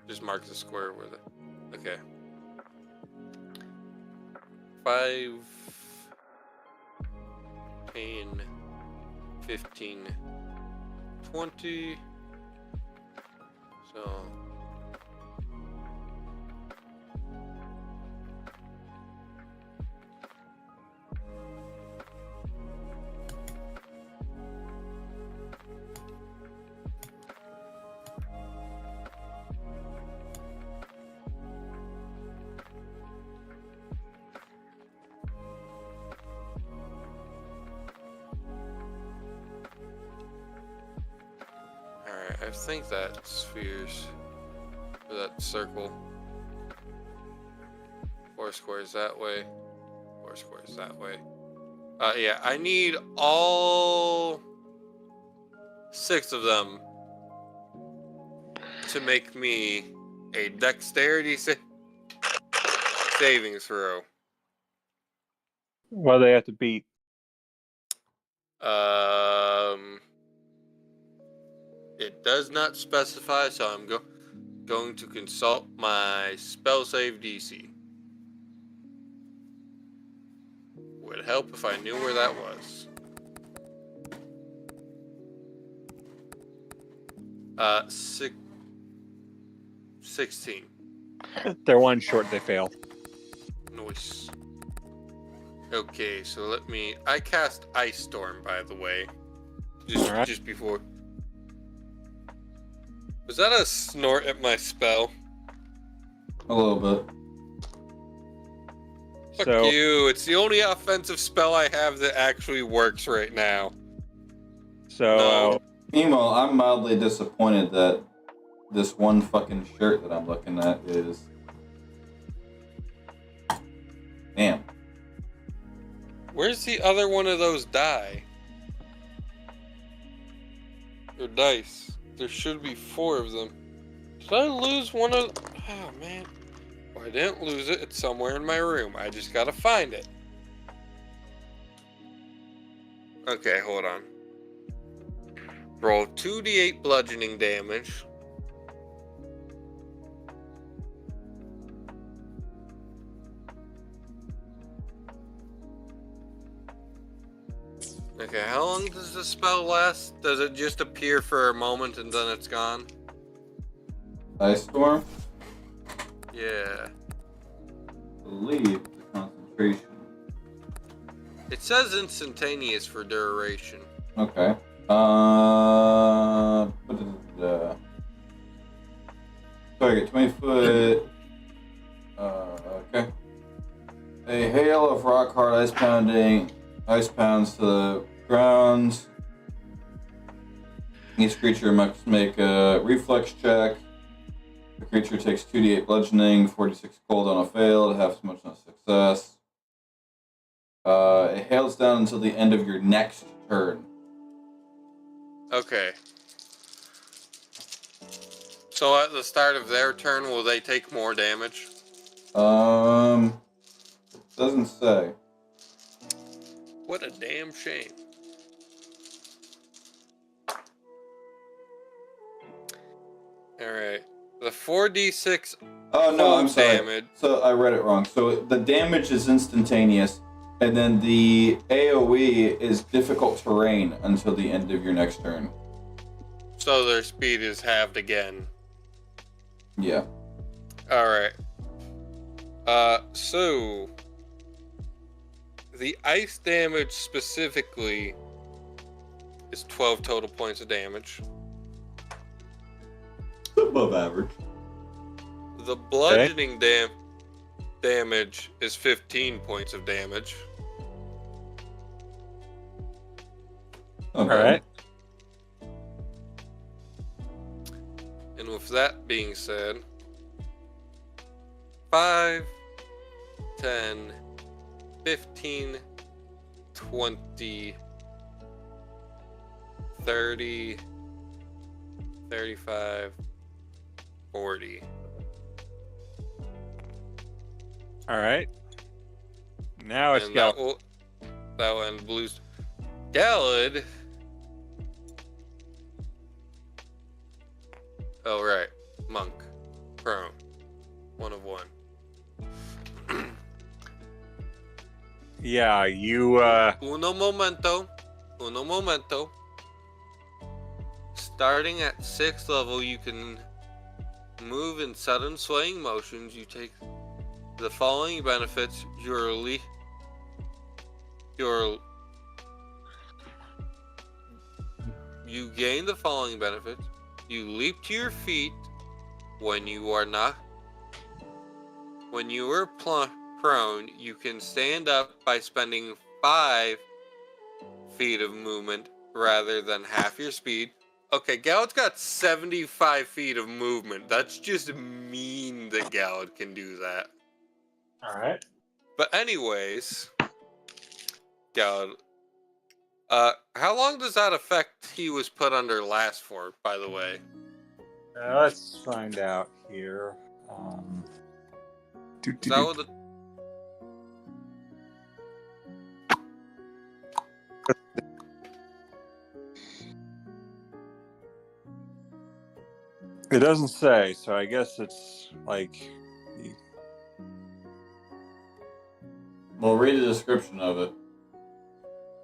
Just mark the square with it. Okay. 5, 10, 15, 20. So. Alright, I think that spheres, or that circle. 4 squares that way, 4 squares that way. Yeah, I need all 6 of them to make me a dexterity saving throw. What do they have to beat? It does not specify, so I'm going to consult my spell save DC. Would help if I knew where that was. 16. They're one short, they fail. Nice. Okay, so I cast Ice Storm, by the way. Just before. Was that a snort at my spell? A little bit. Fuck you, it's the only offensive spell I have that actually works right now. So, No. Meanwhile, I'm mildly disappointed that this one fucking shirt that I'm looking at is... Damn. Where's the other one of those die? Or dice? There should be 4 of them. Did I lose one of... Oh, man. Well, I didn't lose it. It's somewhere in my room. I just gotta find it. Okay, hold on. Roll 2d8 bludgeoning damage. Okay, how long does the spell last? Does it just appear for a moment and then it's gone? Ice Storm? Yeah. I believe the concentration. It says instantaneous for duration. Okay. Target 20 foot. Okay. A hail of rock hard ice pounds to the ground. Each creature must make a reflex check. The creature takes 2d8 bludgeoning, 46 cold on a failed, half as much on a success. It hails down until the end of your next turn. Okay. So at the start of their turn, will they take more damage? It doesn't say. What a damn shame. Alright. The 4d6 Oh no, I'm sorry. damage. So I read it wrong. So the damage is instantaneous, and then the AoE is difficult terrain until the end of your next turn. So their speed is halved again. Yeah. Alright. So the ice damage specifically is 12 total points of damage. Above average. The bludgeoning damage is 15 points of damage. Okay. all right. And with that being said, 5, 10, 15, 20, 30, 35, 40. All right. Now it's And got. that will end Blue's. Galad. Oh, right. Monk. Prone. 1 of 1. Starting at 6th level, you can move in sudden swaying motions. You take the following benefits. You gain the following benefits. You leap to your feet when you are not. When you are prone, you can stand up by spending 5 feet of movement rather than half your speed. Okay, Gallod's got 75 feet of movement. That's just mean that Gallod can do that. Alright. But anyways, Gallod, how long does that effect he was put under last for, by the way? Let's find out here. Is that what the... It doesn't say, so I guess it's like... Well, read the description of it.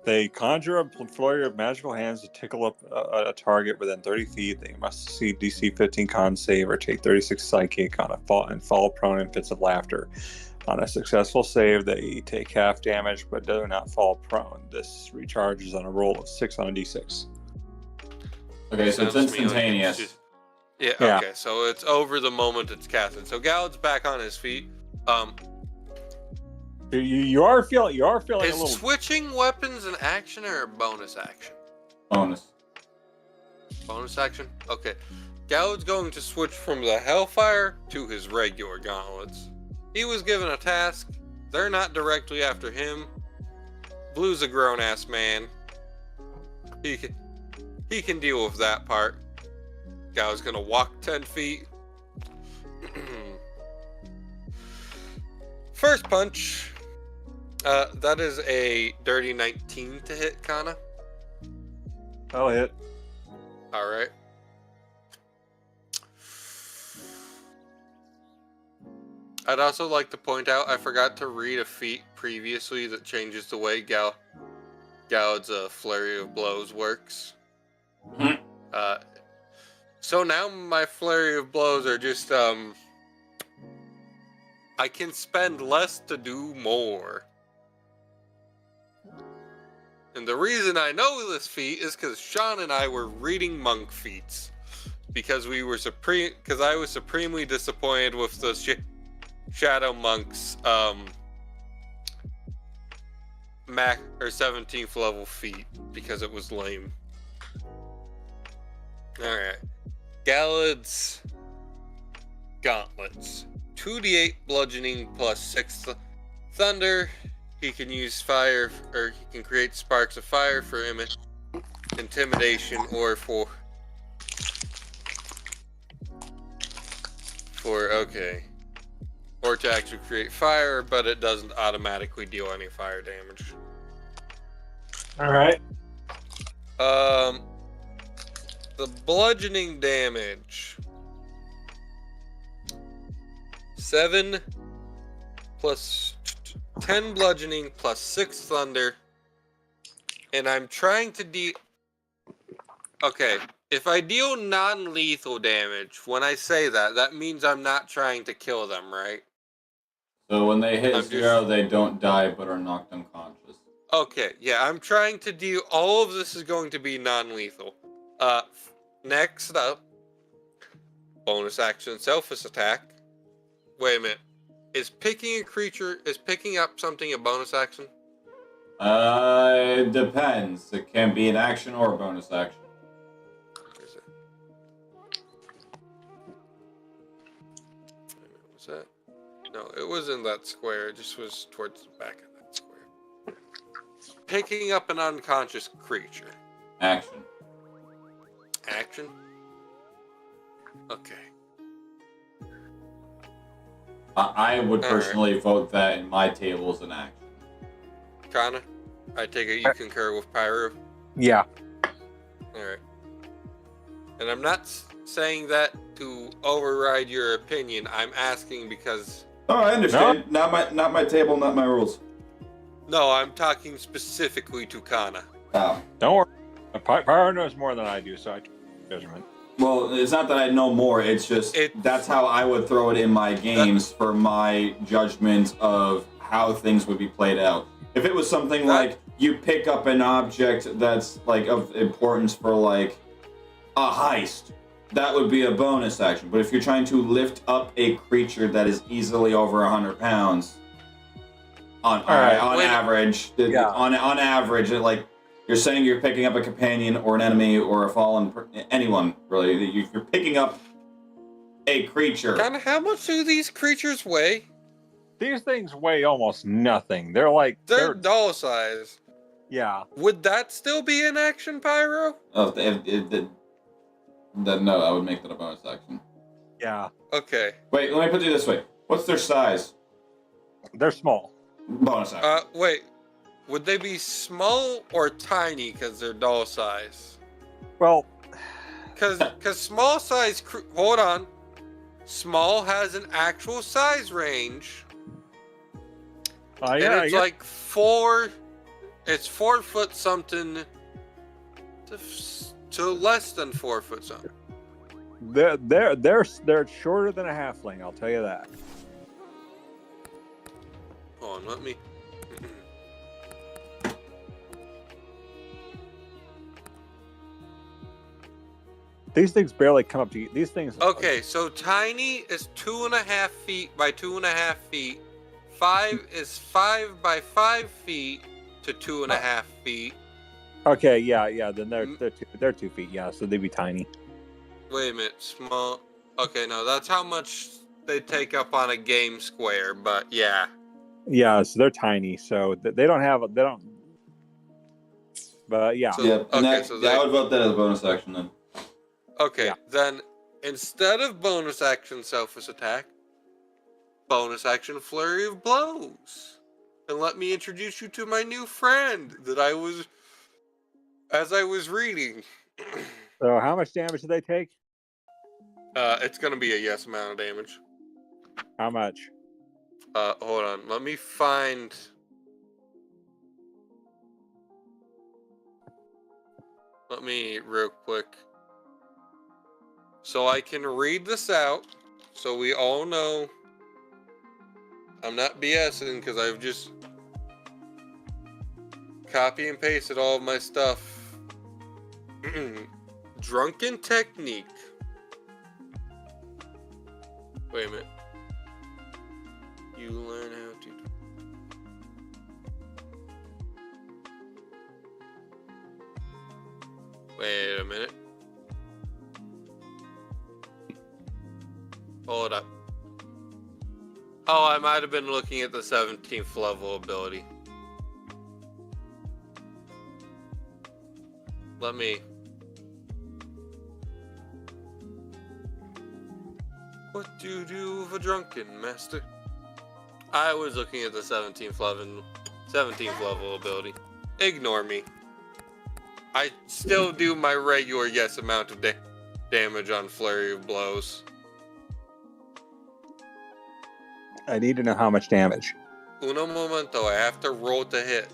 They conjure a flurry of magical hands to tickle up a target within 30 feet. They must succeed DC 15 con save or take 36 psychic on a fall prone in fits of laughter. On a successful save, they take half damage but do not fall prone. This recharges on a roll of 6 on a d6. Okay, so it's instantaneous. Yeah, okay, so it's over the moment it's casted. So Gallod's back on his feet. You are feeling is a little... switching weapons an action or a bonus action? Bonus. Bonus action? Okay. Gallod's going to switch from the Hellfire to his regular gauntlets. He was given a task. They're not directly after him. Blue's a grown-ass man. He can deal with that part. Gallod's gonna walk 10 feet. First punch. That is a dirty 19 to hit, Kanna. I'll hit. Alright. I'd also like to point out I forgot to read a feat previously that changes the way Gallod's flurry of blows works. So now my flurry of blows are just I can spend less to do more. And the reason I know this feat is because Sean and I were reading monk feats. Because I was supremely disappointed with the Shadow Monk's 17th level feat because it was lame. Alright. Gallod's gauntlets. 2d8 bludgeoning plus 6 thunder. He can use fire, or he can create sparks of fire for intimidation, or for or to actually create fire, but it doesn't automatically deal any fire damage. Alright. The bludgeoning damage. 7 plus 10 bludgeoning plus 6 thunder. And I'm trying to Okay, if I deal non-lethal damage, when I say that, that means I'm not trying to kill them, right? So when they hit 0, they don't die but are knocked unconscious. Okay, yeah, I'm trying to deal... All of this is going to be non-lethal. Next up, bonus action selfish attack. Wait a minute. Is picking up something a bonus action? It depends. It can be an action or a bonus action. Where is it? Was that? No, it was in that square. It just was towards the back of that square. Picking up an unconscious creature. Action. Action? Okay. I would personally vote that in my table as an action. Kanna, I take it you concur with Pyro? Yeah. Alright. And I'm not saying that to override your opinion. I'm asking because... Oh, I understand. No? Not my table, not my rules. No, I'm talking specifically to Kanna. Oh. Don't worry. Pyro knows more than I do, so judgment. Well, it's not that I know more. It's just that's how I would throw it in my games for my judgment of how things would be played out. If it was something like you pick up an object that's like of importance for like a heist, that would be a bonus action. But if you're trying to lift up a creature that is easily over 100 pounds, on average, like you're saying, you're picking up a companion or an enemy or a fallen anyone really. You're picking up a creature. Kind of, how much do these creatures weigh? These things weigh almost nothing. They're doll size. Yeah. Would that still be an action, Pyro? Oh, then no, I would make that a bonus action. Yeah. Okay. Wait, let me put it this way. What's their size? They're small. Bonus action. Wait. Would they be small or tiny because they're doll size? Well, because small size. Hold on. Small has an actual size range. Yeah, and it's like 4. It's 4 foot something to less than 4 foot something. They're shorter than a halfling. I'll tell you that. Hold on, let me. These things barely come up to you. These things. Okay, so tiny is 2.5 feet by 2.5 feet. 5 is 5 by 5 feet to 2.5 feet. Okay, yeah. Then they're 2 feet. Yeah, so they'd be tiny. Wait a minute, small. Okay, no, that's how much they take up on a game square. But yeah. Yeah, so they're tiny. So they don't. But yeah. So, yeah, I would vote that as a bonus action then. Okay, then instead of bonus action selfish attack, bonus action flurry of blows. And let me introduce you to my new friend that as I was reading. So how much damage do they take? It's gonna be a yes amount of damage. How much? Hold on, let me find. Let me real quick. So I can read this out, so we all know I'm not BSing because I've just copy and pasted all of my stuff. Drunken technique. Wait a minute. You learn how to. Wait a minute. Hold up. Oh, I might have been looking at the 17th level ability. Let me. What do you do with a drunken master? I was looking at the 17th level ability. Ignore me. I still do my regular yes amount of damage on flurry of blows. I need to know how much damage. Uno momento, I have to roll to hit.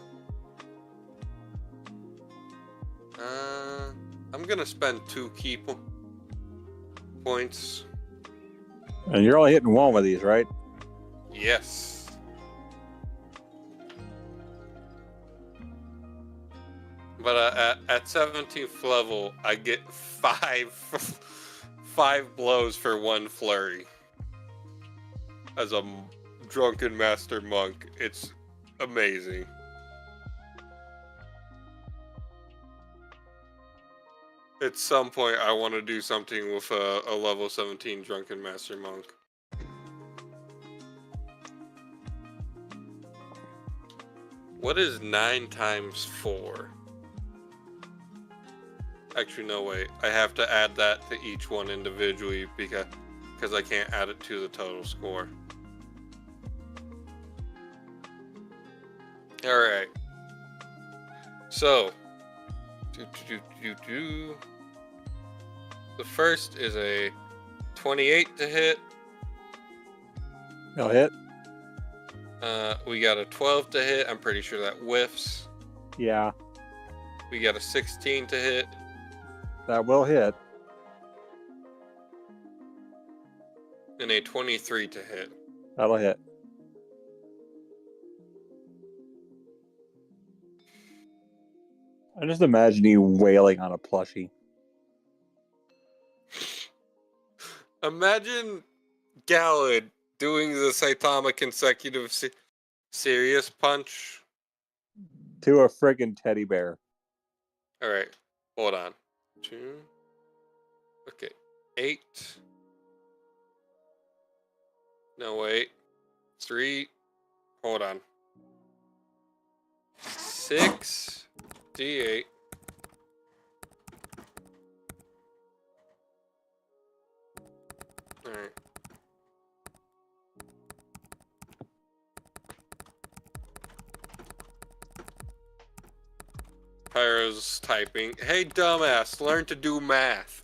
I'm gonna spend 2 key points. And you're only hitting one with these, right? Yes. But at 17th level, I get 5 blows for 1 flurry. As a drunken master monk, it's amazing. At some point, I want to do something with a level 17 drunken master monk. What is 9 times 4? Actually, no, wait. I have to add that to each one individually because I can't add it to the total score. Alright. So, the first is a 28 to hit. They'll hit. We got a 12 to hit. I'm pretty sure that whiffs. Yeah, We got a 16 to hit. that will hit. 23 to hit. That'll hit. I just imagine you wailing on a plushie. Imagine Gallad doing the Saitama consecutive serious punch. To a friggin' teddy bear. Alright, hold on. 2. Okay, 8. No, wait. 3. Hold on. 6. D8. Alright. Pyro's typing. Hey, dumbass, learn to do math.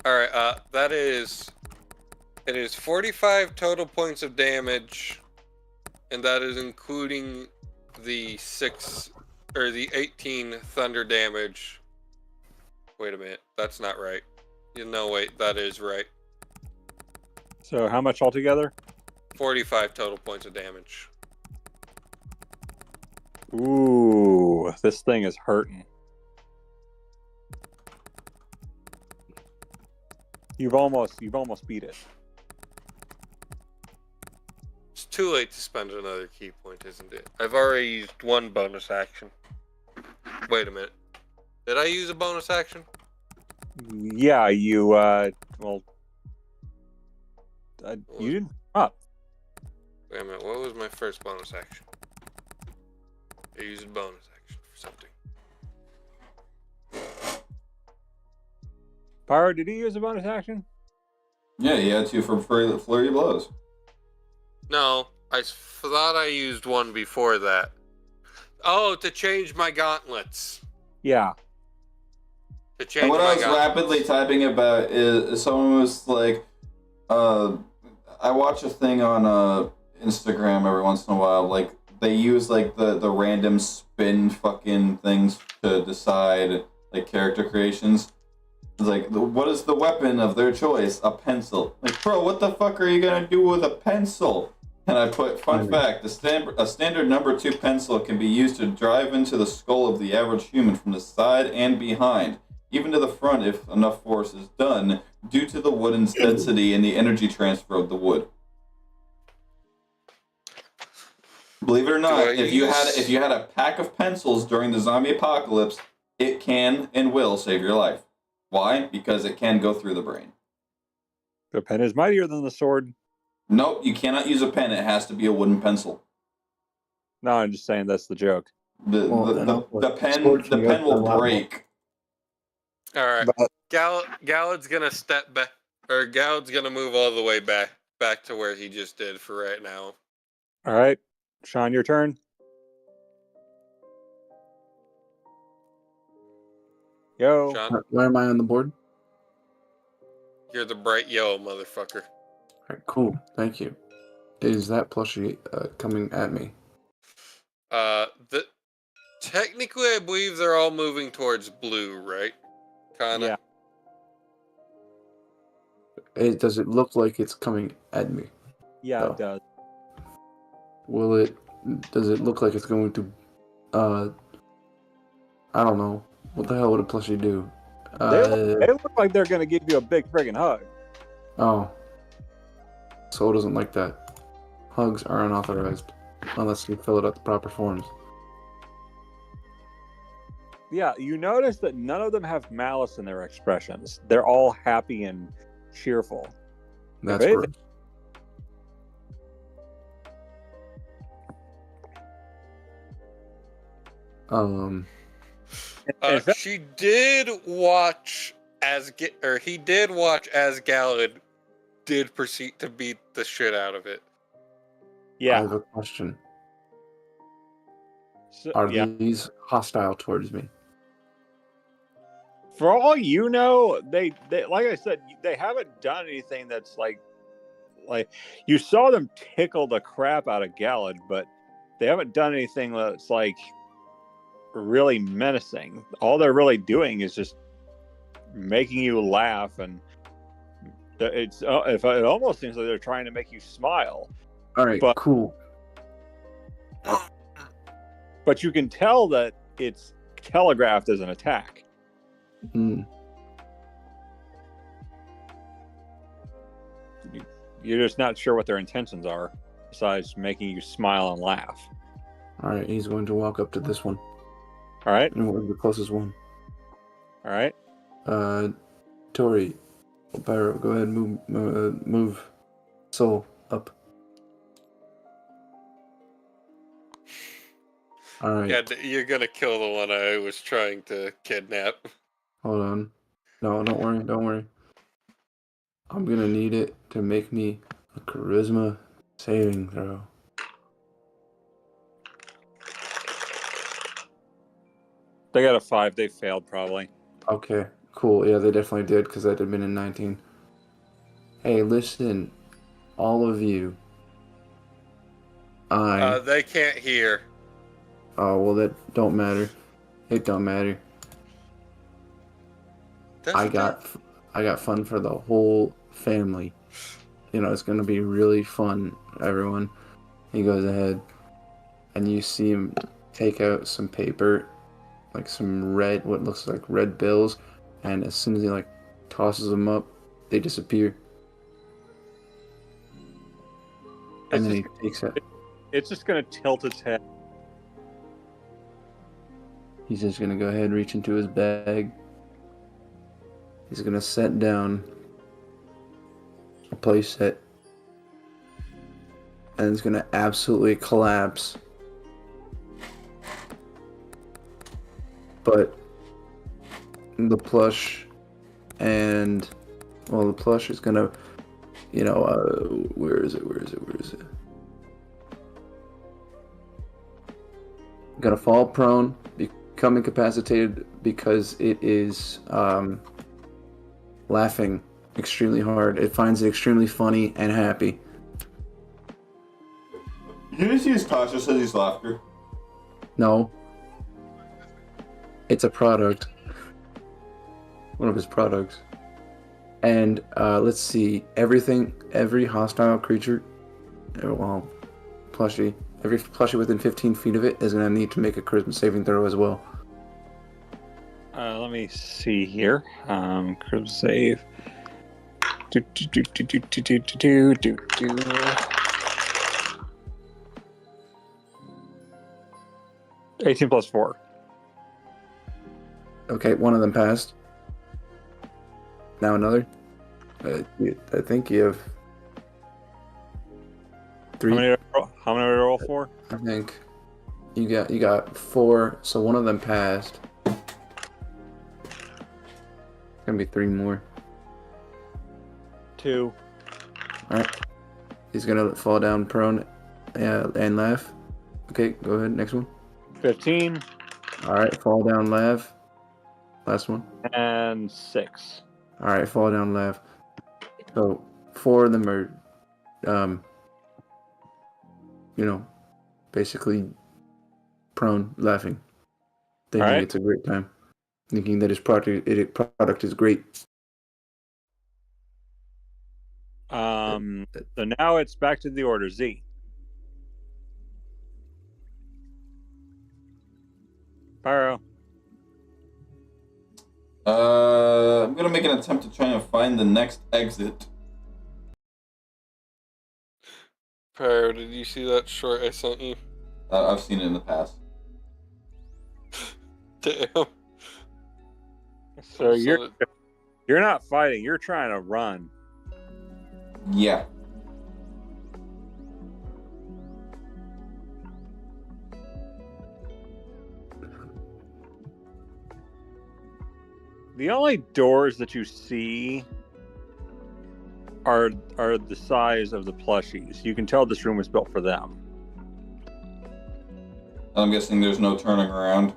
Alright, it is 45 total points of damage, and that is including the 18 thunder damage. Wait a minute, that's not right. No, wait, that is right. So how much altogether? 45 total points of damage. Ooh, this thing is hurting. You've almost beat it. It's too late to spend another key point, isn't it? I've already used one bonus action. Wait a minute. Did I use a bonus action? Yeah, you you didn't up. Wait a minute, what was my first bonus action? I used a bonus action for something. Pyro, did he use a bonus action? Yeah, he had to for flurry of blows. No, I thought I used one before that. Oh, to change my gauntlets. Yeah. To change And what my I was gauntlets. rapidly typing about is someone was like, I watch a thing on Instagram every once in a while, like they use like the random spin fucking things to decide like character creations. It's like, what is the weapon of their choice? A pencil. Like, bro, what the fuck are you gonna do with a pencil? And I put, fun fact, a standard number 2 pencil can be used to drive into the skull of the average human from the side and behind, even to the front if enough force is done, due to the wooden's density and the energy transfer of the wood. Believe it or not, if you had a pack of pencils during the zombie apocalypse, it can and will save your life. Why? Because it can go through the brain. The pen is mightier than the sword. Nope, you cannot use a pen. It has to be a wooden pencil. No, I'm just saying that's the joke. The pen will break. All right, But Gallad's gonna step back, or Gallad's gonna move all the way back to where he just did for right now. all right, Sean, your turn. Yo. Sean, Where am I on the board? you're the bright yellow motherfucker. All right, cool. Thank you. Is that plushie coming at me? Technically, I believe they're all moving towards blue, right? Kanna? Yeah. Does it look like it's coming at me? Yeah, it does. Does it look like it's going to, I don't know. What the hell would a plushie do? They look like they're going to give you a big friggin' hug. Oh. Soul doesn't like that. Hugs are unauthorized. Unless you fill it out the proper forms. Yeah, you notice that none of them have malice in their expressions. They're all happy and cheerful. That's If right. She did watch he did watch as Gallad did proceed to beat the shit out of it. Yeah. I have a question. So, Are yeah. these hostile towards me? For all you know, they like I said, they haven't done anything that's like you saw them tickle the crap out of Gallad, but they haven't done anything that's like really menacing. All they're really doing is just making you laugh and It almost seems like they're trying to make you smile. All right, But- cool. But you can tell that it's telegraphed as an attack. Mm. You're just not sure what their intentions are, besides making you smile and laugh. All right, he's going to walk up to this one. All right, And we're the closest one. all right. Tori, Pyro, go ahead, move Soul up. All right. Yeah, you're gonna kill the one I was trying to kidnap. Hold on. No, don't worry. I'm gonna need it to make me a charisma saving throw. They got a 5. They failed probably. Okay, cool. Yeah, they definitely did because that had been in 19. Hey, listen, all of you. They can't hear. Oh, well, that don't matter. It don't matter. I got fun for the whole family. You know, it's gonna be really fun, everyone. He goes ahead, and you see him take out some paper, like some what looks like red bills, and as soon as he like tosses them up, they disappear. And then he takes it. It's just gonna tilt its head. He's just gonna go ahead and reach into his bag. He's gonna set down a play set. And it's gonna absolutely collapse. But the plush and the plush is gonna, where is it? Gonna fall prone, become incapacitated because it is laughing extremely hard. It finds it extremely funny and happy. Did you see his cautious as his laughter? No. It's a product. One of his products. And let's see. Every hostile creature, plushie, every plushie within 15 feet of it is going to need to make a charisma saving throw as well. Let me see here. Charisma save. 18 plus 4. Okay, one of them passed. Now another. I think you have 3. How many did I roll for? I think you got 4. So one of them passed. It's gonna be 3 more. 2. All right. He's gonna fall down prone, and laugh. Okay, go ahead. Next one. 15. All right, fall down, laugh. Last one. And 6. All right, fall down, laugh. So 4 of them are, basically prone, laughing. Thinking All right. it's a great time. Thinking that his product is great. So now it's back to the order. Z. Pyro. I'm gonna make an attempt to try and find the next exit. Pyro, did you see that short I sent you? I've seen it in the past. Damn. So you're not fighting. You're trying to run. Yeah. The only doors that you see are the size of the plushies. You can tell this room was built for them. I'm guessing there's no turning around.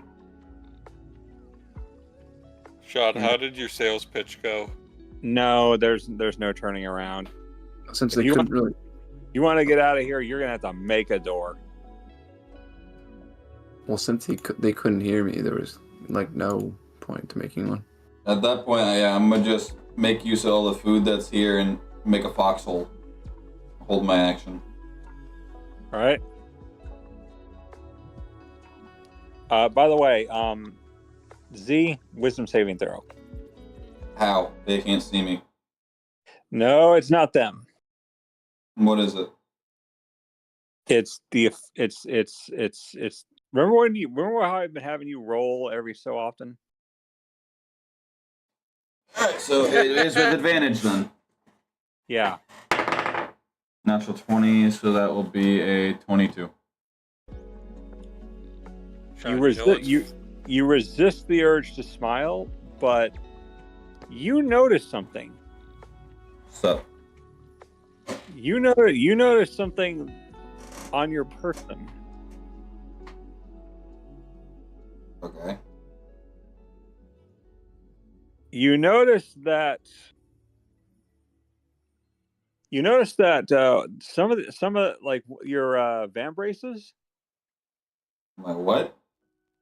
Shad, how did your sales pitch go? No, there's no turning around. Since If they you couldn't really. You want to get out of here, you're going to have to make a door. Well, since they couldn't hear me, there was no point to making one. At that point, I'm gonna just make use of all the food that's here and make a foxhole. Hold my action. All right. By the way, Z, wisdom saving throw. How? They can't see me. No, it's not them. What is it? It's remember how I've been having you roll every so often? Alright, so it is with advantage then. Yeah. Natural 20, so that will be a 22. You resist the urge to smile, but you notice something. So. You notice something on your person. Okay. You notice that some of like your van braces. My what?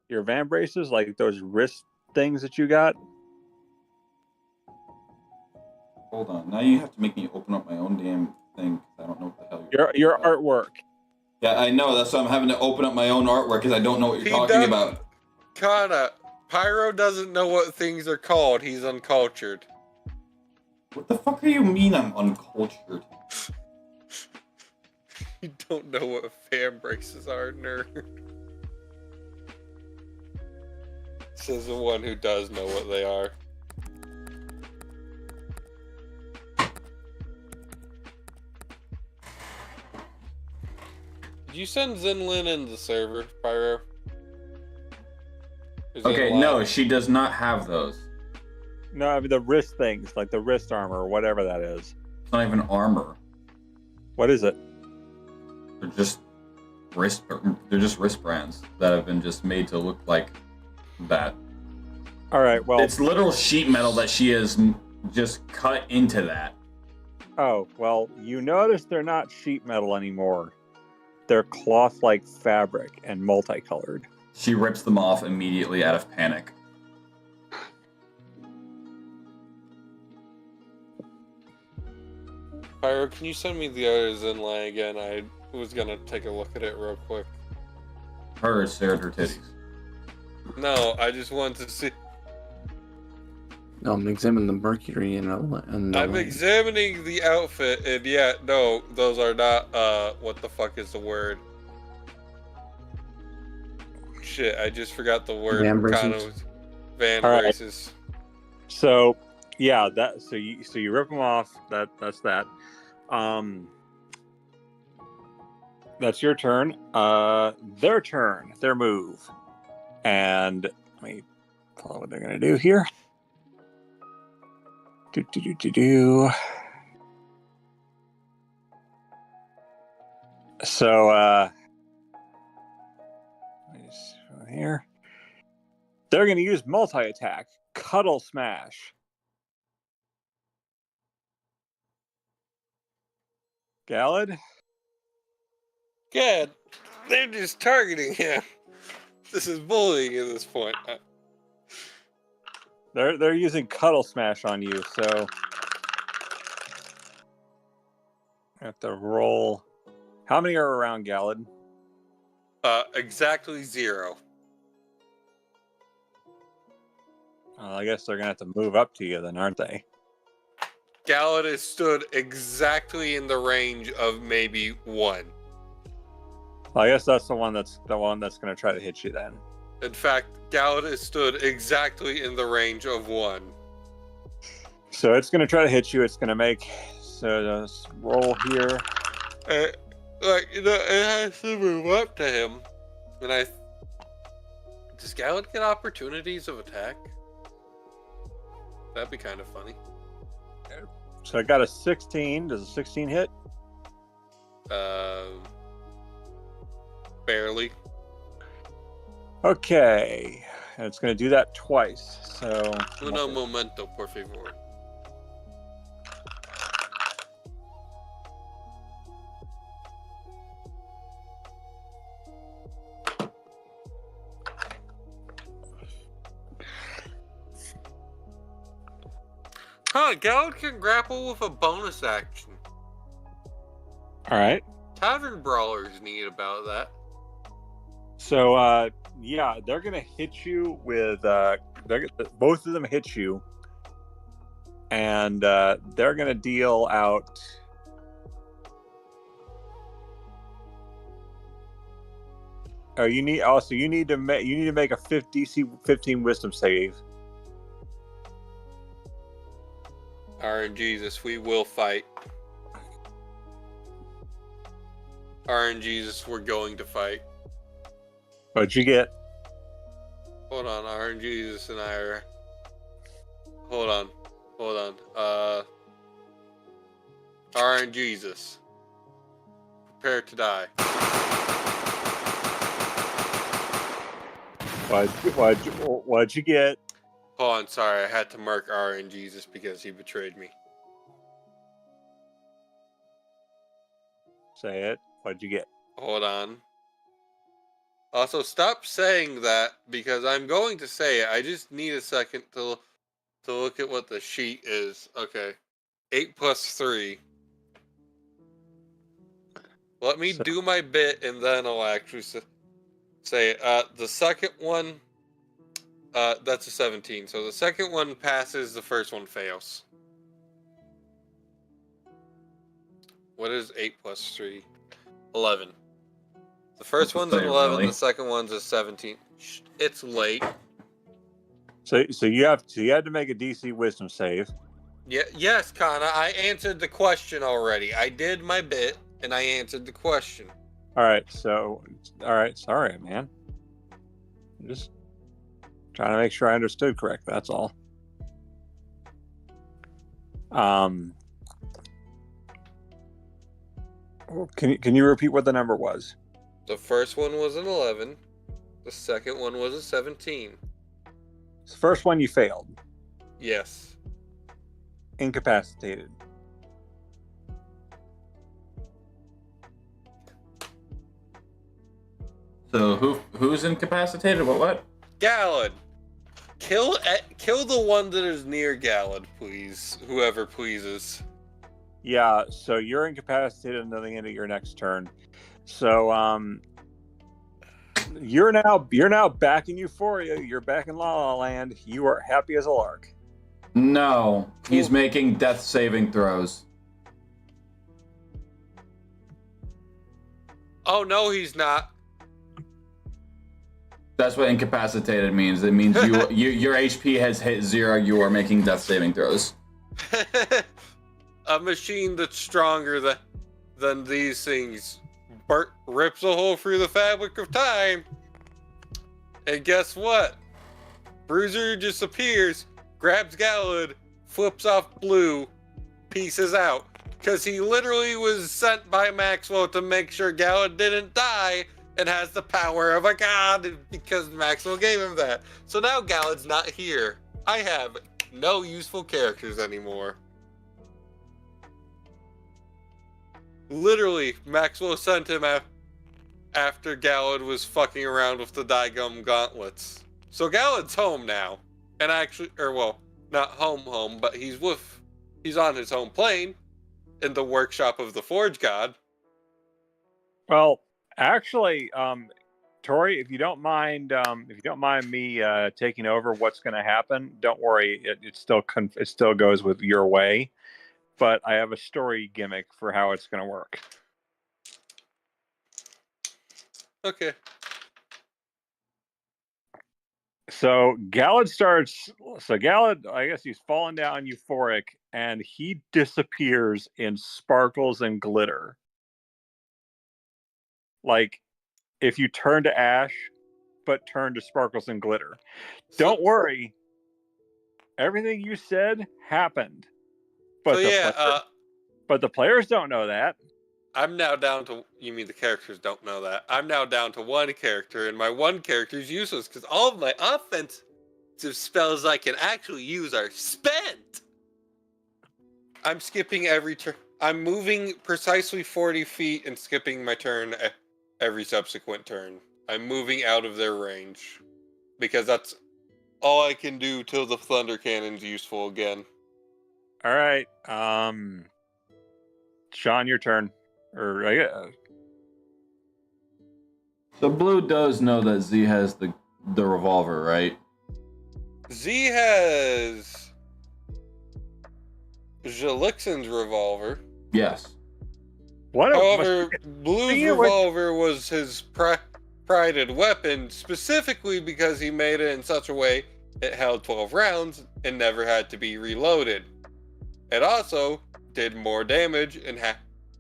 Your van braces, like those wrist things that you got. Hold on. Now you have to make me open up my own damn thing. I don't know what the hell Your artwork. Yeah, I know. That's why I'm having to open up my own artwork because I don't know what you're talking about. Kanna, Pyro doesn't know what things are called. He's uncultured. What the fuck do you mean I'm uncultured? You don't know what fan braces are, nerd. Says the one who does know what they are. Did you send Zinlin in the server, Pyro? Okay, no, she does not have those. No, I mean the wrist things, like the wrist armor or whatever that is. It's not even armor. What is it? They're just wristbands that have been just made to look like that. All right, well, it's literal sheet metal that she has just cut into that. Oh, well, you notice they're not sheet metal anymore. They're cloth-like fabric and multicolored. She rips them off immediately out of panic. Pyro, can you send me the others in line again? I was gonna take a look at it real quick. Her stared her titties. No, I just wanted to see. No, I'm examining the mercury and I'm examining the outfit, and yeah, no, those are not. What the fuck is the word? Shit, I just forgot the word. Van braces. Van braces. So, yeah, so you rip them off. That's that. That's your turn. Their turn. Their move. And let me follow what they're gonna do here. So, let me just go here. They're going to use multi-attack. Cuddle Smash. Gallad? God, they're just targeting him. This is bullying at this point. They're using Cuddle Smash on you, so I have to roll. How many are around Gallad? Exactly 0. I guess they're gonna have to move up to you then, aren't they? Gallad is stood exactly in the range of maybe 1. Well, I guess that's the one that's gonna try to hit you then. In fact, Gallad is stood exactly in the range of 1. So it's gonna try to hit you. It's gonna make just roll here. It has to move up to him, and does Gallad get opportunities of attack? That'd be kind of funny. So I got a 16. Does a 16 hit? Barely. Okay. And it's going to do that twice. So. Uno momento, por favor. Huh, Gallad can grapple with a bonus action. All right. Tavern Brawler's neat about that. So, yeah, they're gonna hit you with. Both of them hit you, and they're gonna deal out. You need to make a DC 15 Wisdom save. RNGesus, we will fight. RNGesus, we're going to fight. What'd you get? Hold on, RNGesus and I are... Hold on. RNGesus. Prepare to die. What'd you get? Hold on, sorry, I had to mark RNGesus because he betrayed me. Say it. What'd you get? Hold on. Also, stop saying that because I'm going to say it. I just need a second to look at what the sheet is. Okay. 8 plus 3. Let me do my bit and then I'll actually say it. The second one, that's a 17. So the second one passes, the first one fails. What is 8 plus 3? 11. The first one's an 11, really? The second one's a 17. It's late. So you had to make a DC Wisdom save. Yeah, yes, Kanna. I answered the question already. I did my bit and I answered the question. All right. Sorry, man. I'm just trying to make sure I understood correct. That's all. Can you repeat what the number was? The first one was an 11. The second one was a 17. The first one you failed. Yes. Incapacitated. So who's incapacitated? What? Gallad. Kill the one that is near Gallad, please. Whoever pleases. Yeah, so you're incapacitated until the end of your next turn. So you're now back in Euphoria. You're back in La La Land. You are happy as a lark. No, he's making death saving throws. Oh no, he's not. That's what incapacitated means. It means your HP has hit 0. You are making death saving throws. A machine that's stronger than these things rips a hole through the fabric of time. And guess what? Bruiser just appears, grabs Gallad, flips off Blue, pieces out. Because he literally was sent by Maxwell to make sure Gallad didn't die and has the power of a god because Maxwell gave him that. So now Gallad's not here. I have no useful characters anymore. Literally, Maxwell sent him after Gallad was fucking around with the Digum gauntlets. So Gallad's home now. And actually, not home, but he's on his home plane in the workshop of the Forge God. Well, actually, Tori, if you don't mind me taking over what's going to happen, don't worry. It still goes with your way. But I have a story gimmick for how it's going to work. Okay. So Gallad, I guess he's fallen down euphoric, and he disappears in sparkles and glitter. Like, if you turn to ash, but turn to sparkles and glitter. Don't worry. Everything you said happened. But but the players don't know that. I'm now down to... You mean the characters don't know that? I'm now down to one character, and my one character is useless because all of my offensive spells I can actually use are spent. I'm skipping every turn. I'm moving precisely 40 feet and skipping my turn every subsequent turn. I'm moving out of their range because that's all I can do till the Thunder Cannon's useful again. All right. Sean, your turn. So Blue does know that Z has the revolver, right? Z has Jalixin's revolver. Yes. However, Blue's revolver was his prided weapon, specifically because he made it in such a way it held 12 rounds and never had to be reloaded. It also did more damage and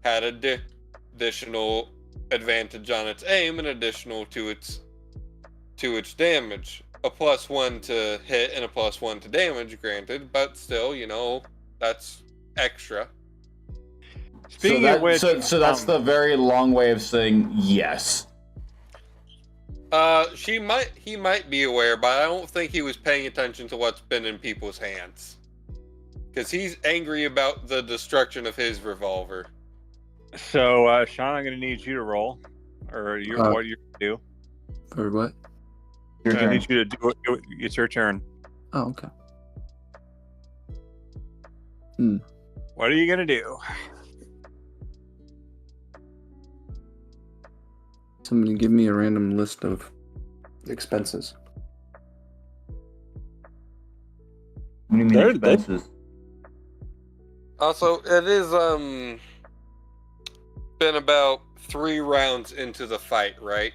had additional advantage on its aim and additional to its damage. A +1 to hit and a +1 to damage, granted, but still, that's extra. Speaking of which, so that's the very long way of saying yes. He might be aware, but I don't think he was paying attention to what's been in people's hands. Because he's angry about the destruction of his revolver. So, Sean, I'm going to need you to roll. Or what you do. For what? I need you to do it. It's your turn. Oh, okay. What are you going to do? Somebody give me a random list of expenses. What do you mean expenses? Also, it is been about 3 rounds into the fight, right?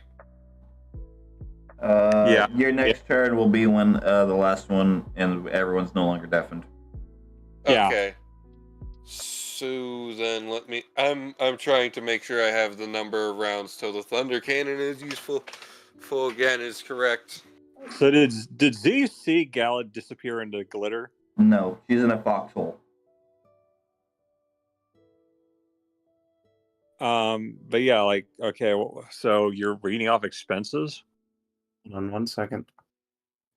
Yeah. Your next turn will be when the last one and everyone's no longer deafened. Okay. Yeah. So then I'm trying to make sure I have the number of rounds till the thunder cannon is useful. Full again is correct. So did Z see Galad disappear into glitter? No, she's in a foxhole. But yeah, okay, so you're reading off expenses? Hold on 1 second.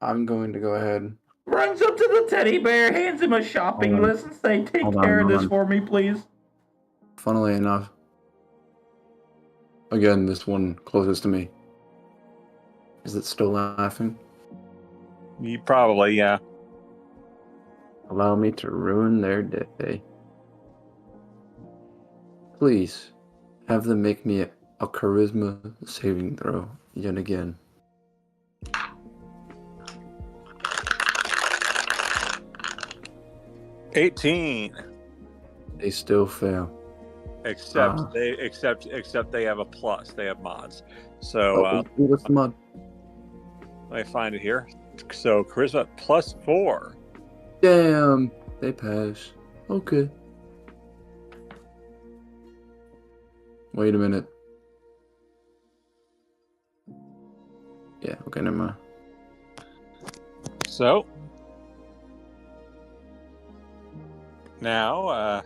I'm going to go ahead. Runs up to the teddy bear, hands him a shopping list, and say, "Take care of this for me, please." Funnily enough, again, this one closest to me. Is it still laughing? You probably, yeah. Allow me to ruin their day. Please, have them make me a charisma saving throw yet again. $18. They still fail. Except they have a plus. They have mods. So what's the mod? Let me find it here. So charisma +4. Damn, they pass. Okay. Wait a minute. Yeah, okay, never mind. So now,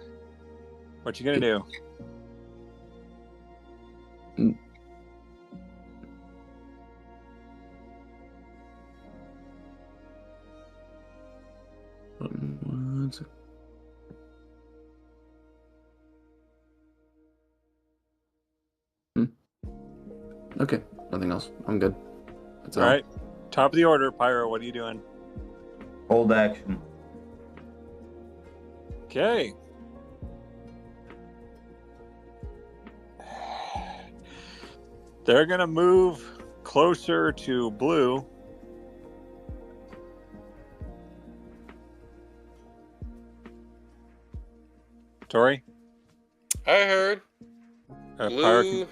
what you gonna do? Okay, nothing else. I'm good. That's all right. Top of the order, Pyro. What are you doing? Hold action. Okay. They're gonna move closer to Blue. Tori? I heard. Blue.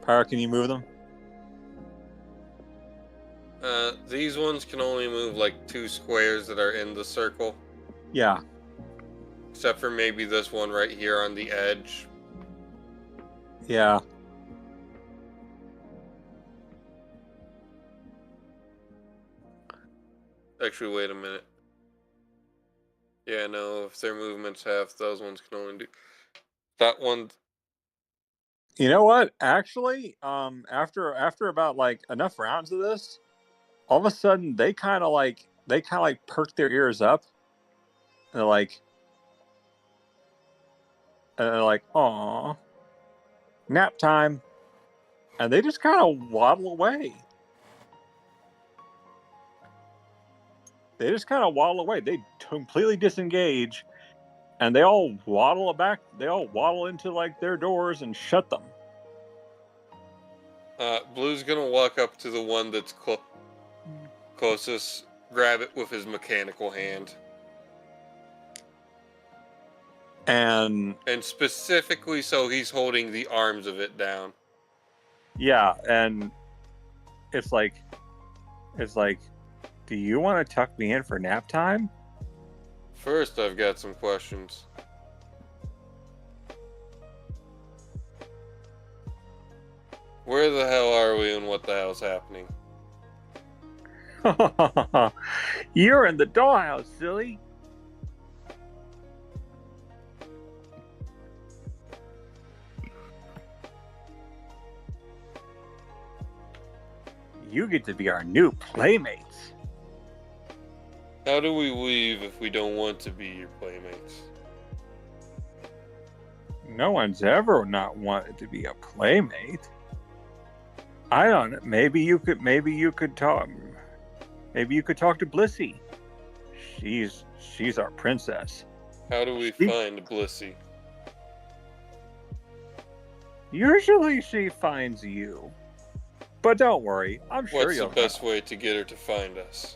Pyro, can you move them? These ones can only move like 2 squares that are in the circle. Yeah. Except for maybe this one right here on the edge. Yeah. Actually, wait a minute. Yeah, no, if their movement's half, those ones can only do... That one... You know what? Actually, after about enough rounds of this, all of a sudden they kind of perk their ears up. And they're like, "Aw, nap time," and they just kind of waddle away. They completely disengage, and they all waddle back. They all waddle into like their doors and shut them. Blue's gonna walk up to the one that's closest, grab it with his mechanical hand. And specifically so he's holding the arms of it down. Yeah, and it's like, do you want to tuck me in for nap time? First, I've got some questions. Where the hell are we and what the hell's happening? You're in the dollhouse, silly. You get to be our new playmates. How do we leave if we don't want to be your playmates? No one's ever not wanted to be a playmate. I don't know. Maybe you could talk. Maybe you could talk to Blissey. She's our princess. How do we find Blissey? Usually she finds you. But don't worry, I'm sure What's you'll the best way to get her to find us?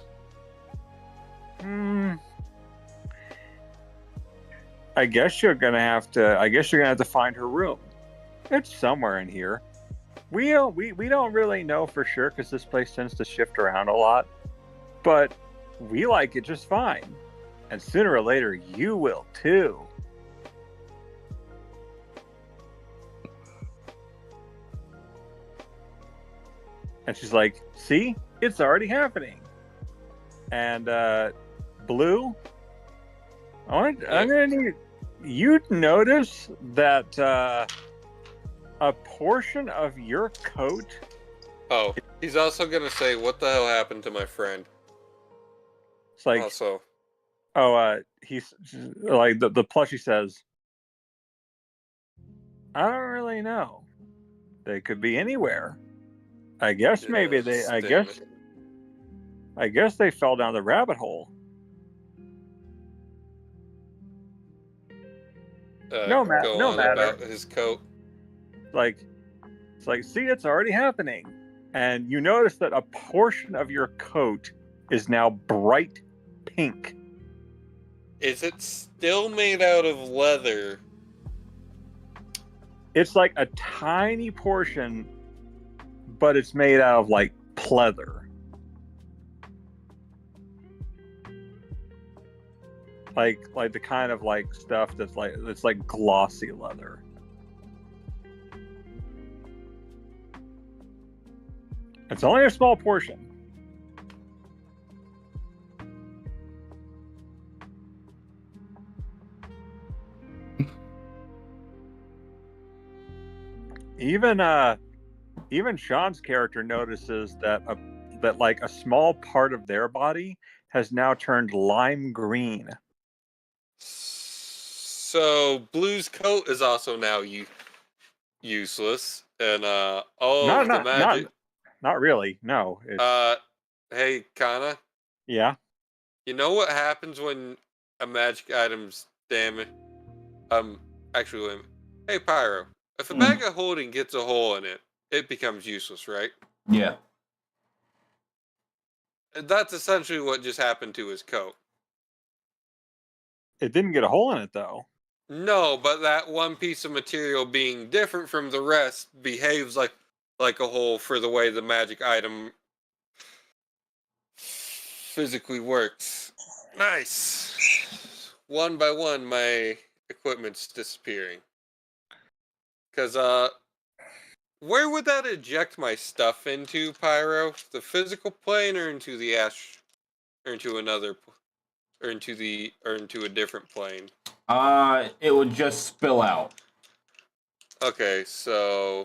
I guess you're gonna have to find her room. It's somewhere in here. We don't really know for sure because this place tends to shift around a lot. But we like it just fine. And sooner or later you will too. And she's like, see, it's already happening. And Blue, I'm gonna need you to notice that a portion of your coat. Oh, he's also gonna say, "What the hell happened to my friend?" It's like, also, he's like the plushie says, I don't really know. They could be anywhere. I guess maybe they. I guess they fell down the rabbit hole. No matter. About his coat. It's like, see, it's already happening, and you notice that a portion of your coat is now bright pink. Is it still made out of leather? It's like a tiny portion, but it's made out of like pleather. Like the kind of like stuff that's like glossy leather. It's only a small portion. Even Sean's character notices that like a small part of their body has now turned lime green. So Blue's coat is also now useless, and the magic. Not really. No. Hey, Kanna. Yeah. You know what happens when a magic item's damaged? Actually, wait a minute. Hey, Pyro. If a bag of holding gets a hole in it, it becomes useless, right? Yeah. That's essentially what just happened to his coat. It didn't get a hole in it, though. No, but that one piece of material being different from the rest behaves like a hole for the way the magic item physically works. Nice. One by one, my equipment's disappearing. Because, where would that eject my stuff into, Pyro? The physical plane or into the or into another, or into a different plane? It would just spill out. Okay, so